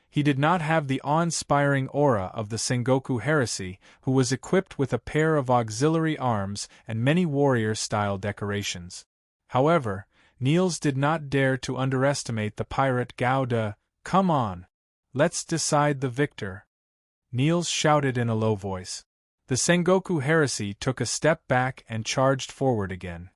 A: He did not have the awe-inspiring aura of the Sengoku Heresy, who was equipped with a pair of auxiliary arms and many warrior-style decorations. However, Niels did not dare to underestimate the pirate Gouda. Come on! Let's decide the victor! Niels shouted in a low voice. The Sengoku Heresy took a step back and charged forward again.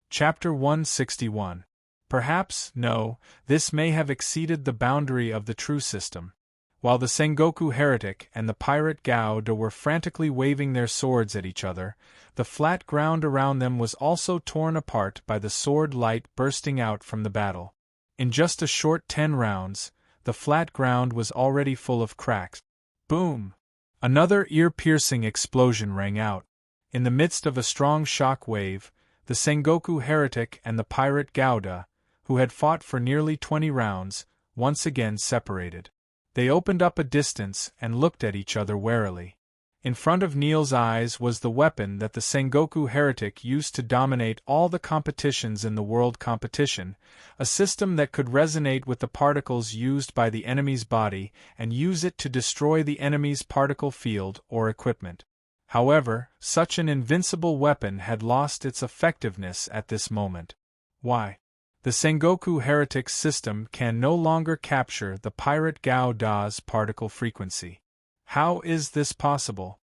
A: Chapter 161. Perhaps, no, this may have exceeded the boundary of the true system. While the Sengoku Heretic and the pirate Gouda were frantically waving their swords at each other, the flat ground around them was also torn apart by the sword light bursting out from the battle. In just a short 10 rounds, the flat ground was already full of cracks. Boom! Another ear-piercing explosion rang out. In the midst of a strong shock wave, the Sengoku Heretic and the pirate Gouda, who had fought for nearly 20 rounds, once again separated. They opened up a distance and looked at each other warily. In front of Niels' eyes was the weapon that the Sengoku Heretic used to dominate all the competitions in the world competition, a system that could resonate with the particles used by the enemy's body and use it to destroy the enemy's particle field or equipment. However, such an invincible weapon had lost its effectiveness at this moment. Why? The Sengoku Heretic's system can no longer capture the pirate Gouda's particle frequency. How is this possible?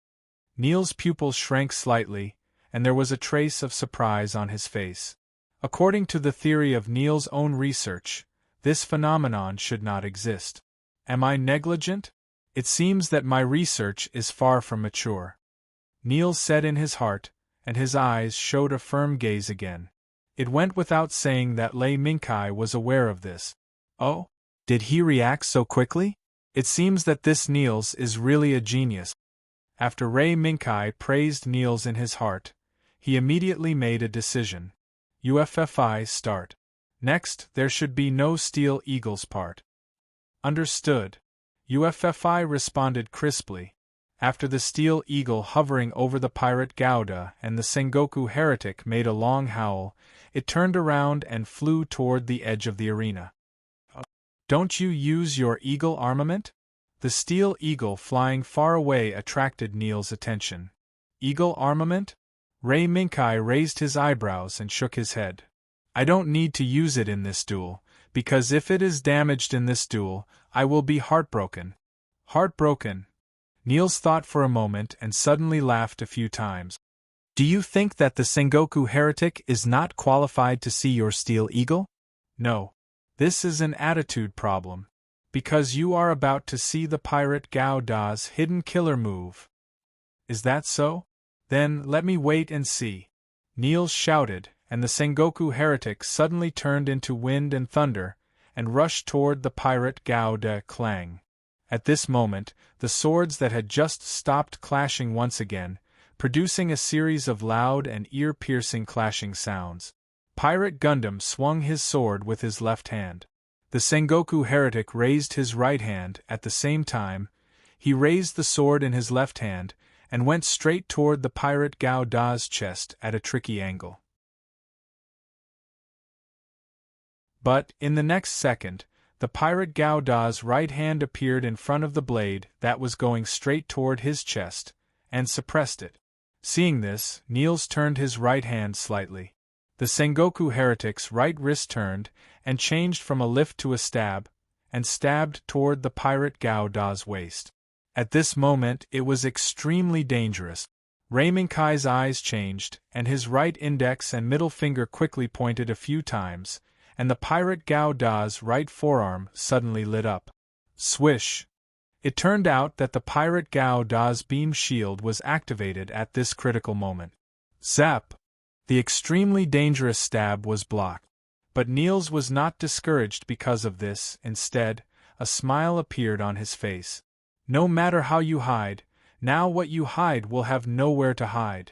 A: Niels' pupils shrank slightly, and there was a trace of surprise on his face. According to the theory of Niels' own research, this phenomenon should not exist. Am I negligent? It seems that my research is far from mature. Niels said in his heart, and his eyes showed a firm gaze again. It went without saying that Lei Minkai was aware of this. Oh? Did he react so quickly? It seems that this Niels is really a genius. After Lei Minkai praised Niels in his heart, he immediately made a decision. UFFI start. Next, there should be no Steel Eagle's part. Understood. UFFI responded crisply. After the Steel Eagle hovering over the pirate Gouda and the Sengoku Heretic made a long howl, it turned around and flew toward the edge of the arena. Don't you use your eagle armament? The steel eagle flying far away attracted Neil's attention. Eagle armament? Ray Minkai raised his eyebrows and shook his head. I don't need to use it in this duel, because if it is damaged in this duel, I will be heartbroken. Heartbroken? Niels thought for a moment and suddenly laughed a few times. Do you think that the Sengoku heretic is not qualified to see your steel eagle? No. This is an attitude problem. Because you are about to see the pirate Gao Da's hidden killer move. Is that so? Then let me wait and see. Niels shouted, and the Sengoku heretic suddenly turned into wind and thunder, and rushed toward the pirate Gao Da Clang. At this moment, the swords that had just stopped clashing once again, producing a series of loud and ear-piercing clashing sounds. Pirate Gundam swung his sword with his left hand. The Sengoku heretic raised his right hand at the same time. He raised the sword in his left hand, and went straight toward the pirate Gao Da's chest at a tricky angle. But, in the next second, the pirate Gao Da's right hand appeared in front of the blade that was going straight toward his chest, and suppressed it. Seeing this, Niels turned his right hand slightly. The Sengoku heretic's right wrist turned, and changed from a lift to a stab, and stabbed toward the pirate Gao Da's waist. At this moment it was extremely dangerous. Ray Minkai's eyes changed, and his right index and middle finger quickly pointed a few times, and the pirate Gao Da's right forearm suddenly lit up. Swish! It turned out that the pirate Gao Da's beam shield was activated at this critical moment. Zap! The extremely dangerous stab was blocked. But Niels was not discouraged because of this. Instead, a smile appeared on his face. No matter how you hide, now what you hide will have nowhere to hide.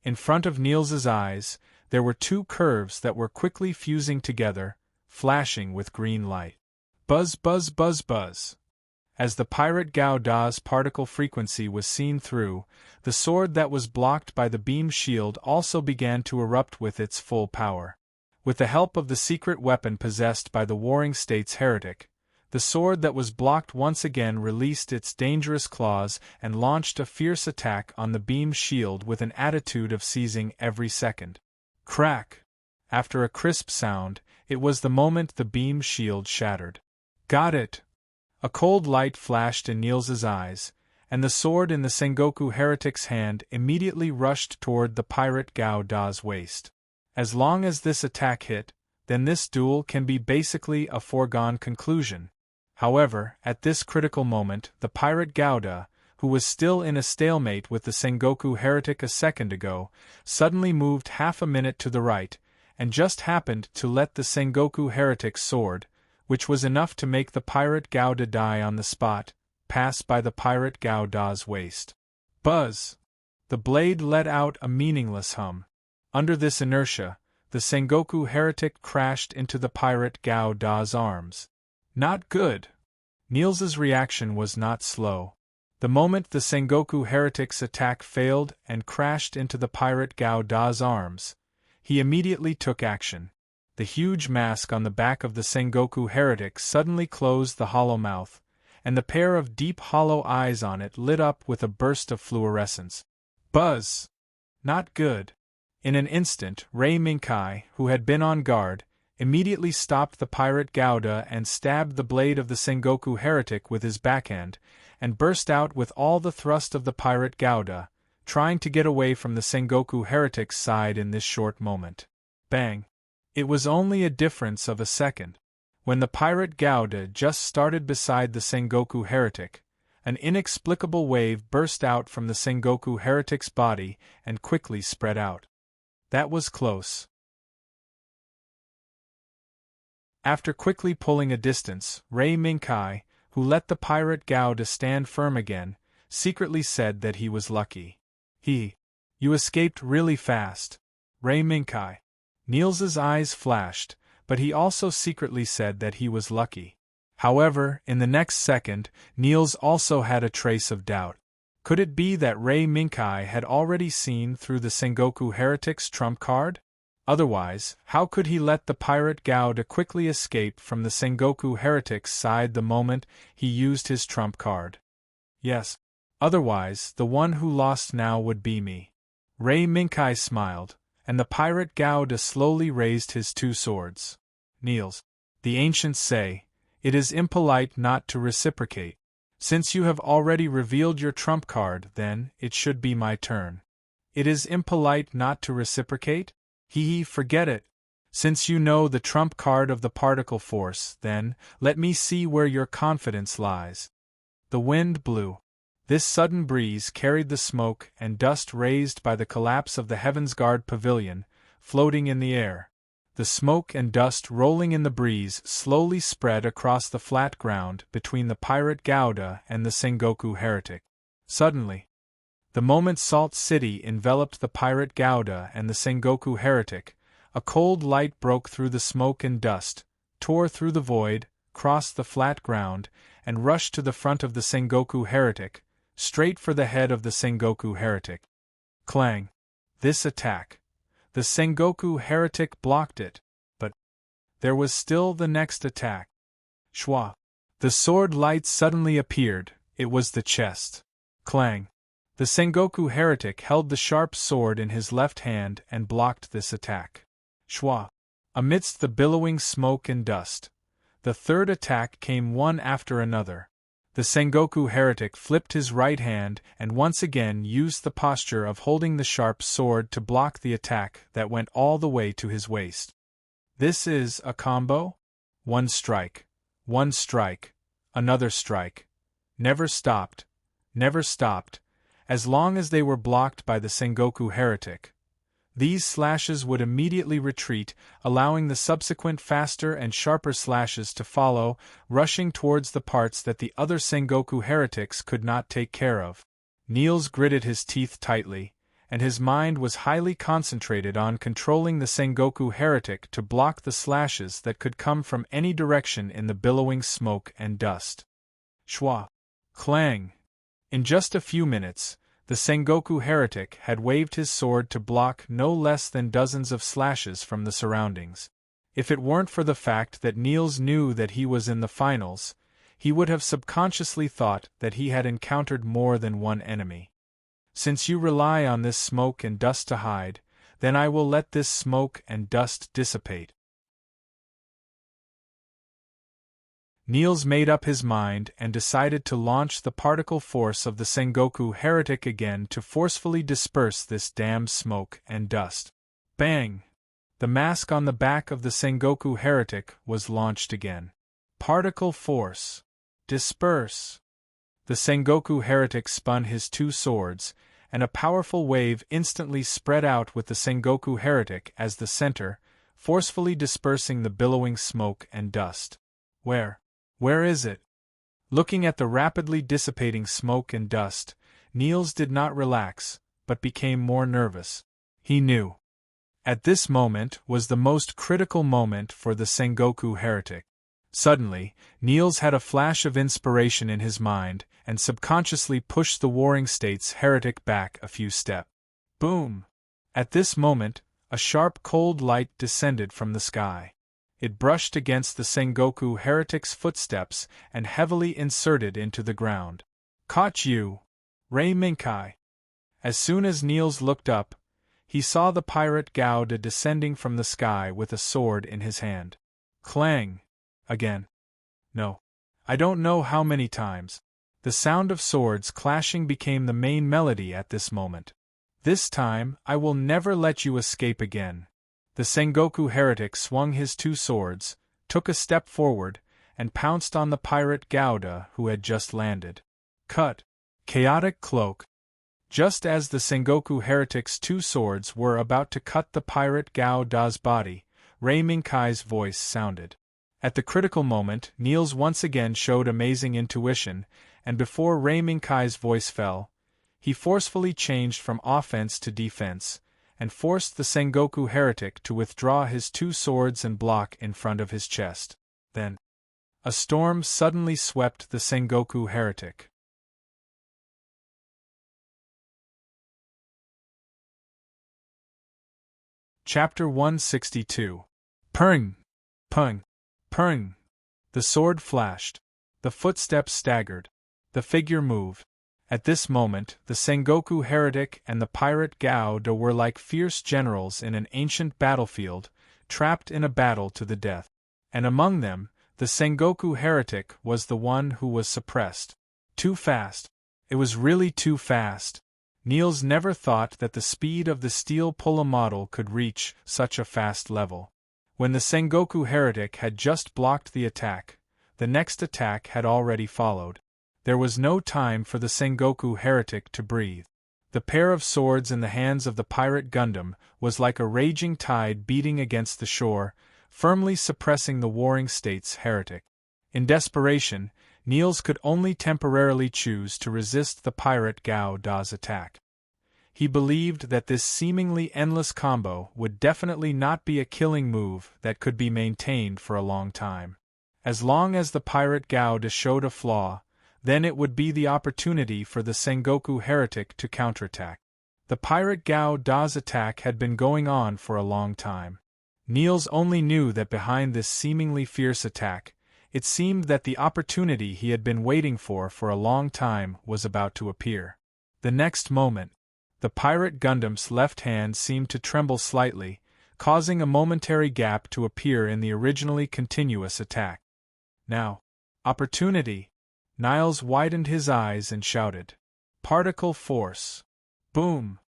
A: In front of Niels's eyes, there were two curves that were quickly fusing together, flashing with green light. Buzz, buzz, buzz, buzz. As the pirate Gao Da's particle frequency was seen through, the sword that was blocked by the beam shield also began to erupt with its full power. With the help of the secret weapon possessed by the Warring States heretic, the sword that was blocked once again released its dangerous claws and launched a fierce attack on the beam shield with an attitude of seizing every second. Crack! After a crisp sound, it was the moment the beam shield shattered. Got it! A cold light flashed in Niels's eyes, and the sword in the Sengoku heretic's hand immediately rushed toward the pirate Gao Da's waist. As long as this attack hit, then this duel can be basically a foregone conclusion. However, at this critical moment, the pirate Gao Da, who was still in a stalemate with the Sengoku heretic a second ago, suddenly moved half a minute to the right, and just happened to let the Sengoku heretic's sword, which was enough to make the pirate Gao Da die on the spot, pass by the pirate Gao Da's waist. Buzz! The blade let out a meaningless hum. Under this inertia, the Sengoku heretic crashed into the pirate Gao Da's arms. Not good! Niels's reaction was not slow. The moment the Sengoku heretic's attack failed and crashed into the pirate Gao Da's arms, he immediately took action. The huge mask on the back of the Sengoku heretic suddenly closed the hollow mouth, and the pair of deep hollow eyes on it lit up with a burst of fluorescence. Buzz! Not good! In an instant, Ray Minkai, who had been on guard, immediately stopped the pirate Gao Da and stabbed the blade of the Sengoku heretic with his backhand, and burst out with all the thrust of the pirate Gao Da, trying to get away from the Sengoku heretic's side in this short moment. Bang! It was only a difference of a second. When the pirate Gao Da just started beside the Sengoku heretic, an inexplicable wave burst out from the Sengoku heretic's body and quickly spread out. That was close. After quickly pulling a distance, Ray Minkai, who let the pirate Gao Da stand firm again, secretly said that he was lucky. You escaped really fast. Ray Minkai. Niels's eyes flashed, but he also secretly said that he was lucky. However, in the next second, Niels also had a trace of doubt. Could it be that Ray Minkai had already seen through the Sengoku heretic's trump card? Otherwise, how could he let the pirate Gouda quickly escape from the Sengoku heretic's side the moment he used his trump card? Yes. Otherwise, the one who lost now would be me. Rei Minkai smiled, and the pirate Gouda slowly raised his two swords. Niels, the ancients say, it is impolite not to reciprocate. Since you have already revealed your trump card, then, it should be my turn. It is impolite not to reciprocate? Forget it. Since you know the trump card of the particle force, then, let me see where your confidence lies. The wind blew. This sudden breeze carried the smoke and dust raised by the collapse of the Heaven's Guard pavilion, floating in the air. The smoke and dust rolling in the breeze slowly spread across the flat ground between the pirate Gouda and the Sengoku heretic. Suddenly, the moment Salt City enveloped the pirate Gouda and the Sengoku heretic, a cold light broke through the smoke and dust, tore through the void, crossed the flat ground, and rushed to the front of the Sengoku heretic, straight for the head of the Sengoku heretic. Clang! This attack. The Sengoku heretic blocked it, but there was still the next attack. Shwa! The sword light suddenly appeared, it was the chest. Clang! The Sengoku heretic held the sharp sword in his left hand and blocked this attack. Shwa! Amidst the billowing smoke and dust, the third attack came one after another. The Sengoku heretic flipped his right hand and once again used the posture of holding the sharp sword to block the attack that went all the way to his waist. This is a combo? One strike, another strike. Never stopped, as long as they were blocked by the Sengoku heretic. These slashes would immediately retreat, allowing the subsequent faster and sharper slashes to follow, rushing towards the parts that the other Sengoku heretics could not take care of. Niels gritted his teeth tightly, and his mind was highly concentrated on controlling the Sengoku heretic to block the slashes that could come from any direction in the billowing smoke and dust. Shwa! Clang! In just a few minutes, the Sengoku heretic had waved his sword to block no less than dozens of slashes from the surroundings. If it weren't for the fact that Niels knew that he was in the finals, he would have subconsciously thought that he had encountered more than one enemy. Since you rely on this smoke and dust to hide, then I will let this smoke and dust dissipate. Niels made up his mind and decided to launch the particle force of the Sengoku heretic again to forcefully disperse this damned smoke and dust. Bang! The mask on the back of the Sengoku heretic was launched again. Particle force. Disperse. The Sengoku heretic spun his two swords, and a powerful wave instantly spread out with the Sengoku heretic as the center, forcefully dispersing the billowing smoke and dust. Where is it? Looking at the rapidly dissipating smoke and dust, Niels did not relax, but became more nervous. He knew. At this moment was the most critical moment for the Sengoku heretic. Suddenly, Niels had a flash of inspiration in his mind, and subconsciously pushed the Warring States heretic back a few steps. Boom! At this moment, a sharp cold light descended from the sky. It brushed against the Sengoku heretic's footsteps and heavily inserted into the ground. Caught you! Rei Minkai! As soon as Niels looked up, he saw the pirate Gouda descending from the sky with a sword in his hand. Clang! Again. No. I don't know how many times. The sound of swords clashing became the main melody at this moment. This time, I will never let you escape again. The Sengoku heretic swung his two swords, took a step forward, and pounced on the pirate Gouda who had just landed. Cut! Chaotic cloak! Just as the Sengoku heretic's two swords were about to cut the pirate Gouda's body, Rei Minkai's voice sounded. At the critical moment, Niels once again showed amazing intuition, and before Rei Minkai's voice fell, he forcefully changed from offense to defense, and forced the Sengoku heretic to withdraw his two swords and block in front of his chest. Then, a storm suddenly swept the Sengoku heretic. Chapter 162. Pung! Pung! Pung! The sword flashed. The footsteps staggered. The figure moved. At this moment, the Sengoku heretic and the pirate Gao-da were like fierce generals in an ancient battlefield, trapped in a battle to the death. And among them, the Sengoku heretic was the one who was suppressed. Too fast. It was really too fast. Niels never thought that the speed of the steel pulla model could reach such a fast level. When the Sengoku heretic had just blocked the attack, the next attack had already followed. There was no time for the Sengoku heretic to breathe. The pair of swords in the hands of the pirate Gundam was like a raging tide beating against the shore, firmly suppressing the warring state's heretic. In desperation, Niels could only temporarily choose to resist the pirate Gao-da's attack. He believed that this seemingly endless combo would definitely not be a killing move that could be maintained for a long time. As long as the pirate Gao-da showed a flaw, then it would be the opportunity for the Sengoku heretic to counterattack. The pirate Gao-da's attack had been going on for a long time. Niels only knew that behind this seemingly fierce attack, it seemed that the opportunity he had been waiting for a long time was about to appear. The next moment, the pirate Gundam's left hand seemed to tremble slightly, causing a momentary gap to appear in the originally continuous attack. Now, opportunity! Niles widened his eyes and shouted. Particle force. Boom!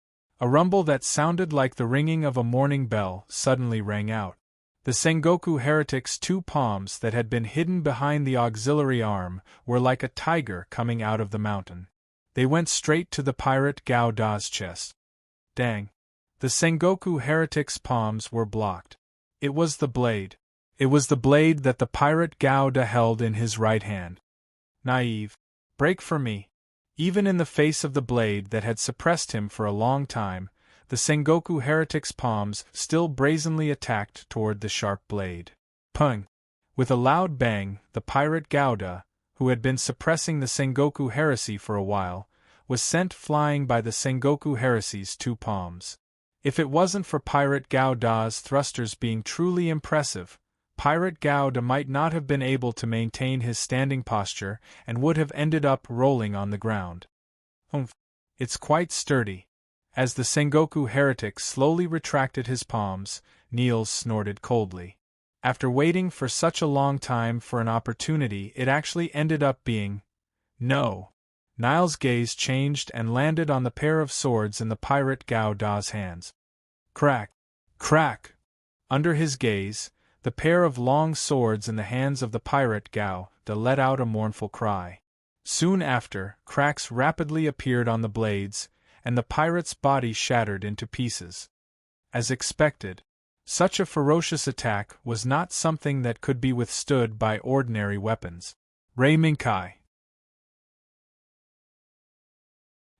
A: A rumble that sounded like the ringing of a morning bell suddenly rang out. The Sengoku heretic's two palms that had been hidden behind the auxiliary arm were like a tiger coming out of the mountain. They went straight to the pirate Gao-da's chest. Dang! The Sengoku heretic's palms were blocked. It was the blade. It was the blade that the pirate Gao-da held in his right hand. Naive. Break for me. Even in the face of the blade that had suppressed him for a long time, the Sengoku heretic's palms still brazenly attacked toward the sharp blade. Pung! With a loud bang, the pirate Gao-da, who had been suppressing the Sengoku heresy for a while, was sent flying by the Sengoku heresy's two palms. If it wasn't for pirate Gao-da's thrusters being truly impressive, pirate Gao-da might not have been able to maintain his standing posture and would have ended up rolling on the ground. Humph! It's quite sturdy. As the Sengoku heretic slowly retracted his palms, Niels snorted coldly. After waiting for such a long time for an opportunity, it actually ended up being... No! Niles' gaze changed and landed on the pair of swords in the pirate Gao-da's hands. Crack! Crack! Under his gaze, the pair of long swords in the hands of the pirate Gao-da let out a mournful cry. Soon after, cracks rapidly appeared on the blades, and the pirate's body shattered into pieces. As expected, such a ferocious attack was not something that could be withstood by ordinary weapons. Rei Minkai.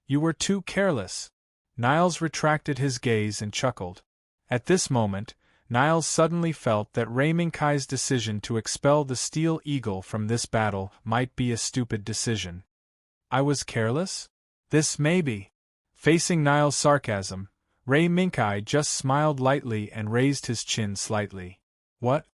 A: You were too careless. Niles retracted his gaze and chuckled. At this moment, Niles suddenly felt that Rei Minkai's decision to expel the Steel Eagle from this battle might be a stupid decision. I was careless? This may be. Facing Niles' sarcasm, Rei Minkai just smiled lightly and raised his chin slightly. What?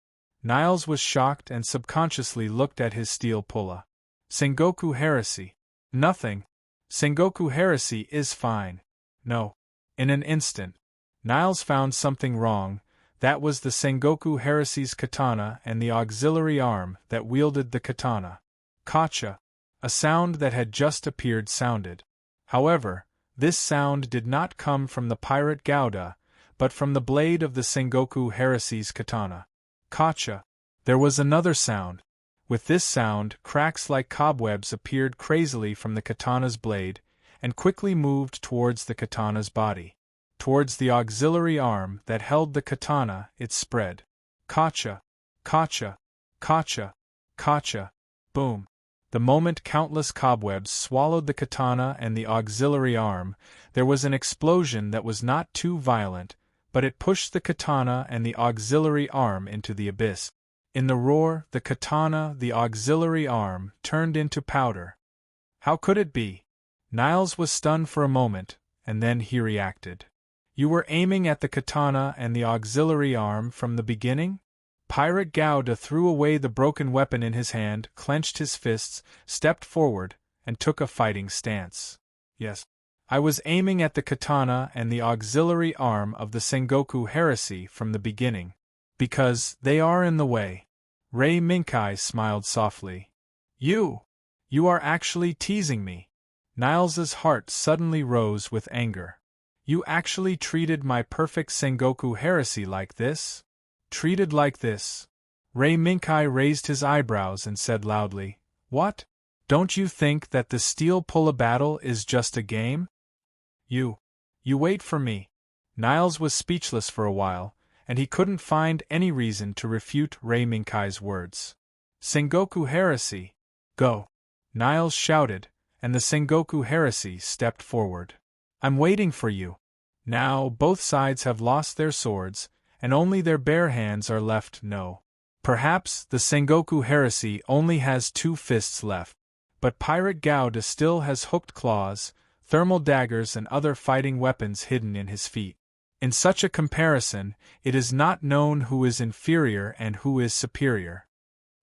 A: Niles was shocked and subconsciously looked at his steel pulla. Sengoku heresy. Nothing. Sengoku heresy is fine. No. In an instant, Niles found something wrong. That was the Sengoku heresy's katana and the auxiliary arm that wielded the katana. Kacha. A sound that had just appeared sounded. However, this sound did not come from the pirate Gao-da, but from the blade of the Sengoku heresy's katana. Kacha. There was another sound. With this sound, cracks like cobwebs appeared crazily from the katana's blade, and quickly moved towards the katana's body. Towards the auxiliary arm that held the katana, it spread. Kacha. Kacha. Kacha. Kacha. Boom. The moment countless cobwebs swallowed the katana and the auxiliary arm, there was an explosion that was not too violent, but it pushed the katana and the auxiliary arm into the abyss. In the roar, the katana, the auxiliary arm, turned into powder. How could it be? Niles was stunned for a moment, and then he reacted. You were aiming at the katana and the auxiliary arm from the beginning? Pirate Gauda threw away the broken weapon in his hand, clenched his fists, stepped forward, and took a fighting stance. Yes. I was aiming at the katana and the auxiliary arm of the Sengoku heresy from the beginning. Because they are in the way. Rei Minkai smiled softly. You are actually teasing me. Niles's heart suddenly rose with anger. You actually treated my perfect Sengoku heresy like this? Treated like this? Rei Minkai raised his eyebrows and said loudly, What? Don't you think that the steel pull-a battle is just a game? You wait for me. Niles was speechless for a while, and he couldn't find any reason to refute Rei Minkai's words. Sengoku heresy, go! Niles shouted, and the Sengoku heresy stepped forward. I'm waiting for you. Now both sides have lost their swords, and only their bare hands are left. No. Perhaps the Sengoku heresy only has 2 fists left. But Pirate Gauda still has hooked claws, thermal daggers and other fighting weapons hidden in his feet. In such a comparison, it is not known who is inferior and who is superior.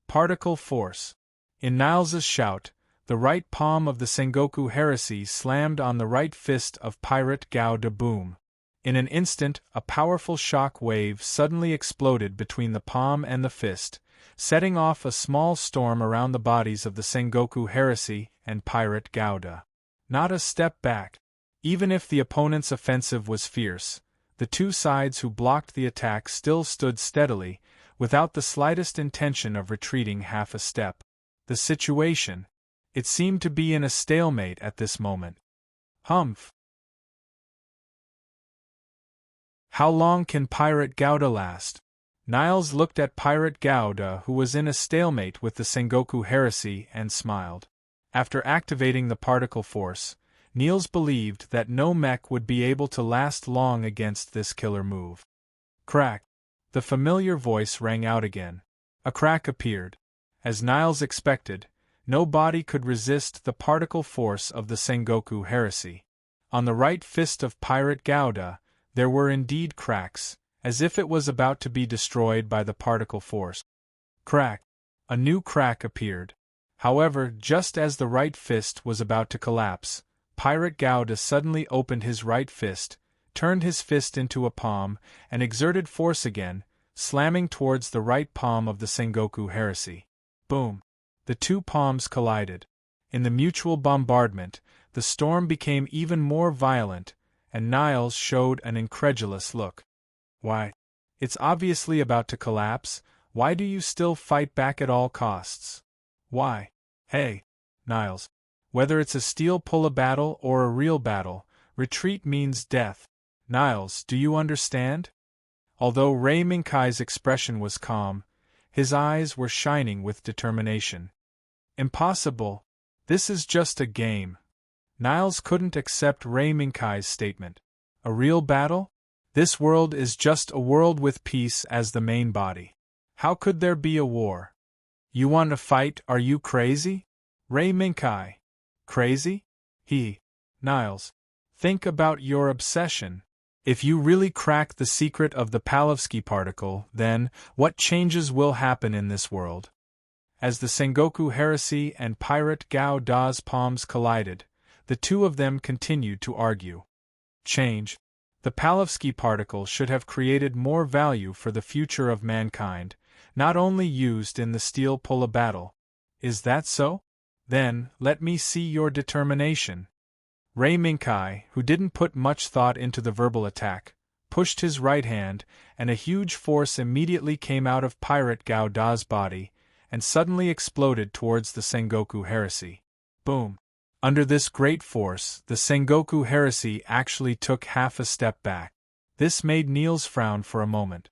A: Particle force. In Niles's shout, the right palm of the Sengoku heresy slammed on the right fist of Pirate Gauda. Boom. In an instant, a powerful shock wave suddenly exploded between the palm and the fist, setting off a small storm around the bodies of the Sengoku heresy and Pirate Gauda. Not a step back. Even if the opponent's offensive was fierce, the two sides who blocked the attack still stood steadily, without the slightest intention of retreating half a step. The situation. It seemed to be in a stalemate at this moment. Humph. How long can Pirate Gauda last? Niles looked at Pirate Gauda, who was in a stalemate with the Sengoku heresy, and smiled. After activating the particle force, Niles believed that no mech would be able to last long against this killer move. Crack! The familiar voice rang out again. A crack appeared. As Niles expected, no body could resist the particle force of the Sengoku heresy. On the right fist of Pirate Gauda, there were indeed cracks, as if it was about to be destroyed by the particle force. Crack! A new crack appeared. However, just as the right fist was about to collapse, Pirate Gauda suddenly opened his right fist, turned his fist into a palm, and exerted force again, slamming towards the right palm of the Sengoku heresy. Boom! The two palms collided. In the mutual bombardment, the storm became even more violent, and Niles showed an incredulous look. Why? It's obviously about to collapse. Why do you still fight back at all costs? Why? Hey, Niles. Whether it's a steel pull-a battle or a real battle, retreat means death. Niles, do you understand? Although Rei Minkai's expression was calm, his eyes were shining with determination. Impossible. This is just a game. Niles couldn't accept Rei Minkai's statement. A real battle? This world is just a world with peace as the main body. How could there be a war? You want to fight? Are you crazy? Rei Minkai. Crazy? Niles. Think about your obsession. If you really crack the secret of the Palovsky particle, then what changes will happen in this world? As the Sengoku heresy and Pirate Gauda's palms collided, the two of them continued to argue. Change. The Palovsky particle should have created more value for the future of mankind, not only used in the steel pull-a battle. Is that so? Then, let me see your determination. Rei Minkai, who didn't put much thought into the verbal attack, pushed his right hand, and a huge force immediately came out of Pirate Gauda's body, and suddenly exploded towards the Sengoku heresy. Boom! Under this great force, the Sengoku heresy actually took half a step back. This made Niles frown for a moment.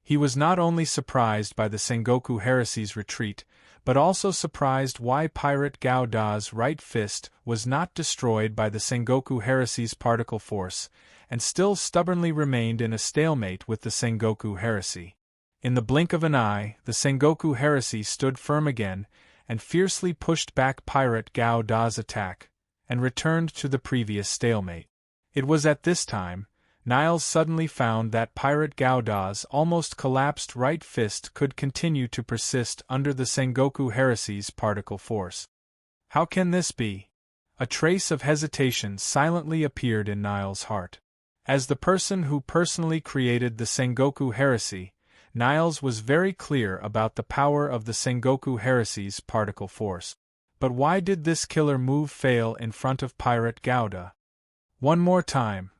A: He was not only surprised by the Sengoku heresy's retreat, but also surprised why Pirate Gauda's right fist was not destroyed by the Sengoku heresy's particle force, and still stubbornly remained in a stalemate with the Sengoku heresy. In the blink of an eye, the Sengoku heresy stood firm again, and fiercely pushed back Pirate Gauda's attack, and returned to the previous stalemate. It was at this time Niles suddenly found that Pirate Gauda's almost collapsed right fist could continue to persist under the Sengoku Heresy's particle force. How can this be? A trace of hesitation silently appeared in Niles' heart. As the person who personally created the Sengoku Heresy, Niles was very clear about the power of the Sengoku Heresy's particle force. But why did this killer move fail in front of Pirate Gauda? One more time.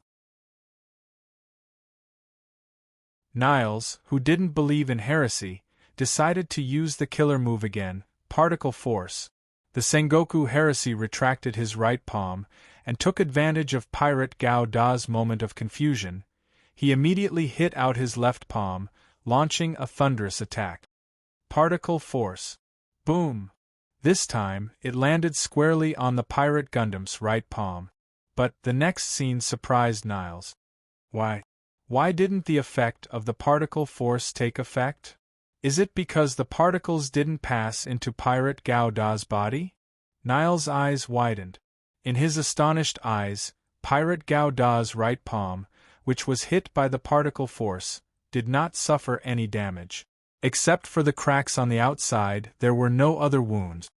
A: Niles, who didn't believe in heresy, decided to use the killer move again, particle force. The Sengoku Heresy retracted his right palm, and took advantage of Pirate Gauda's moment of confusion. He immediately hit out his left palm, launching a thunderous attack. Particle force. Boom! This time, it landed squarely on the Pirate Gundam's right palm. But the next scene surprised Niles. Why didn't the effect of the particle force take effect? Is it because the particles didn't pass into Pirate Gauda's body? Niles' eyes widened. In his astonished eyes, Pirate Gauda's right palm, which was hit by the particle force, did not suffer any damage. Except for the cracks on the outside, there were no other wounds.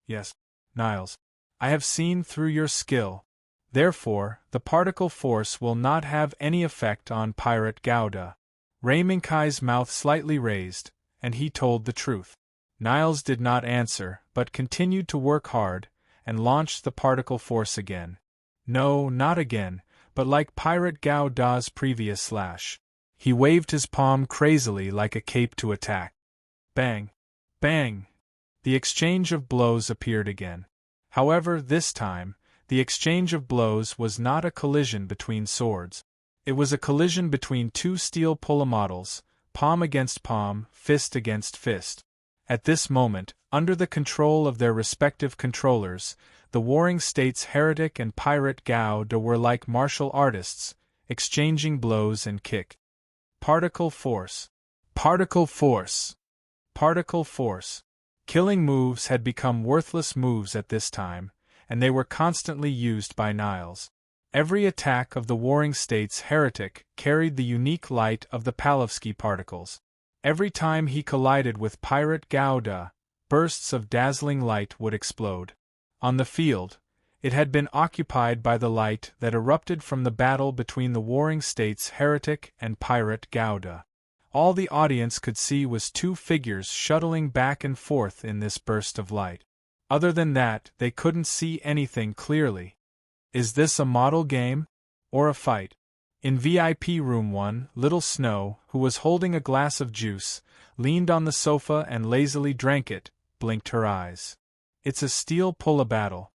A: Yes, Niles, I have seen through your skill. Therefore, the particle force will not have any effect on Pirate Gauda. Raiminkai's mouth slightly raised, and he told the truth. Niles did not answer, but continued to work hard, and launched the particle force again. No, not again, but like Pirate Gauda's previous slash. He waved his palm crazily like a cape to attack. Bang! Bang! The exchange of blows appeared again. However, this time, the exchange of blows was not a collision between swords. It was a collision between two steel pullamodels, palm against palm, fist against fist. At this moment, under the control of their respective controllers, the warring states Heretic and Pirate Gauda were like martial artists, exchanging blows and kick. Particle force. Particle force. Particle force. Killing moves had become worthless moves at this time, and they were constantly used by Niles. Every attack of the warring states Heretic carried the unique light of the Palovsky particles. Every time he collided with Pirate Gauda, bursts of dazzling light would explode. On the field, it had been occupied by the light that erupted from the battle between the warring states Heretic and Pirate Gauda. All the audience could see was two figures shuttling back and forth in this burst of light. Other than that, they couldn't see anything clearly. Is this a model game? Or a fight? In VIP Room 1, Little Snow, who was holding a glass of juice, leaned on the sofa and lazily drank it, blinked her eyes. It's a steel pulla battle.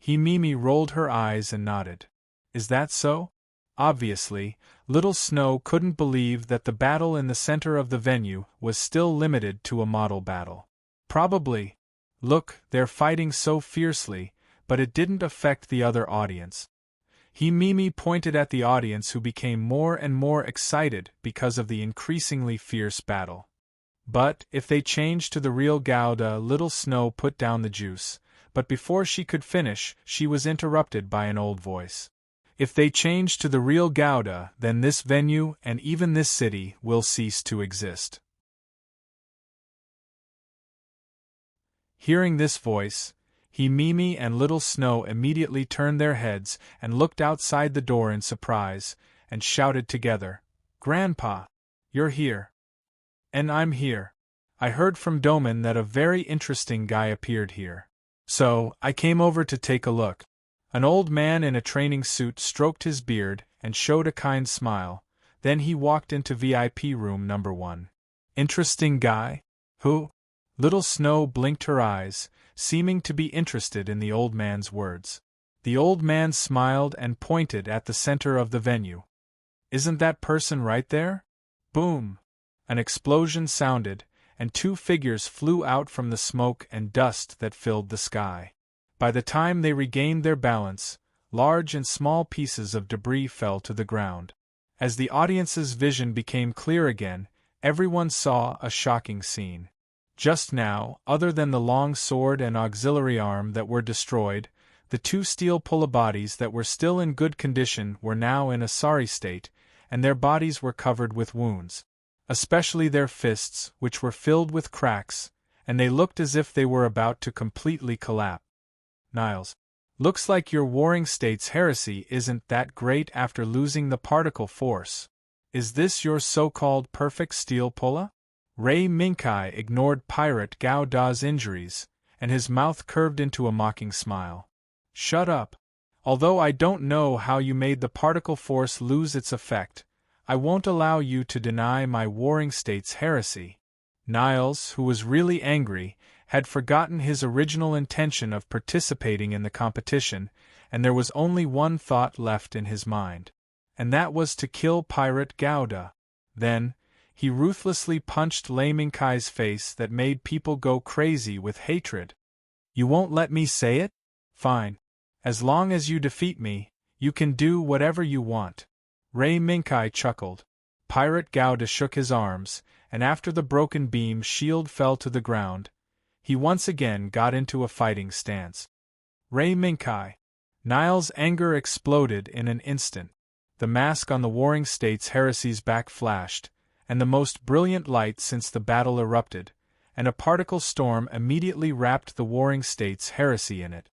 A: Mimi rolled her eyes and nodded. Is that so? Obviously, Little Snow couldn't believe that the battle in the center of the venue was still limited to a model battle. Probably. Look, they're fighting so fiercely, but it didn't affect the other audience. Mimi pointed at the audience, who became more and more excited because of the increasingly fierce battle. But if they changed to the real Gauda, Little Snow put down the juice, but before she could finish, she was interrupted by an old voice. If they change to the real Gauda, then this venue and even this city will cease to exist. Hearing this voice, Mimi and Little Snow immediately turned their heads and looked outside the door in surprise, and shouted together, "Grandpa! You're here!" "And I'm here. I heard from Doman that a very interesting guy appeared here. So, I came over to take a look." An old man in a training suit stroked his beard and showed a kind smile, then he walked into VIP Room number 1. "Interesting guy? Who?" Little Snow blinked her eyes, seeming to be interested in the old man's words. The old man smiled and pointed at the center of the venue. "Isn't that person right there?" Boom! An explosion sounded, and two figures flew out from the smoke and dust that filled the sky. By the time they regained their balance, large and small pieces of debris fell to the ground. As the audience's vision became clear again, everyone saw a shocking scene. Just now, other than the long sword and auxiliary arm that were destroyed, the two steel pulla bodies that were still in good condition were now in a sorry state, and their bodies were covered with wounds. Especially their fists, which were filled with cracks, and they looked as if they were about to completely collapse. Niles, looks like your Warring States heresy isn't that great after losing the particle force. Is this your so-called perfect steel pulla? Ray Minkai ignored Pirate Gao Da's injuries, and his mouth curved into a mocking smile. Shut up. Although I don't know how you made the particle force lose its effect, I won't allow you to deny my Warring States heresy. Niles, who was really angry, had forgotten his original intention of participating in the competition, and there was only one thought left in his mind. And that was to kill Pirate Gauda. Then, he ruthlessly punched Lei Minkai's face that made people go crazy with hatred. You won't let me say it? Fine. As long as you defeat me, you can do whatever you want. Ray Minkai chuckled. Pirate Gauda shook his arms, and after the broken beam shield fell to the ground, he once again got into a fighting stance. Ray Minkai. Niles' anger exploded in an instant. The mask on the Warring States heresy's back flashed, and the most brilliant light since the battle erupted, and a particle storm immediately wrapped the Warring States heresy in it.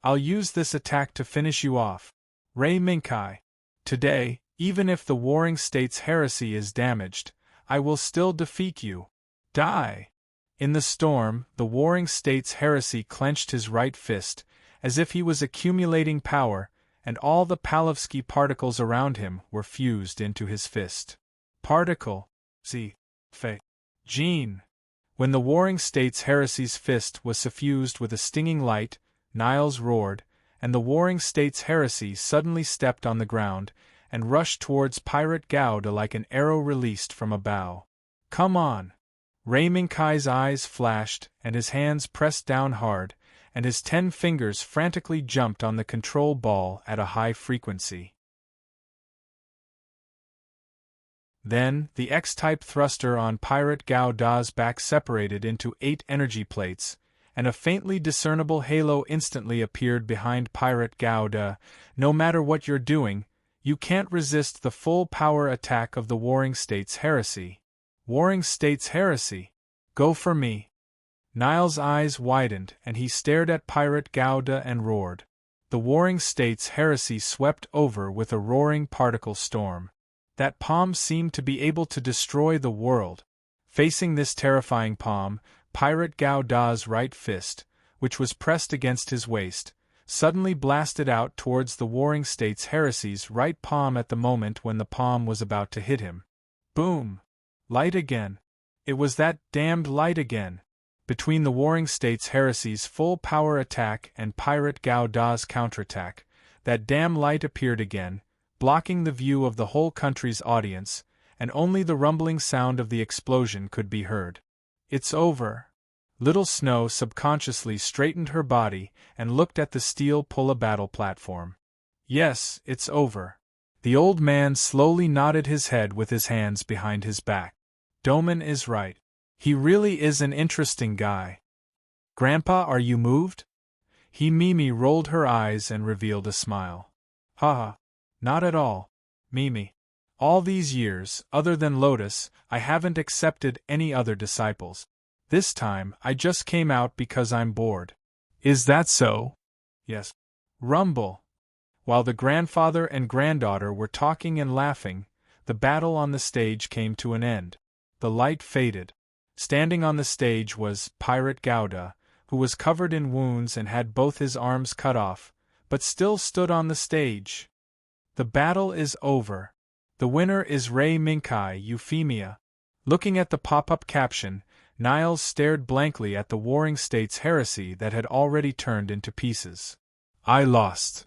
A: I'll use this attack to finish you off. Ray Minkai. Today, even if the Warring States heresy is damaged, I will still defeat you. Die! In the storm, the Warring States heresy clenched his right fist, as if he was accumulating power, and all the Palovsky particles around him were fused into his fist. Particle. Gene. When the Warring States heresy's fist was suffused with a stinging light, Niles roared, and the Warring States heresy suddenly stepped on the ground, and rushed towards Pirate Gauda like an arrow released from a bow. Come on! Ray Minkai's eyes flashed, and his hands pressed down hard, and his 10 fingers frantically jumped on the control ball at a high frequency. Then, the X-type thruster on Pirate Gauda's back separated into 8 energy plates, and a faintly discernible halo instantly appeared behind Pirate Gauda. No matter what you're doing, you can't resist the full power attack of the Warring States heresy. Warring States heresy? Go for me. Niles' eyes widened, and he stared at Pirate Gauda and roared. The Warring States heresy swept over with a roaring particle storm. That palm seemed to be able to destroy the world. Facing this terrifying palm, Pirate Gauda's right fist, which was pressed against his waist, suddenly blasted out towards the Warring States heresy's right palm at the moment when the palm was about to hit him. Boom! Light again. It was that damned light again. Between the Warring States heresy's full power attack and Pirate Gauda's counterattack, that damn light appeared again, blocking the view of the whole country's audience, and only the rumbling sound of the explosion could be heard. It's over. Little Snow subconsciously straightened her body and looked at the steel pulla battle platform. Yes, it's over. The old man slowly nodded his head with his hands behind his back. Doman is right. He really is an interesting guy. Grandpa, are you moved? Mimi rolled her eyes and revealed a smile. Haha. Not at all, Mimi. All these years, other than Lotus, I haven't accepted any other disciples. This time, I just came out because I'm bored. Is that so? Yes. Rumble. While the grandfather and granddaughter were talking and laughing, the battle on the stage came to an end. The light faded. Standing on the stage was Pirate Gauda, who was covered in wounds and had both his arms cut off, but still stood on the stage. The battle is over. The winner is Ray Minkai, Euphemia. Looking at the pop-up caption, Niles stared blankly at the Warring States heresy that had already turned into pieces. I lost.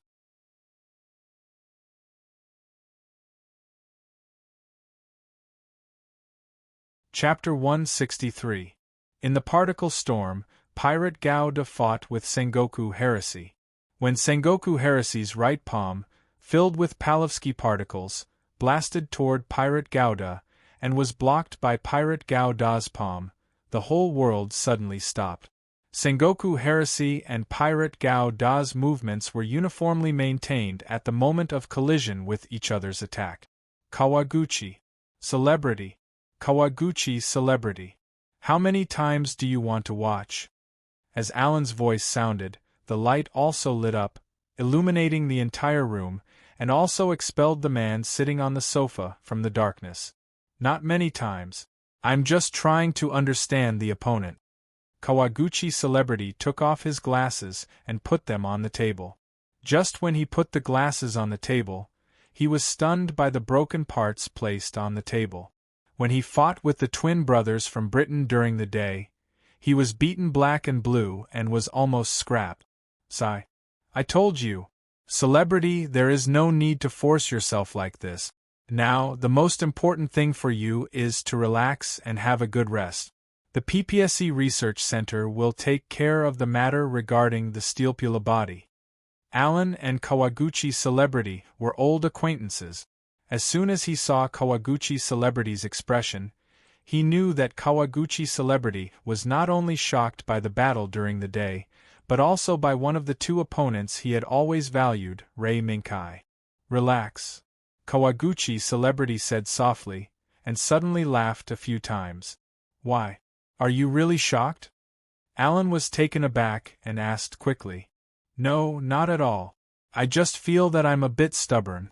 A: Chapter 163. In the particle storm, Pirate Gauda fought with Sengoku heresy. When Sengoku heresy's right palm, filled with Palovsky particles, blasted toward Pirate Gauda, and was blocked by Pirate Gauda's palm, the whole world suddenly stopped. Sengoku heresy and Pirate Gauda's movements were uniformly maintained at the moment of collision with each other's attack. Kawaguchi. Celebrity. Kawaguchi celebrity. How many times do you want to watch? As Alan's voice sounded, the light also lit up, illuminating the entire room, and also expelled the man sitting on the sofa from the darkness. Not many times. I'm just trying to understand the opponent. Kawaguchi celebrity took off his glasses and put them on the table. Just when he put the glasses on the table, he was stunned by the broken parts placed on the table. When he fought with the twin brothers from Britain during the day, he was beaten black and blue and was almost scrapped. Sigh. I told you. Celebrity, there is no need to force yourself like this. Now, the most important thing for you is to relax and have a good rest. The PPSC Research Center will take care of the matter regarding the Steelpula body. Alan and Kawaguchi celebrity were old acquaintances. As soon as he saw Kawaguchi celebrity's expression, he knew that Kawaguchi celebrity was not only shocked by the battle during the day, but also by one of the two opponents he had always valued, Rei Minkai. Relax. Kawaguchi celebrity said softly, and suddenly laughed a few times. Why? Are you really shocked? Alan was taken aback and asked quickly. No, not at all. I just feel that I'm a bit stubborn.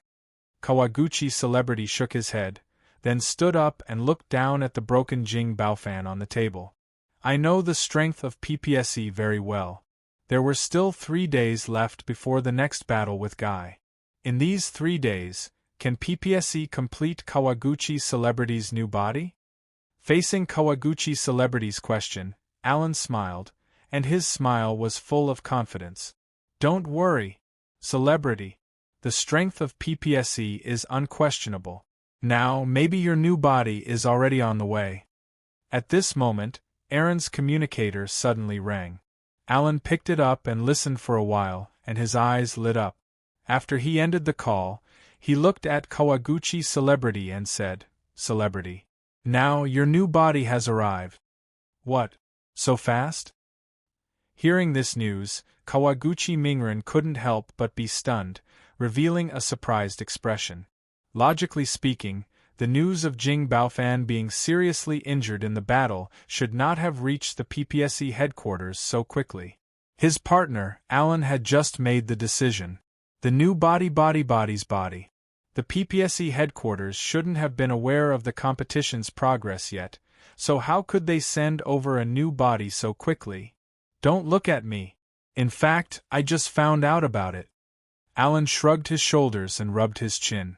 A: Kawaguchi celebrity shook his head, then stood up and looked down at the broken Jing Baofan on the table. I know the strength of PPSC very well. There were still 3 days left before the next battle with Guy. In these 3 days, can PPSC complete Kawaguchi celebrity's new body? Facing Kawaguchi celebrity's question, Alan smiled, and his smile was full of confidence. Don't worry, celebrity. The strength of PPSC is unquestionable. Now, maybe your new body is already on the way. At this moment, Aaron's communicator suddenly rang. Alan picked it up and listened for a while, and his eyes lit up. After he ended the call, he looked at Kawaguchi celebrity and said, Celebrity. Now your new body has arrived. What? So fast? Hearing this news, Kawaguchi Mingren couldn't help but be stunned, revealing a surprised expression. Logically speaking, the news of Jing Baofan being seriously injured in the battle should not have reached the PPSC headquarters so quickly. His partner, Alan, had just made the decision. The new body's body. The PPSC headquarters shouldn't have been aware of the competition's progress yet, so how could they send over a new body so quickly? Don't look at me. In fact, I just found out about it. Alan shrugged his shoulders and rubbed his chin.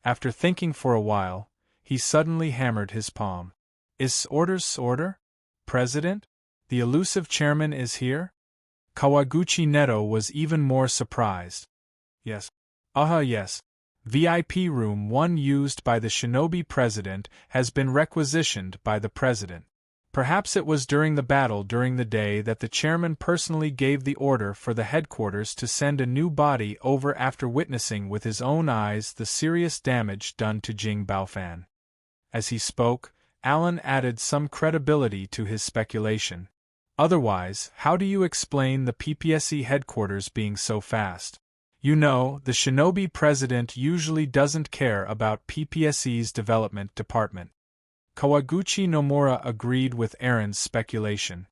A: After thinking for a while, he suddenly hammered his palm. Is orders order? President? The elusive chairman is here? Kawaguchi Neto was even more surprised. Yes. Yes. VIP room 1 used by the shinobi president has been requisitioned by the president. Perhaps it was during the battle during the day that the chairman personally gave the order for the headquarters to send a new body over after witnessing with his own eyes the serious damage done to Jing Baofan. As he spoke, Alan added some credibility to his speculation. Otherwise, how do you explain the PPSC headquarters being so fast? You know, the shinobi president usually doesn't care about PPSC's development department. Kawaguchi Nomura agreed with Aaron's speculation.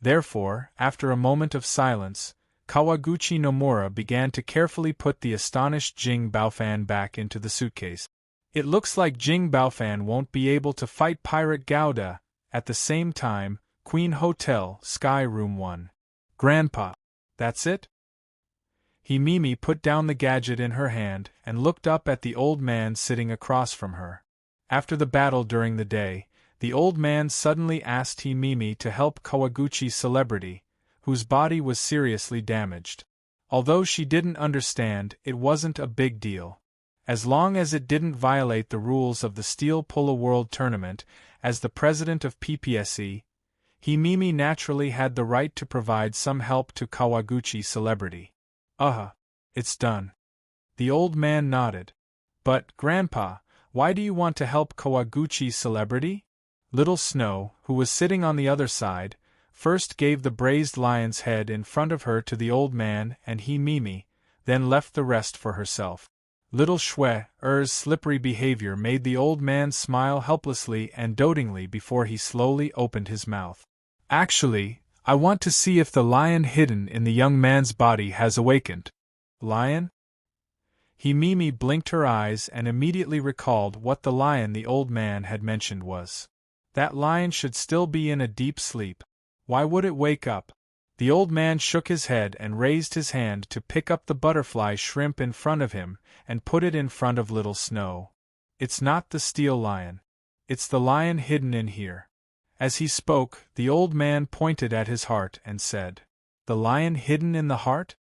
A: Therefore, after a moment of silence, Kawaguchi Nomura began to carefully put the astonished Jing Baofan back into the suitcase. It looks like Jing Baofan won't be able to fight Pirate Gouda. At the same time, Queen Hotel, Sky Room 1. Grandpa. That's it? Himimi put down the gadget in her hand and looked up at the old man sitting across from her. After the battle during the day, the old man suddenly asked Himimi to help Kawaguchi celebrity, whose body was seriously damaged. Although she didn't understand, it wasn't a big deal. As long as it didn't violate the rules of the Steel Polo World Tournament, as the president of PPSC, Himimi naturally had the right to provide some help to Kawaguchi celebrity. It's done. The old man nodded. But, Grandpa, why do you want to help Kawaguchi celebrity? Little Snow, who was sitting on the other side, first gave the braised lion's head in front of her to the old man and Himimi, then left the rest for herself. Little Shwe-er's slippery behavior made the old man smile helplessly and dotingly before he slowly opened his mouth. Actually, I want to see if the lion hidden in the young man's body has awakened. Lion? Mimi blinked her eyes and immediately recalled what the lion the old man had mentioned was. That lion should still be in a deep sleep. Why would it wake up? The old man shook his head and raised his hand to pick up the butterfly shrimp in front of him and put it in front of Little Snow. It's not the steel lion. It's the lion hidden in here. As he spoke, the old man pointed at his heart and said, "The lion hidden in the heart?"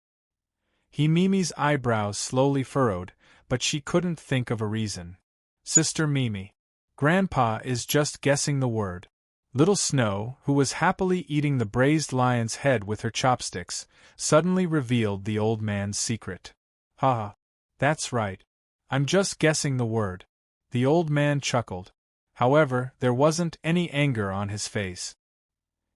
A: Mimi's eyebrows slowly furrowed, but she couldn't think of a reason. "Sister Mimi, Grandpa is just guessing the word." Little Snow, who was happily eating the braised lion's head with her chopsticks, suddenly revealed the old man's secret. "Ha! That's right. I'm just guessing the word." The old man chuckled. However, there wasn't any anger on his face.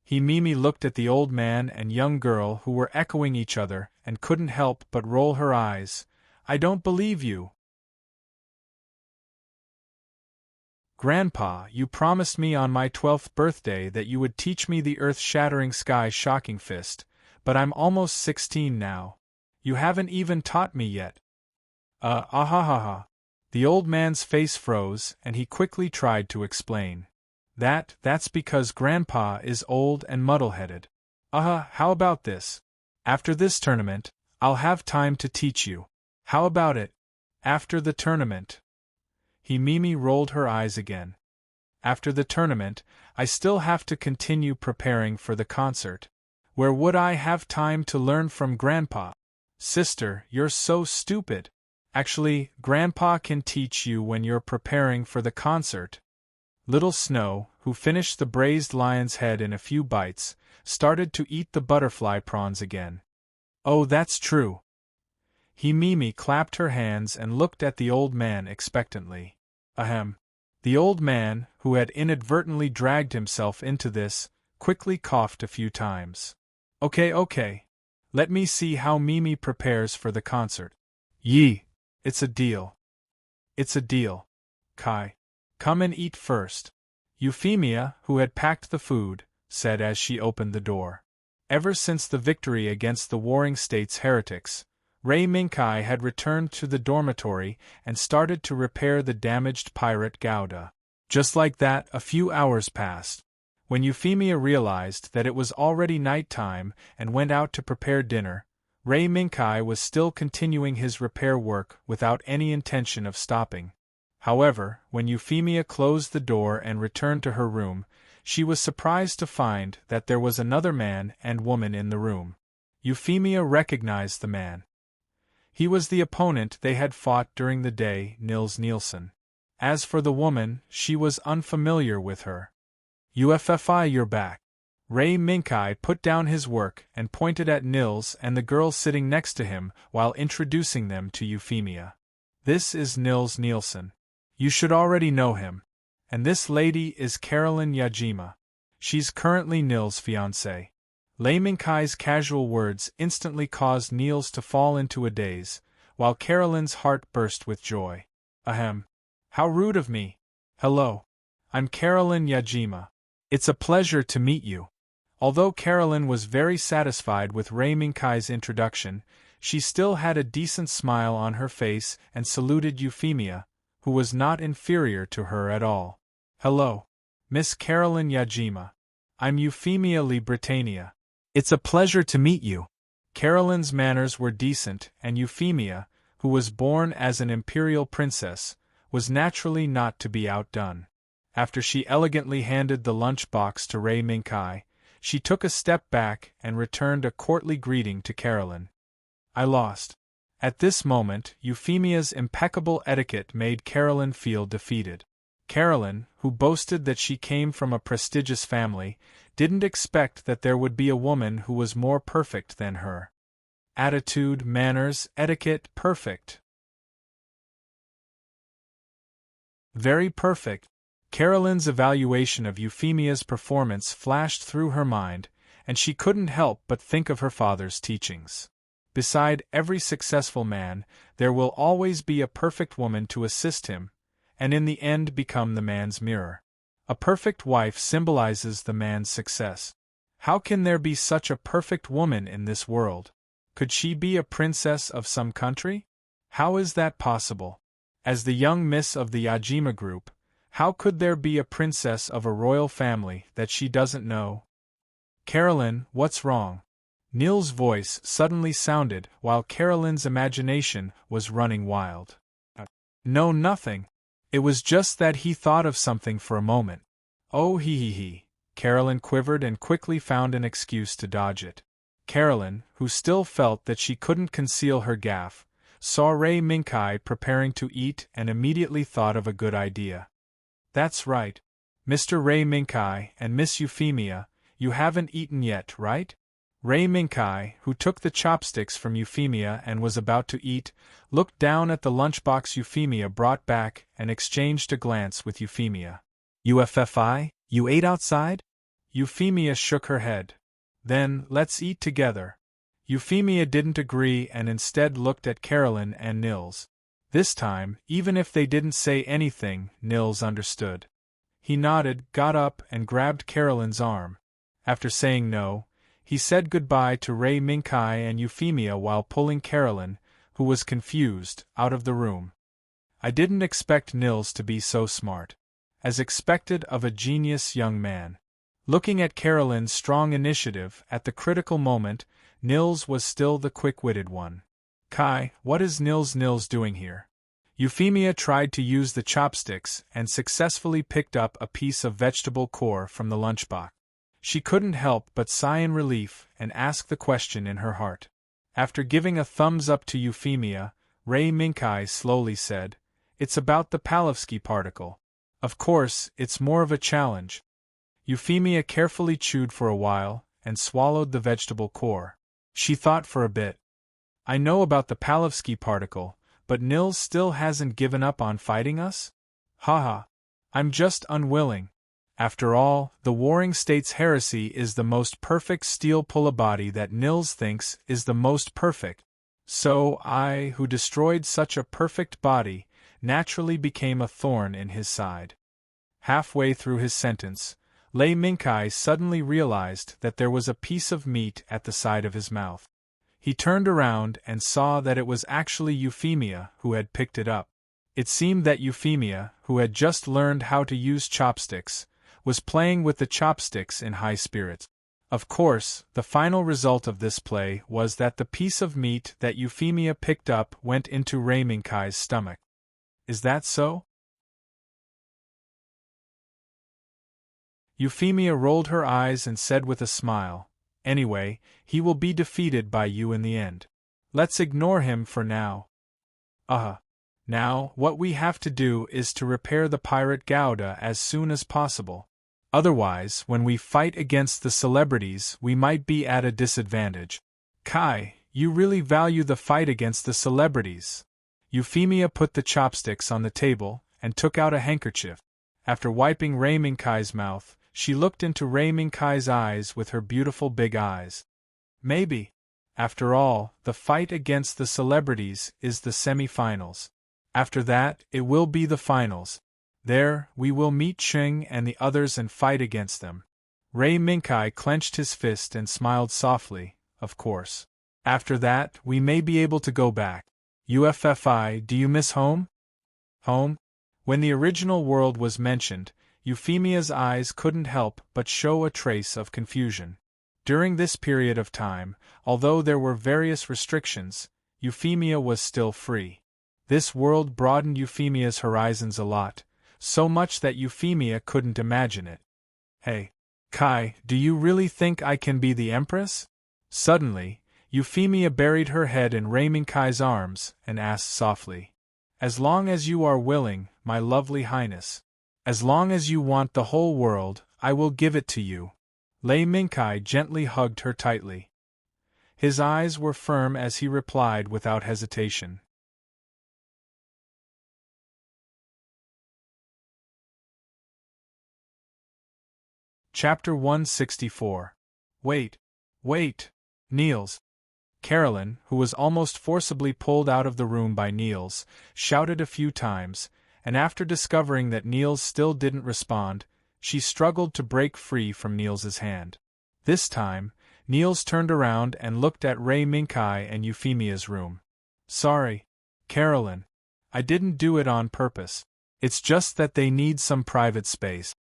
A: Mimi looked at the old man and young girl who were echoing each other and couldn't help but roll her eyes. "I don't believe you." "Grandpa, you promised me on my 12th birthday that you would teach me the earth-shattering sky-shocking fist, but I'm almost 16 now. You haven't even taught me yet." Ha. The old man's face froze, and he quickly tried to explain. That's because Grandpa is old and muddle-headed. How about this? After this tournament, I'll have time to teach you. How about it? After the tournament. Mimi rolled her eyes again. After the tournament, I still have to continue preparing for the concert. Where would I have time to learn from Grandpa? Sister, you're so stupid. Actually, Grandpa can teach you when you're preparing for the concert. Little Snow, who finished the braised lion's head in a few bites, started to eat the butterfly prawns again. "Oh, that's true." Mimi clapped her hands and looked at the old man expectantly. Ahem. The old man, who had inadvertently dragged himself into this, quickly coughed a few times. Okay. Let me see how Mimi prepares for the concert. It's a deal. It's a deal. Kai. Come and eat first. Euphemia, who had packed the food, said as she opened the door. Ever since the victory against the Warring States heretics, Ray Minkai had returned to the dormitory and started to repair the damaged pirate Gouda. Just like that, a few hours passed. When Euphemia realized that it was already night time and went out to prepare dinner, Ray Minkai was still continuing his repair work without any intention of stopping. However, when Euphemia closed the door and returned to her room, she was surprised to find that there was another man and woman in the room. Euphemia recognized the man. He was the opponent they had fought during the day, Nils Nielsen. As for the woman, she was unfamiliar with her. "UFFI, you're back." Ray Minkai put down his work and pointed at Nils and the girl sitting next to him while introducing them to Euphemia. "This is Nils Nielsen. You should already know him. And this lady is Carolyn Yajima. She's currently Nils' fiancée." Ray Minkai's casual words instantly caused Nils to fall into a daze, while Carolyn's heart burst with joy. "Ahem. How rude of me. Hello. I'm Carolyn Yajima. It's a pleasure to meet you." Although Carolyn was very satisfied with Ray Minkai's introduction, she still had a decent smile on her face and saluted Euphemia, who was not inferior to her at all. "Hello. Miss Carolyn Yajima. I'm Euphemia Lee Britannia. It's a pleasure to meet you." Carolyn's manners were decent, and Euphemia, who was born as an imperial princess, was naturally not to be outdone. After she elegantly handed the lunchbox to Ray Minkai, she took a step back and returned a courtly greeting to Carolyn. "I lost." At this moment, Euphemia's impeccable etiquette made Carolyn feel defeated. Carolyn, who boasted that she came from a prestigious family, didn't expect that there would be a woman who was more perfect than her. Attitude, manners, etiquette, perfect. Very perfect. Carolyn's evaluation of Euphemia's performance flashed through her mind, and she couldn't help but think of her father's teachings. Beside every successful man, there will always be a perfect woman to assist him, and in the end become the man's mirror. A perfect wife symbolizes the man's success. How can there be such a perfect woman in this world? Could she be a princess of some country? How is that possible? As the young miss of the Ajima group, how could there be a princess of a royal family that she doesn't know? Carolyn, what's wrong? Neil's voice suddenly sounded while Carolyn's imagination was running wild. No, nothing. It was just that he thought of something for a moment. Oh, he. Carolyn quivered and quickly found an excuse to dodge it. Carolyn, who still felt that she couldn't conceal her gaffe, saw Ray Minkai preparing to eat and immediately thought of a good idea. That's right. Mr. Ray Minkai and Miss Euphemia, you haven't eaten yet, right? Ray Minkai, who took the chopsticks from Euphemia and was about to eat, looked down at the lunchbox Euphemia brought back and exchanged a glance with Euphemia. UFFI, you ate outside? Euphemia shook her head. Then, let's eat together. Euphemia didn't agree and instead looked at Carolyn and Nils. This time, even if they didn't say anything, Nils understood. He nodded, got up, and grabbed Carolyn's arm. After saying no, he said goodbye to Ray Minkai and Euphemia while pulling Carolyn, who was confused, out of the room. I didn't expect Nils to be so smart. As expected of a genius young man. Looking at Carolyn's strong initiative at the critical moment, Nils was still the quick-witted one. Kai, what is Nils doing here? Euphemia tried to use the chopsticks and successfully picked up a piece of vegetable core from the lunchbox. She couldn't help but sigh in relief and ask the question in her heart. After giving a thumbs up to Euphemia, Ray Minkai slowly said, "It's about the Palevsky particle. Of course, it's more of a challenge." Euphemia carefully chewed for a while and swallowed the vegetable core. She thought for a bit. I know about the Palevsky particle, but Nils still hasn't given up on fighting us? Haha. I'm just unwilling. After all, the Warring States heresy is the most perfect steel pull-a-body that Nils thinks is the most perfect. So I, who destroyed such a perfect body, naturally became a thorn in his side. Halfway through his sentence, Lei Minkai suddenly realized that there was a piece of meat at the side of his mouth. He turned around and saw that it was actually Euphemia who had picked it up. It seemed that Euphemia, who had just learned how to use chopsticks, was playing with the chopsticks in high spirits. Of course, the final result of this play was that the piece of meat that Euphemia picked up went into Ray Minkai's stomach. Is that so? Euphemia rolled her eyes and said with a smile, "Anyway, he will be defeated by you in the end. Let's ignore him for now." Now, what we have to do is to repair the pirate Gouda as soon as possible. Otherwise, when we fight against the celebrities, we might be at a disadvantage. Kai, you really value the fight against the celebrities. Euphemia put the chopsticks on the table and took out a handkerchief. After wiping Ray Minkai's mouth, she looked into Ray Minkai's eyes with her beautiful big eyes. Maybe. After all, the fight against the celebrities is the semi-finals. After that, it will be the finals. There, we will meet Cheng and the others and fight against them. Ray Minkai clenched his fist and smiled softly, of course. After that, we may be able to go back. UFFI, do you miss home? Home? When the original world was mentioned, Euphemia's eyes couldn't help but show a trace of confusion. During this period of time, although there were various restrictions, Euphemia was still free. This world broadened Euphemia's horizons a lot, so much that Euphemia couldn't imagine it. Hey, Kai, do you really think I can be the Empress? Suddenly, Euphemia buried her head in Ray Minkai's arms and asked softly. As long as you are willing, my lovely highness. As long as you want the whole world, I will give it to you. Lei Minkai gently hugged her tightly. His eyes were firm as he replied without hesitation. Chapter 164. Wait. Niels. Carolyn, who was almost forcibly pulled out of the room by Niels, shouted a few times, and after discovering that Niels still didn't respond, she struggled to break free from Niels's hand. This time, Niels turned around and looked at Ray Minkai and Euphemia's room. Sorry, Carolyn. I didn't do it on purpose. It's just that they need some private space.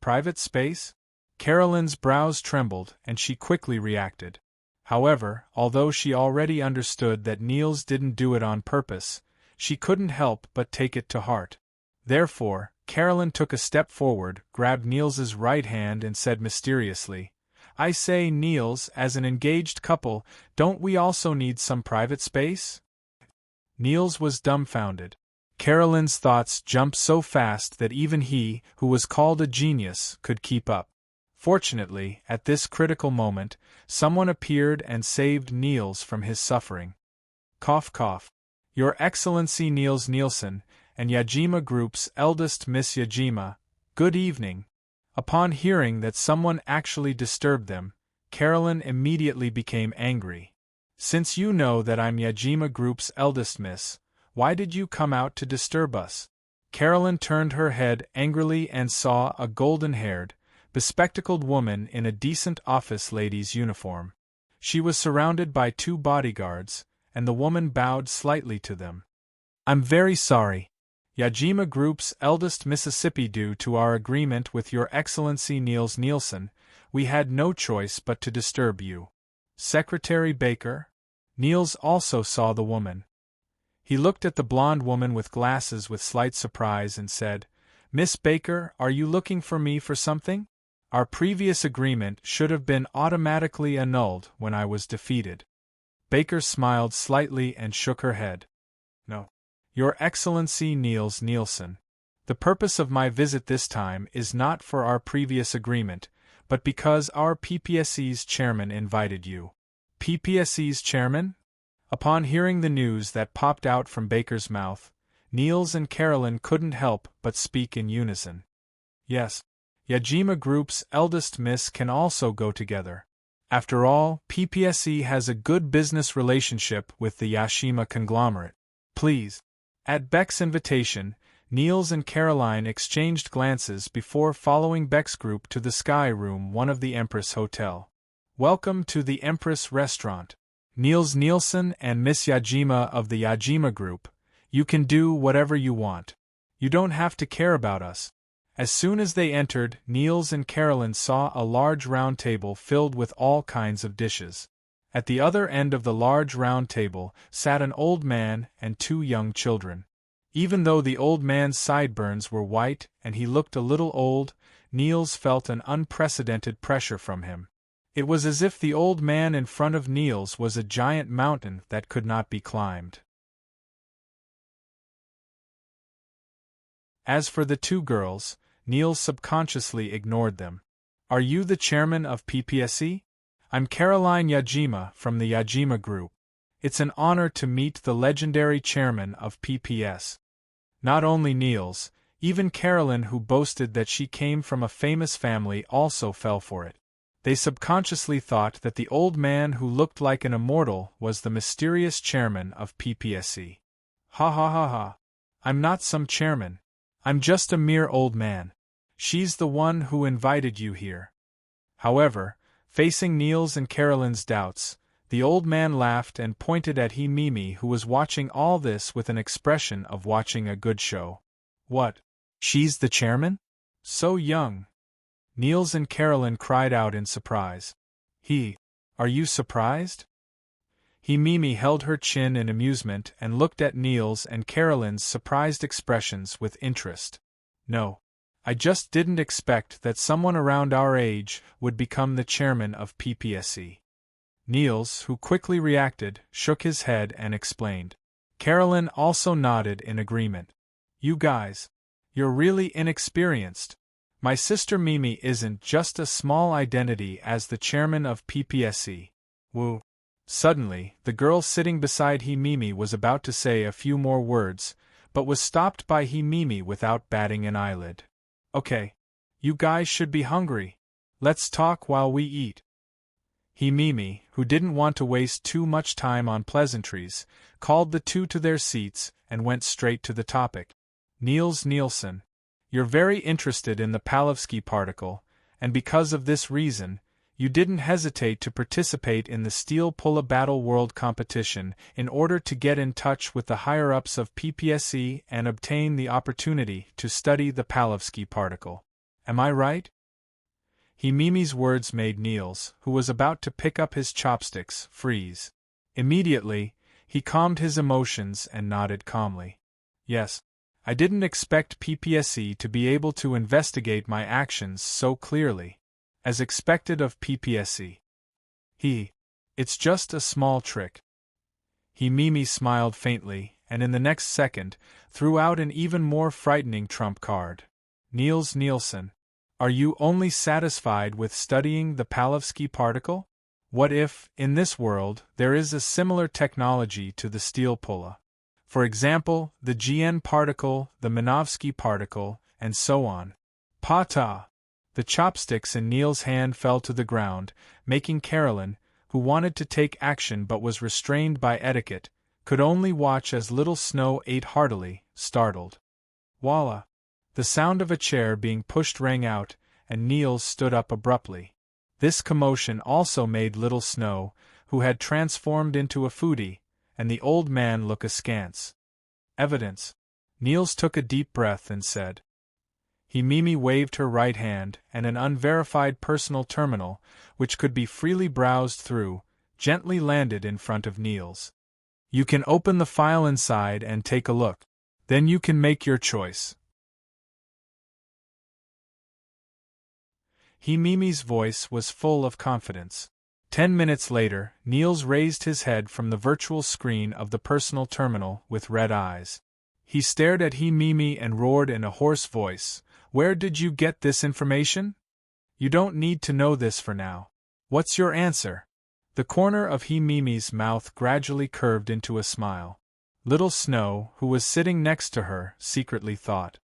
A: Private space? Carolyn's brows trembled and she quickly reacted. However, although she already understood that Niels didn't do it on purpose, she couldn't help but take it to heart. Therefore, Carolyn took a step forward, grabbed Niels's right hand and said mysteriously, I say, Niels, as an engaged couple, don't we also need some private space? Niels was dumbfounded. Carolyn's thoughts jumped so fast that even he, who was called a genius, could keep up. Fortunately, at this critical moment, someone appeared and saved Niels from his suffering. Cough cough. Your Excellency Niels Nielsen, and Yajima Group's eldest Miss Yajima, good evening. Upon hearing that someone actually disturbed them, Carolyn immediately became angry. Since you know that I'm Yajima Group's eldest miss, why did you come out to disturb us? Carolyn turned her head angrily and saw a golden-haired, bespectacled woman in a decent office lady's uniform. She was surrounded by 2 bodyguards, and the woman bowed slightly to them. I'm very sorry. Yajima Group's eldest Mississippi, due to our agreement with Your Excellency Niels Nielsen, we had no choice but to disturb you. Secretary Baker? Niels also saw the woman. He looked at the blonde woman with glasses with slight surprise and said, Miss Baker, are you looking for me for something? Our previous agreement should have been automatically annulled when I was defeated. Baker smiled slightly and shook her head. No. Your Excellency Niels Nielsen. The purpose of my visit this time is not for our previous agreement, but because our PPSC's chairman invited you. PPSC's chairman? Upon hearing the news that popped out from Baker's mouth, Niels and Carolyn couldn't help but speak in unison. Yes. Yajima Group's eldest miss can also go together. After all, PPSC has a good business relationship with the Yashima conglomerate. Please. At Beck's invitation, Niels and Caroline exchanged glances before following Beck's group to the Sky Room, one of the Empress Hotel. Welcome to the Empress Restaurant. Niels Nielsen and Miss Yajima of the Yajima Group, you can do whatever you want. You don't have to care about us. As soon as they entered, Niels and Carolyn saw a large round table filled with all kinds of dishes. At the other end of the large round table sat an old man and 2 young children. Even though the old man's sideburns were white and he looked a little old, Niels felt an unprecedented pressure from him. It was as if the old man in front of Niels was a giant mountain that could not be climbed. As for the 2 girls, Niels subconsciously ignored them. Are you the chairman of PPSC? I'm Caroline Yajima from the Yajima Group. It's an honor to meet the legendary chairman of PPS. Not only Niels, even Carolyn, who boasted that she came from a famous family, also fell for it. They subconsciously thought that the old man who looked like an immortal was the mysterious chairman of PPSC. Ha ha ha ha. I'm not some chairman. I'm just a mere old man. She's the one who invited you here. However, facing Niels and Carolyn's doubts, the old man laughed and pointed at Mimi, who was watching all this with an expression of watching a good show. What? She's the chairman? So young. Niels and Carolyn cried out in surprise. Are you surprised? Mimi held her chin in amusement and looked at Niels and Carolyn's surprised expressions with interest. No. I just didn't expect that someone around our age would become the chairman of PPSC. Niels, who quickly reacted, shook his head and explained. Carolyn also nodded in agreement. You guys. You're really inexperienced. My sister Mimi isn't just a small identity as the chairman of PPSC. Woo. Suddenly, the girl sitting beside Mimi was about to say a few more words, but was stopped by Mimi without batting an eyelid. Okay. You guys should be hungry. Let's talk while we eat. Mimi, who didn't want to waste too much time on pleasantries, called the two to their seats and went straight to the topic. Niels Nielsen, you're very interested in the Palevsky particle, and because of this reason, you didn't hesitate to participate in the Steel Pulla Battle World competition in order to get in touch with the higher-ups of PPSE and obtain the opportunity to study the Palevsky particle. Am I right? Mimi's words made Niels, who was about to pick up his chopsticks, freeze. Immediately, he calmed his emotions and nodded calmly. Yes, I didn't expect PPSE to be able to investigate my actions so clearly. As expected of PPSE. It's just a small trick. Mimi smiled faintly, and in the next second, threw out an even more frightening trump card. Niels Nielsen, are you only satisfied with studying the Palevsky particle? What if, in this world, there is a similar technology to the steel pulla? For example, the GN particle, the Minovsky particle, and so on. Pa-ta! The chopsticks in Niels' hand fell to the ground, making Carolyn, who wanted to take action but was restrained by etiquette, could only watch as little Snow ate heartily, startled. Voila! The sound of a chair being pushed rang out, and Niels stood up abruptly. This commotion also made little Snow, who had transformed into a foodie, and the old man look askance. Evidence. Niels took a deep breath and said. Mimi waved her right hand, and an unverified personal terminal, which could be freely browsed through, gently landed in front of Niels. You can open the file inside and take a look. Then you can make your choice. Mimi's voice was full of confidence. 10 minutes later, Niels raised his head from the virtual screen of the personal terminal with red eyes. He stared at Mimi and roared in a hoarse voice, "Where did you get this information? You don't need to know this for now. What's your answer?" The corner of Mimi's mouth gradually curved into a smile. Little Snow, who was sitting next to her, secretly thought,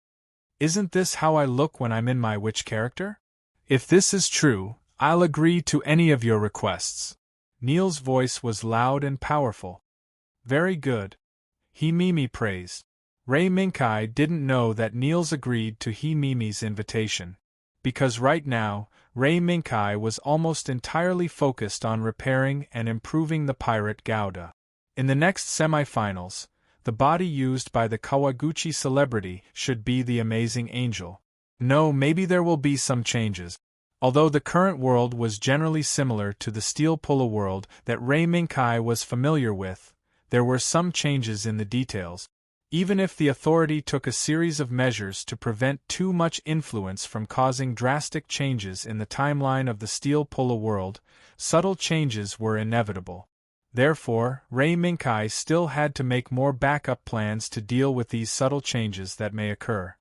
A: "Isn't this how I look when I'm in my witch character? If this is true, I'll agree to any of your requests." Niels' voice was loud and powerful. "Very good," Mimi praised. Ray Minkai didn't know that Niels agreed to Mimi's invitation, because right now, Ray Minkai was almost entirely focused on repairing and improving the pirate Gouda. In the next semi-finals, the body used by the Kawaguchi celebrity should be the Amazing Angel. No, maybe there will be some changes. Although the current world was generally similar to the Steel Pulla world that Ray Minkai was familiar with, there were some changes in the details. Even if the authority took a series of measures to prevent too much influence from causing drastic changes in the timeline of the Steel Pulla world, subtle changes were inevitable. Therefore, Ray Minkai still had to make more backup plans to deal with these subtle changes that may occur.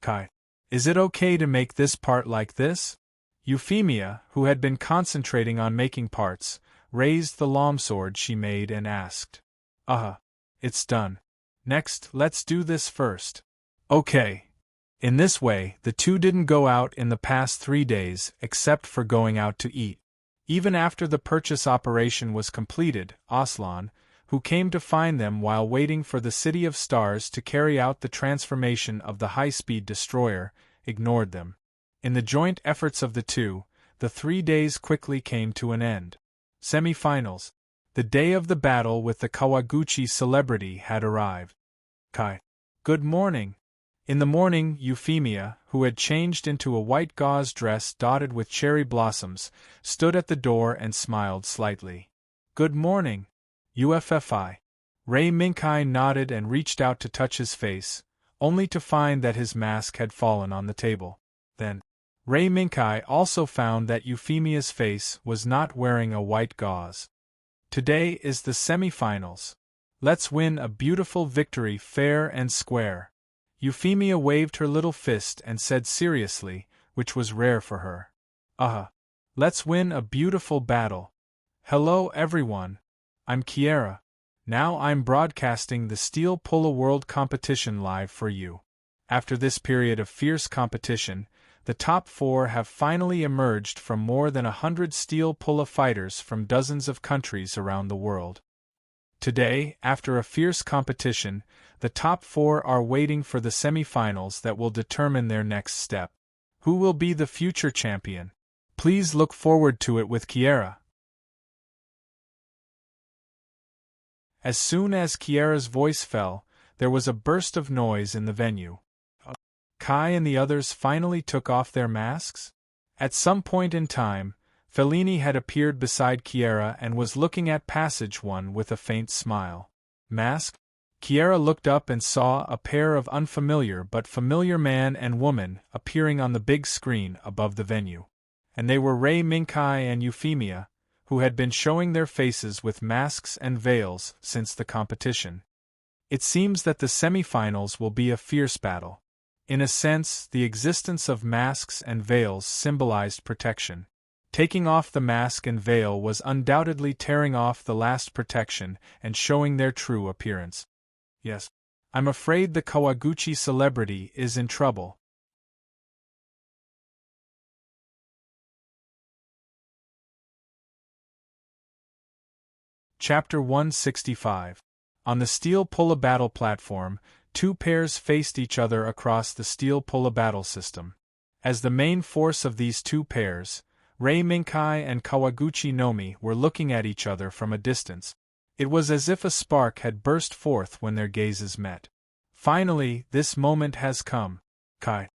A: Kai, is it okay to make this part like this? Euphemia, who had been concentrating on making parts, raised the longsword she made and asked. It's done. Next, let's do this first. Okay. In this way, the two didn't go out in the past 3 days, except for going out to eat. Even after the purchase operation was completed, Aslan, who came to find them while waiting for the City of Stars to carry out the transformation of the high-speed destroyer, ignored them. In the joint efforts of the two, the 3 days quickly came to an end. Semi-finals. The day of the battle with the Kawaguchi celebrity had arrived. Kai. Good morning. In the morning, Euphemia, who had changed into a white gauze dress dotted with cherry blossoms, stood at the door and smiled slightly. Good morning. UFFI. Ray Minkai nodded and reached out to touch his face, only to find that his mask had fallen on the table. Then, Ray Minkai also found that Euphemia's face was not wearing a white gauze. Today is the semi-finals. Let's win a beautiful victory fair and square. Euphemia waved her little fist and said seriously, which was rare for her. Let's win a beautiful battle. Hello everyone. I'm Kiera. Now I'm broadcasting the Steel Pulla World competition live for you. After this period of fierce competition, the top 4 have finally emerged from more than 100 steel pulla fighters from dozens of countries around the world. Today, after a fierce competition, the top 4 are waiting for the semi-finals that will determine their next step. Who will be the future champion? Please look forward to it with Kiera. As soon as Kiera's voice fell, there was a burst of noise in the venue. Kai and the others finally took off their masks? At some point in time, Fellini had appeared beside Kiera and was looking at Passage 1 with a faint smile. Mask? Kiera looked up and saw a pair of unfamiliar but familiar man and woman appearing on the big screen above the venue. And they were Rei Minkai and Euphemia, who had been showing their faces with masks and veils since the competition. It seems that the semi-finals will be a fierce battle. In a sense, the existence of masks and veils symbolized protection. Taking off the mask and veil was undoubtedly tearing off the last protection and showing their true appearance. Yes, I'm afraid the Kawaguchi celebrity is in trouble. Chapter 165. On the steel pulla battle platform, 2 pairs faced each other across the steel pulla battle system. As the main force of these 2 pairs, Rei Minkai and Kawaguchi Nomi were looking at each other from a distance. It was as if a spark had burst forth when their gazes met. Finally, this moment has come. Kai.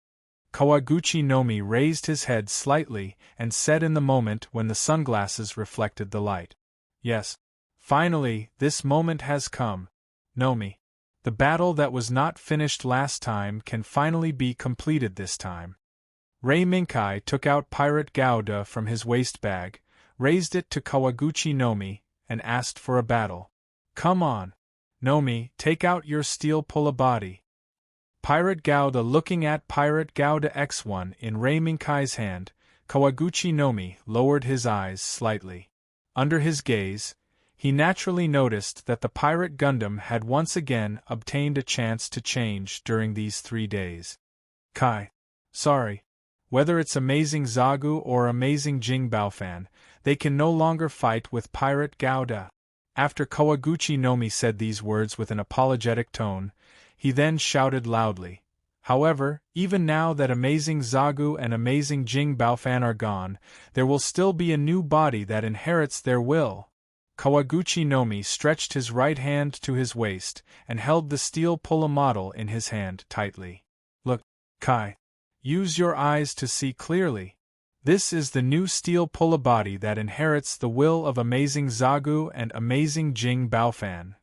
A: Kawaguchi Nomi raised his head slightly and said in the moment when the sunglasses reflected the light. Yes. Finally, this moment has come. Nomi. The battle that was not finished last time can finally be completed this time. Rei Minkai took out Pirate Gouda from his waist bag, raised it to Kawaguchi Nomi, and asked for a battle. Come on. Nomi, take out your steel pulla body. Pirate Gouda looking at Pirate Gouda X1 in Rei Minkai's hand, Kawaguchi Nomi lowered his eyes slightly. Under his gaze, he naturally noticed that the Pirate Gundam had once again obtained a chance to change during these 3 days. Kai. Sorry. Whether it's Amazing Zagu or Amazing Jing Baofan, they can no longer fight with Pirate Gouda. After Kawaguchi Nomi said these words with an apologetic tone, he then shouted loudly. However, even now that Amazing Zagu and Amazing Jing Baofan are gone, there will still be a new body that inherits their will. Kawaguchi Nomi stretched his right hand to his waist and held the steel pulla model in his hand tightly. Look, Kai. Use your eyes to see clearly. This is the new steel pulla body that inherits the will of Amazing Zagu and Amazing Jing Baofan.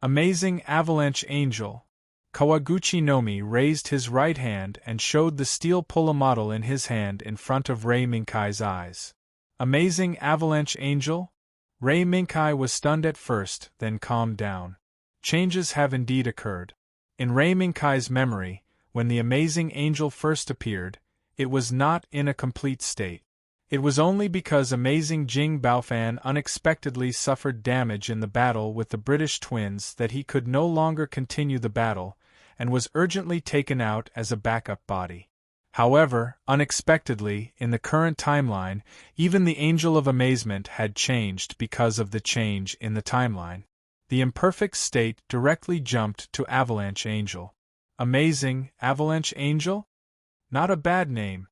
A: Amazing Avalanche Angel. Kawaguchi Nomi raised his right hand and showed the steel pulla model in his hand in front of Rei Minkai's eyes. Amazing Avalanche Angel? Rei Minkai was stunned at first, then calmed down. Changes have indeed occurred. In Rei Minkai's memory, when the Amazing Angel first appeared, it was not in a complete state. It was only because Amazing Jing Baofan unexpectedly suffered damage in the battle with the British twins that he could no longer continue the battle, and was urgently taken out as a backup body. However, unexpectedly, in the current timeline, even the Angel of Amazement had changed because of the change in the timeline. The imperfect state directly jumped to Avalanche Angel. Amazing Avalanche Angel? Not a bad name.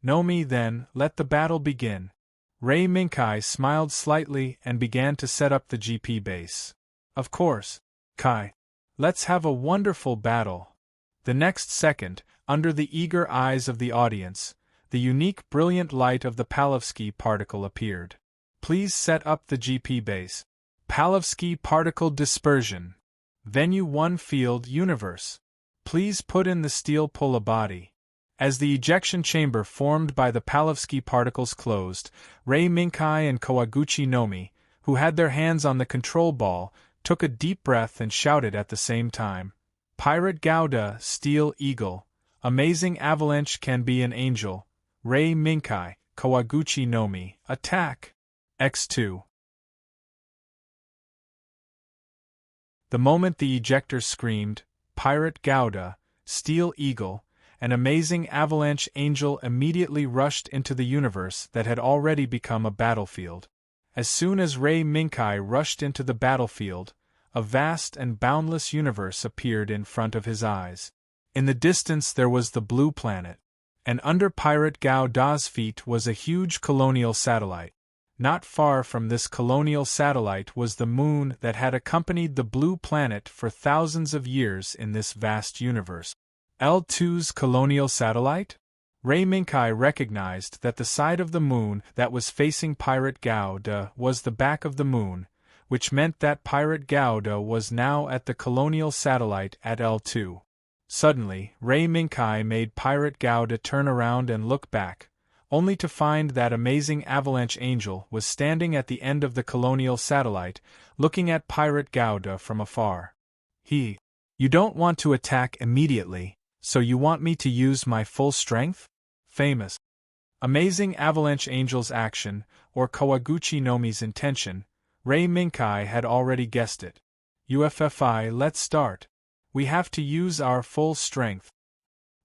A: Nomi, then, let the battle begin. Rei Minkai smiled slightly and began to set up the GP base. Of course, Kai. Let's have a wonderful battle. The next second, under the eager eyes of the audience, the unique brilliant light of the Palevsky particle appeared. Please set up the GP base. Palevsky particle dispersion. Venue 1 field universe. Please put in the steel pulla body. As the ejection chamber formed by the Palevsky particles closed, Rei Minkai and Kawaguchi Nomi, who had their hands on the control ball, took a deep breath and shouted at the same time. Pirate Gouda, Steel Eagle. Amazing Avalanche can be an angel. Rei Minkai, Kawaguchi Nomi, attack! X2. The moment the ejector screamed, Pirate Gouda, Steel Eagle, an amazing avalanche angel immediately rushed into the universe that had already become a battlefield. As soon as Rei Minkai rushed into the battlefield, a vast and boundless universe appeared in front of his eyes. In the distance there was the blue planet, and under Pirate Gao Da's feet was a huge colonial satellite. Not far from this colonial satellite was the moon that had accompanied the blue planet for thousands of years in this vast universe. L2's colonial satellite? Rei Minkai recognized that the side of the moon that was facing Pirate Gao Da was the back of the moon, which meant that Pirate Gao Da was now at the colonial satellite at L2. Suddenly, Rei Minkai made Pirate Gao Da turn around and look back, only to find that amazing avalanche angel was standing at the end of the colonial satellite, looking at Pirate Gao Da from afar. You don't want to attack immediately, so you want me to use my full strength? Famous. Amazing avalanche angel's action, or Kawaguchi no Mi's intention, Rei Minkai had already guessed it. UFFI, let's start. We have to use our full strength.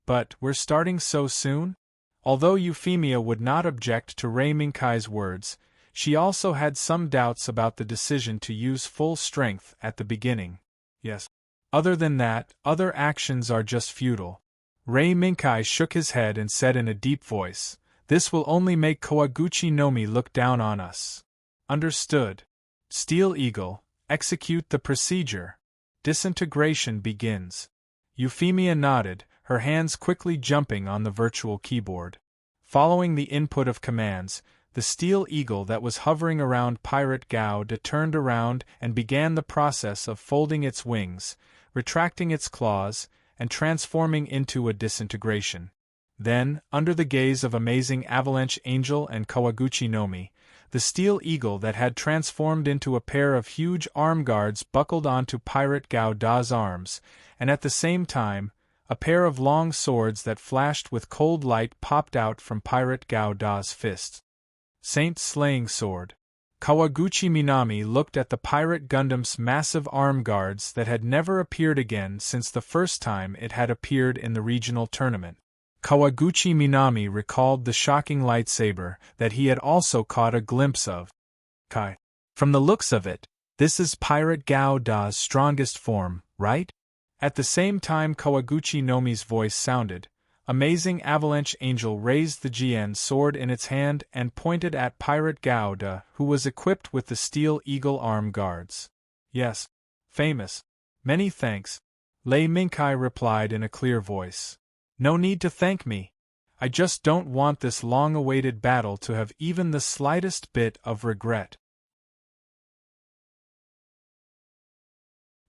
A: But, we're starting so soon? Although Euphemia would not object to Rei Minkai's words, she also had some doubts about the decision to use full strength at the beginning. Yes. Other than that, other actions are just futile. Rei Minkai shook his head and said in a deep voice, "This will only make Kawaguchi no Mi look down on us." Understood. Steel Eagle, execute the procedure. Disintegration begins. Euphemia nodded, her hands quickly jumping on the virtual keyboard. Following the input of commands, the Steel Eagle that was hovering around Pirate Gao Da turned around and began the process of folding its wings, retracting its claws, and transforming into a disintegration. Then, under the gaze of amazing Avalanche Angel and Kawaguchi no Mi, the Steel Eagle that had transformed into a pair of huge arm guards buckled onto Pirate Gao Da's arms, and at the same time, a pair of long swords that flashed with cold light popped out from Pirate Gao Da's fists. Saint Slaying Sword. Kawaguchi Minami looked at the Pirate Gundam's massive arm guards that had never appeared again since the first time it had appeared in the regional tournament. Kawaguchi Minami recalled the shocking lightsaber that he had also caught a glimpse of. From the looks of it, this is Pirate Gao Da's strongest form, right? At the same time Kawaguchi no Mi's voice sounded, Amazing Avalanche Angel raised the GN sword in its hand and pointed at Pirate Gao Da, who was equipped with the Steel Eagle arm guards. Yes. Famous. Many thanks. Rei Minkai replied in a clear voice. No need to thank me. I just don't want this long-awaited battle to have even the slightest bit of regret.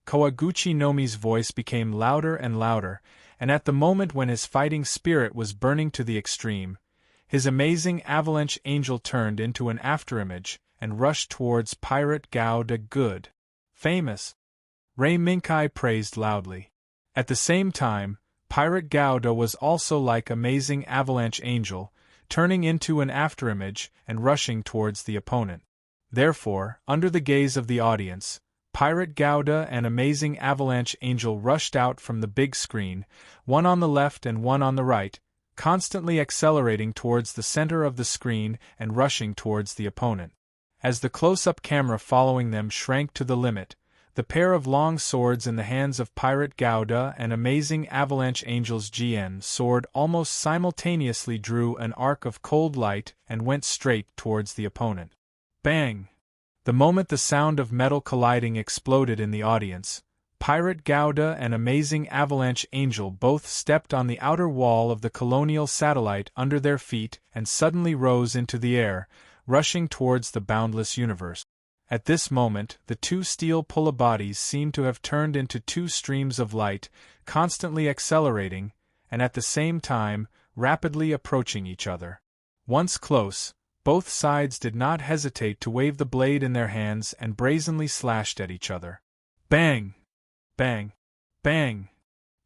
A: Kawaguchi no Mi's voice became louder and louder, and at the moment when his fighting spirit was burning to the extreme, his amazing Avalanche Angel turned into an afterimage and rushed towards Pirate Gao Da. Good. Famous. Rei Minkai praised loudly. At the same time, Pirate Gao Da was also like amazing Avalanche Angel, turning into an afterimage and rushing towards the opponent. Therefore, under the gaze of the audience, Pirate Gao Da and Amazing Avalanche Angel rushed out from the big screen, one on the left and one on the right, constantly accelerating towards the center of the screen and rushing towards the opponent. As the close-up camera following them shrank to the limit, the pair of long swords in the hands of Pirate Gao Da and Amazing Avalanche Angel's GN sword almost simultaneously drew an arc of cold light and went straight towards the opponent. Bang! The moment the sound of metal colliding exploded in the audience, Pirate Gao Da and Amazing Avalanche Angel both stepped on the outer wall of the colonial satellite under their feet and suddenly rose into the air, rushing towards the boundless universe. At this moment, the two steel pulla bodies seemed to have turned into two streams of light, constantly accelerating, and at the same time, rapidly approaching each other. Once close, both sides did not hesitate to wave the blade in their hands and brazenly slashed at each other. Bang! Bang! Bang!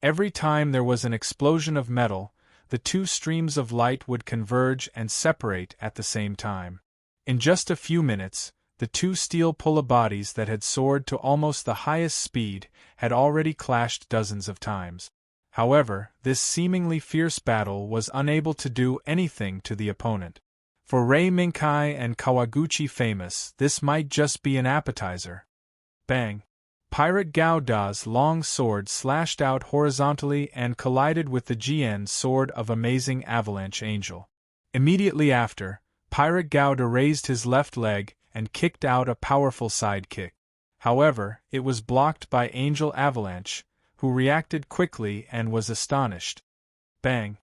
A: Every time there was an explosion of metal, the two streams of light would converge and separate at the same time. In just a few minutes, the two steel pulla bodies that had soared to almost the highest speed had already clashed dozens of times. However, this seemingly fierce battle was unable to do anything to the opponent. For Rei Minkai and Kawaguchi famous, this might just be an appetizer. Bang! Pirate Gao Da's long sword slashed out horizontally and collided with the Jian sword of Amazing Avalanche Angel. Immediately after, Pirate Gao Da raised his left leg and kicked out a powerful side kick. However, it was blocked by Angel Avalanche, who reacted quickly and was astonished. Bang!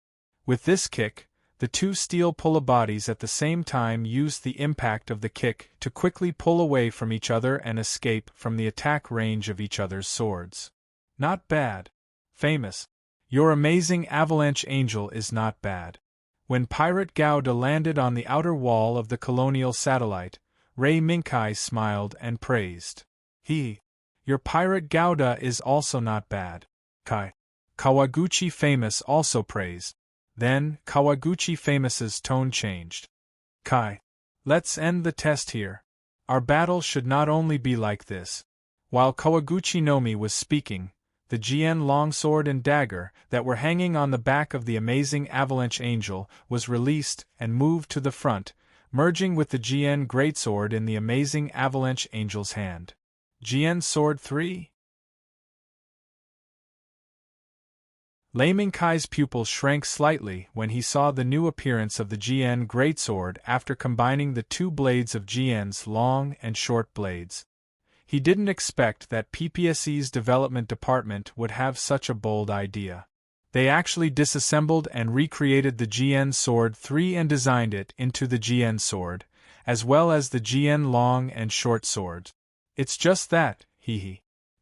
A: With this kick, the two steel pulla bodies at the same time used the impact of the kick to quickly pull away from each other and escape from the attack range of each other's swords. Not bad. Famous. Your Amazing Avalanche Angel is not bad. When Pirate Gao Da landed on the outer wall of the colonial satellite, Rei Minkai smiled and praised. Your Pirate Gao Da is also not bad. Kawaguchi famous also praised. Then, Kawaguchi famous's tone changed. Let's end the test here. Our battle should not only be like this. While Kawaguchi Nomi was speaking, the Jian longsword and dagger that were hanging on the back of the Amazing Avalanche Angel was released and moved to the front, merging with the Jian greatsword in the Amazing Avalanche Angel's hand. Jian Sword 3. Lei Minkai's pupil shrank slightly when he saw the new appearance of the Jian greatsword after combining the two blades of Jian's long and short blades. He didn't expect that PPSE's development department would have such a bold idea. They actually disassembled and recreated the Jian Sword 3 and designed it into the Jian Sword, as well as the Jian long and short swords. It's just that,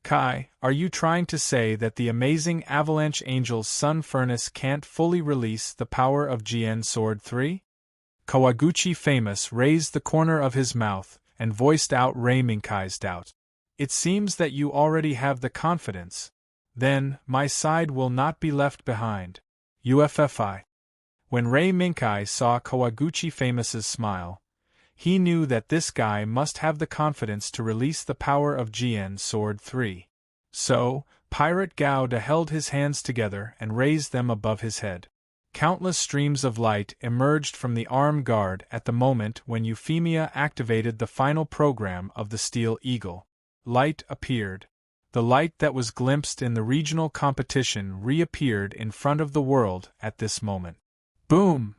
A: Kai, are you trying to say that the Amazing Avalanche Angel's Sun Furnace can't fully release the power of Jian Sword 3? Kawaguchi famous raised the corner of his mouth and voiced out Rei Minkai's doubt. It seems that you already have the confidence. Then, my side will not be left behind. UFFI. When Rei Minkai saw Kawaguchi famous's smile, he knew that this guy must have the confidence to release the power of Jian Sword 3. So, Pirate Gao Da held his hands together and raised them above his head. Countless streams of light emerged from the arm guard at the moment when Euphemia activated the final program of the Steel Eagle. Light appeared. The light that was glimpsed in the regional competition reappeared in front of the world at this moment. Boom!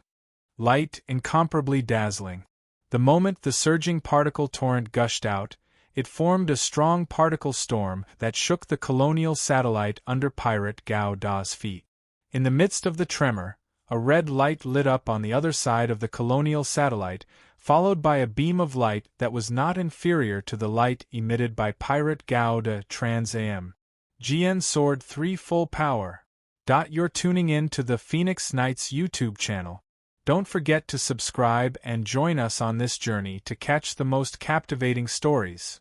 A: Light incomparably dazzling. The moment the surging particle torrent gushed out, it formed a strong particle storm that shook the colonial satellite under Pirate Gao Da's feet. In the midst of the tremor, a red light lit up on the other side of the colonial satellite, followed by a beam of light that was not inferior to the light emitted by Pirate Gao Da Trans-AM. Jian Sword 3 Full Power. You're tuning in to the Phoenix Knights YouTube channel. Don't forget to subscribe and join us on this journey to catch the most captivating stories.